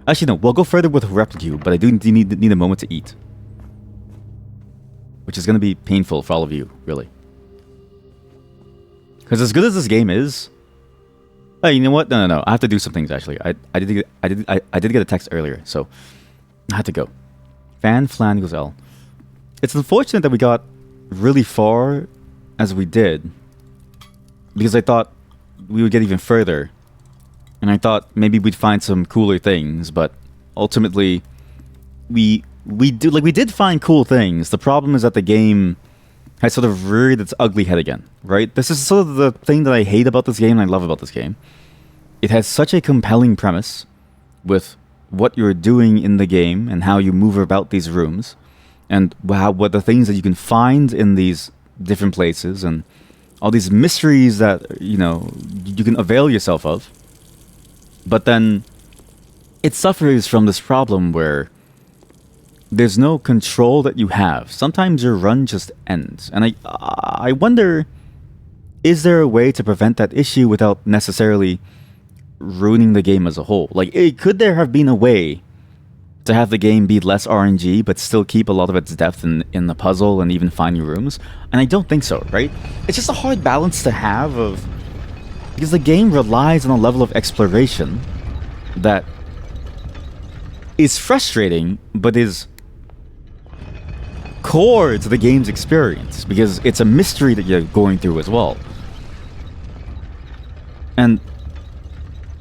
Actually, no. We'll go further with Replicube, but I do need a moment to eat. Which is going to be painful for all of you, really. Because as good as this game is... Oh, you know what? No. I have to do some things, actually. I did get a text earlier, so... I had to go. Fan Flan equals L. It's unfortunate that we got really far as we did. Because I thought we would get even further. And I thought maybe we'd find some cooler things, but ultimately we did find cool things. The problem is that the game has sort of reared its ugly head again, right? This is sort of the thing that I hate about this game and I love about this game. It has such a compelling premise with what you're doing in the game and how you move about these rooms and what the things that you can find in these different places and all these mysteries that, you know, you can avail yourself of. But then it suffers from this problem where there's no control that you have. Sometimes your run just ends. And I wonder, is there a way to prevent that issue without necessarily ruining the game as a whole? Like, could there have been a way to have the game be less RNG but still keep a lot of its depth in the puzzle and even find new rooms? And I don't think so, right? It's just a hard balance to have of... Because the game relies on a level of exploration that is frustrating, but is core to the game's experience, because it's a mystery that you're going through as well. And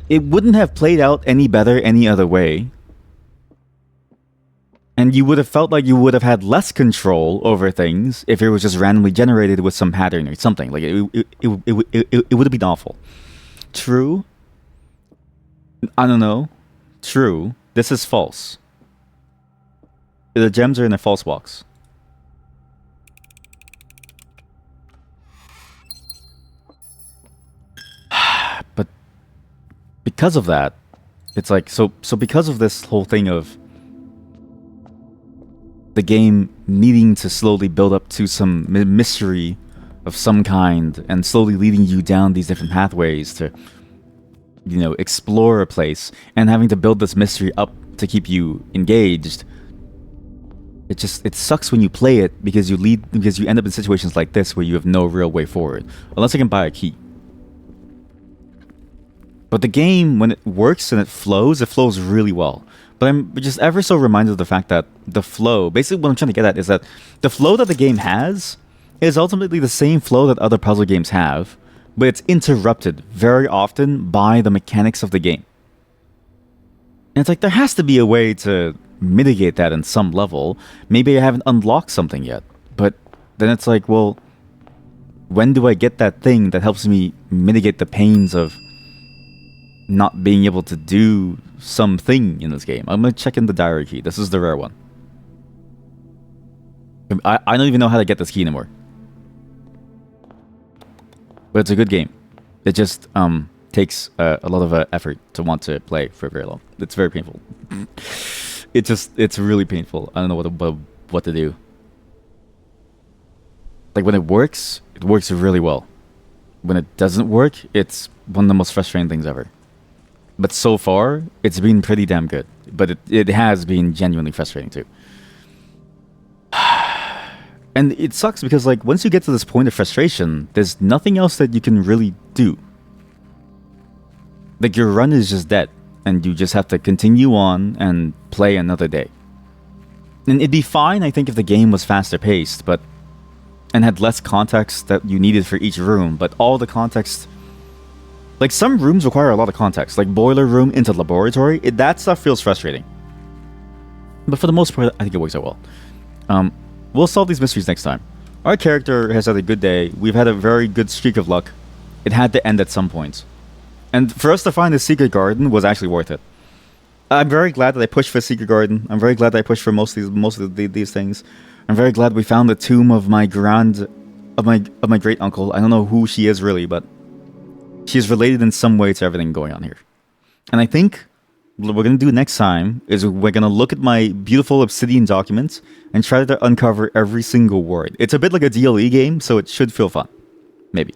it wouldn't have played out any better any other way. And you would have felt like you would have had less control over things if it was just randomly generated with some pattern or something. Like, it would have been awful. True? I don't know. True. This is false. The gems are in a false box. But because of that, it's like, so because of this whole thing of the game needing to slowly build up to some mystery of some kind and slowly leading you down these different pathways to, you know, explore a place and having to build this mystery up to keep you engaged. It sucks when you play it because you end up in situations like this where you have no real way forward unless I can buy a key. But the game, when it works and it flows really well. But I'm just ever so reminded of the fact that the flow, basically what I'm trying to get at is that the flow that the game has is ultimately the same flow that other puzzle games have, but it's interrupted very often by the mechanics of the game. And it's like, there has to be a way to mitigate that in some level. Maybe I haven't unlocked something yet, but then it's like, well, when do I get that thing that helps me mitigate the pains of not being able to do something in this game? I'm gonna check in the diary key. This is the rare one. I don't even know how to get this key anymore. But it's a good game. It just takes a lot of effort to want to play for very long. It's very painful. It's really painful. I don't know what to do. Like, when it works really well. When it doesn't work, it's one of the most frustrating things ever. But so far, it's been pretty damn good. But it has been genuinely frustrating too. And it sucks because, like, once you get to this point of frustration, there's nothing else that you can really do. Like, your run is just dead, and you just have to continue on and play another day. And it'd be fine, I think, if the game was faster paced, and had less context that you needed for each room, but all the context... Like, some rooms require a lot of context, like boiler room into laboratory. That stuff feels frustrating. But for the most part, I think it works out well. We'll solve these mysteries next time. Our character has had a good day. We've had a very good streak of luck. It had to end at some point. And for us to find the secret garden was actually worth it. I'm very glad that I pushed for the secret garden. I'm very glad that I pushed for most of these things. I'm very glad we found the tomb of my great uncle. I don't know who she is really, but she's related in some way to everything going on here. And I think what we're going to do next time is we're going to look at my beautiful Obsidian documents and try to uncover every single word. It's a bit like a DLE game, so it should feel fun. Maybe.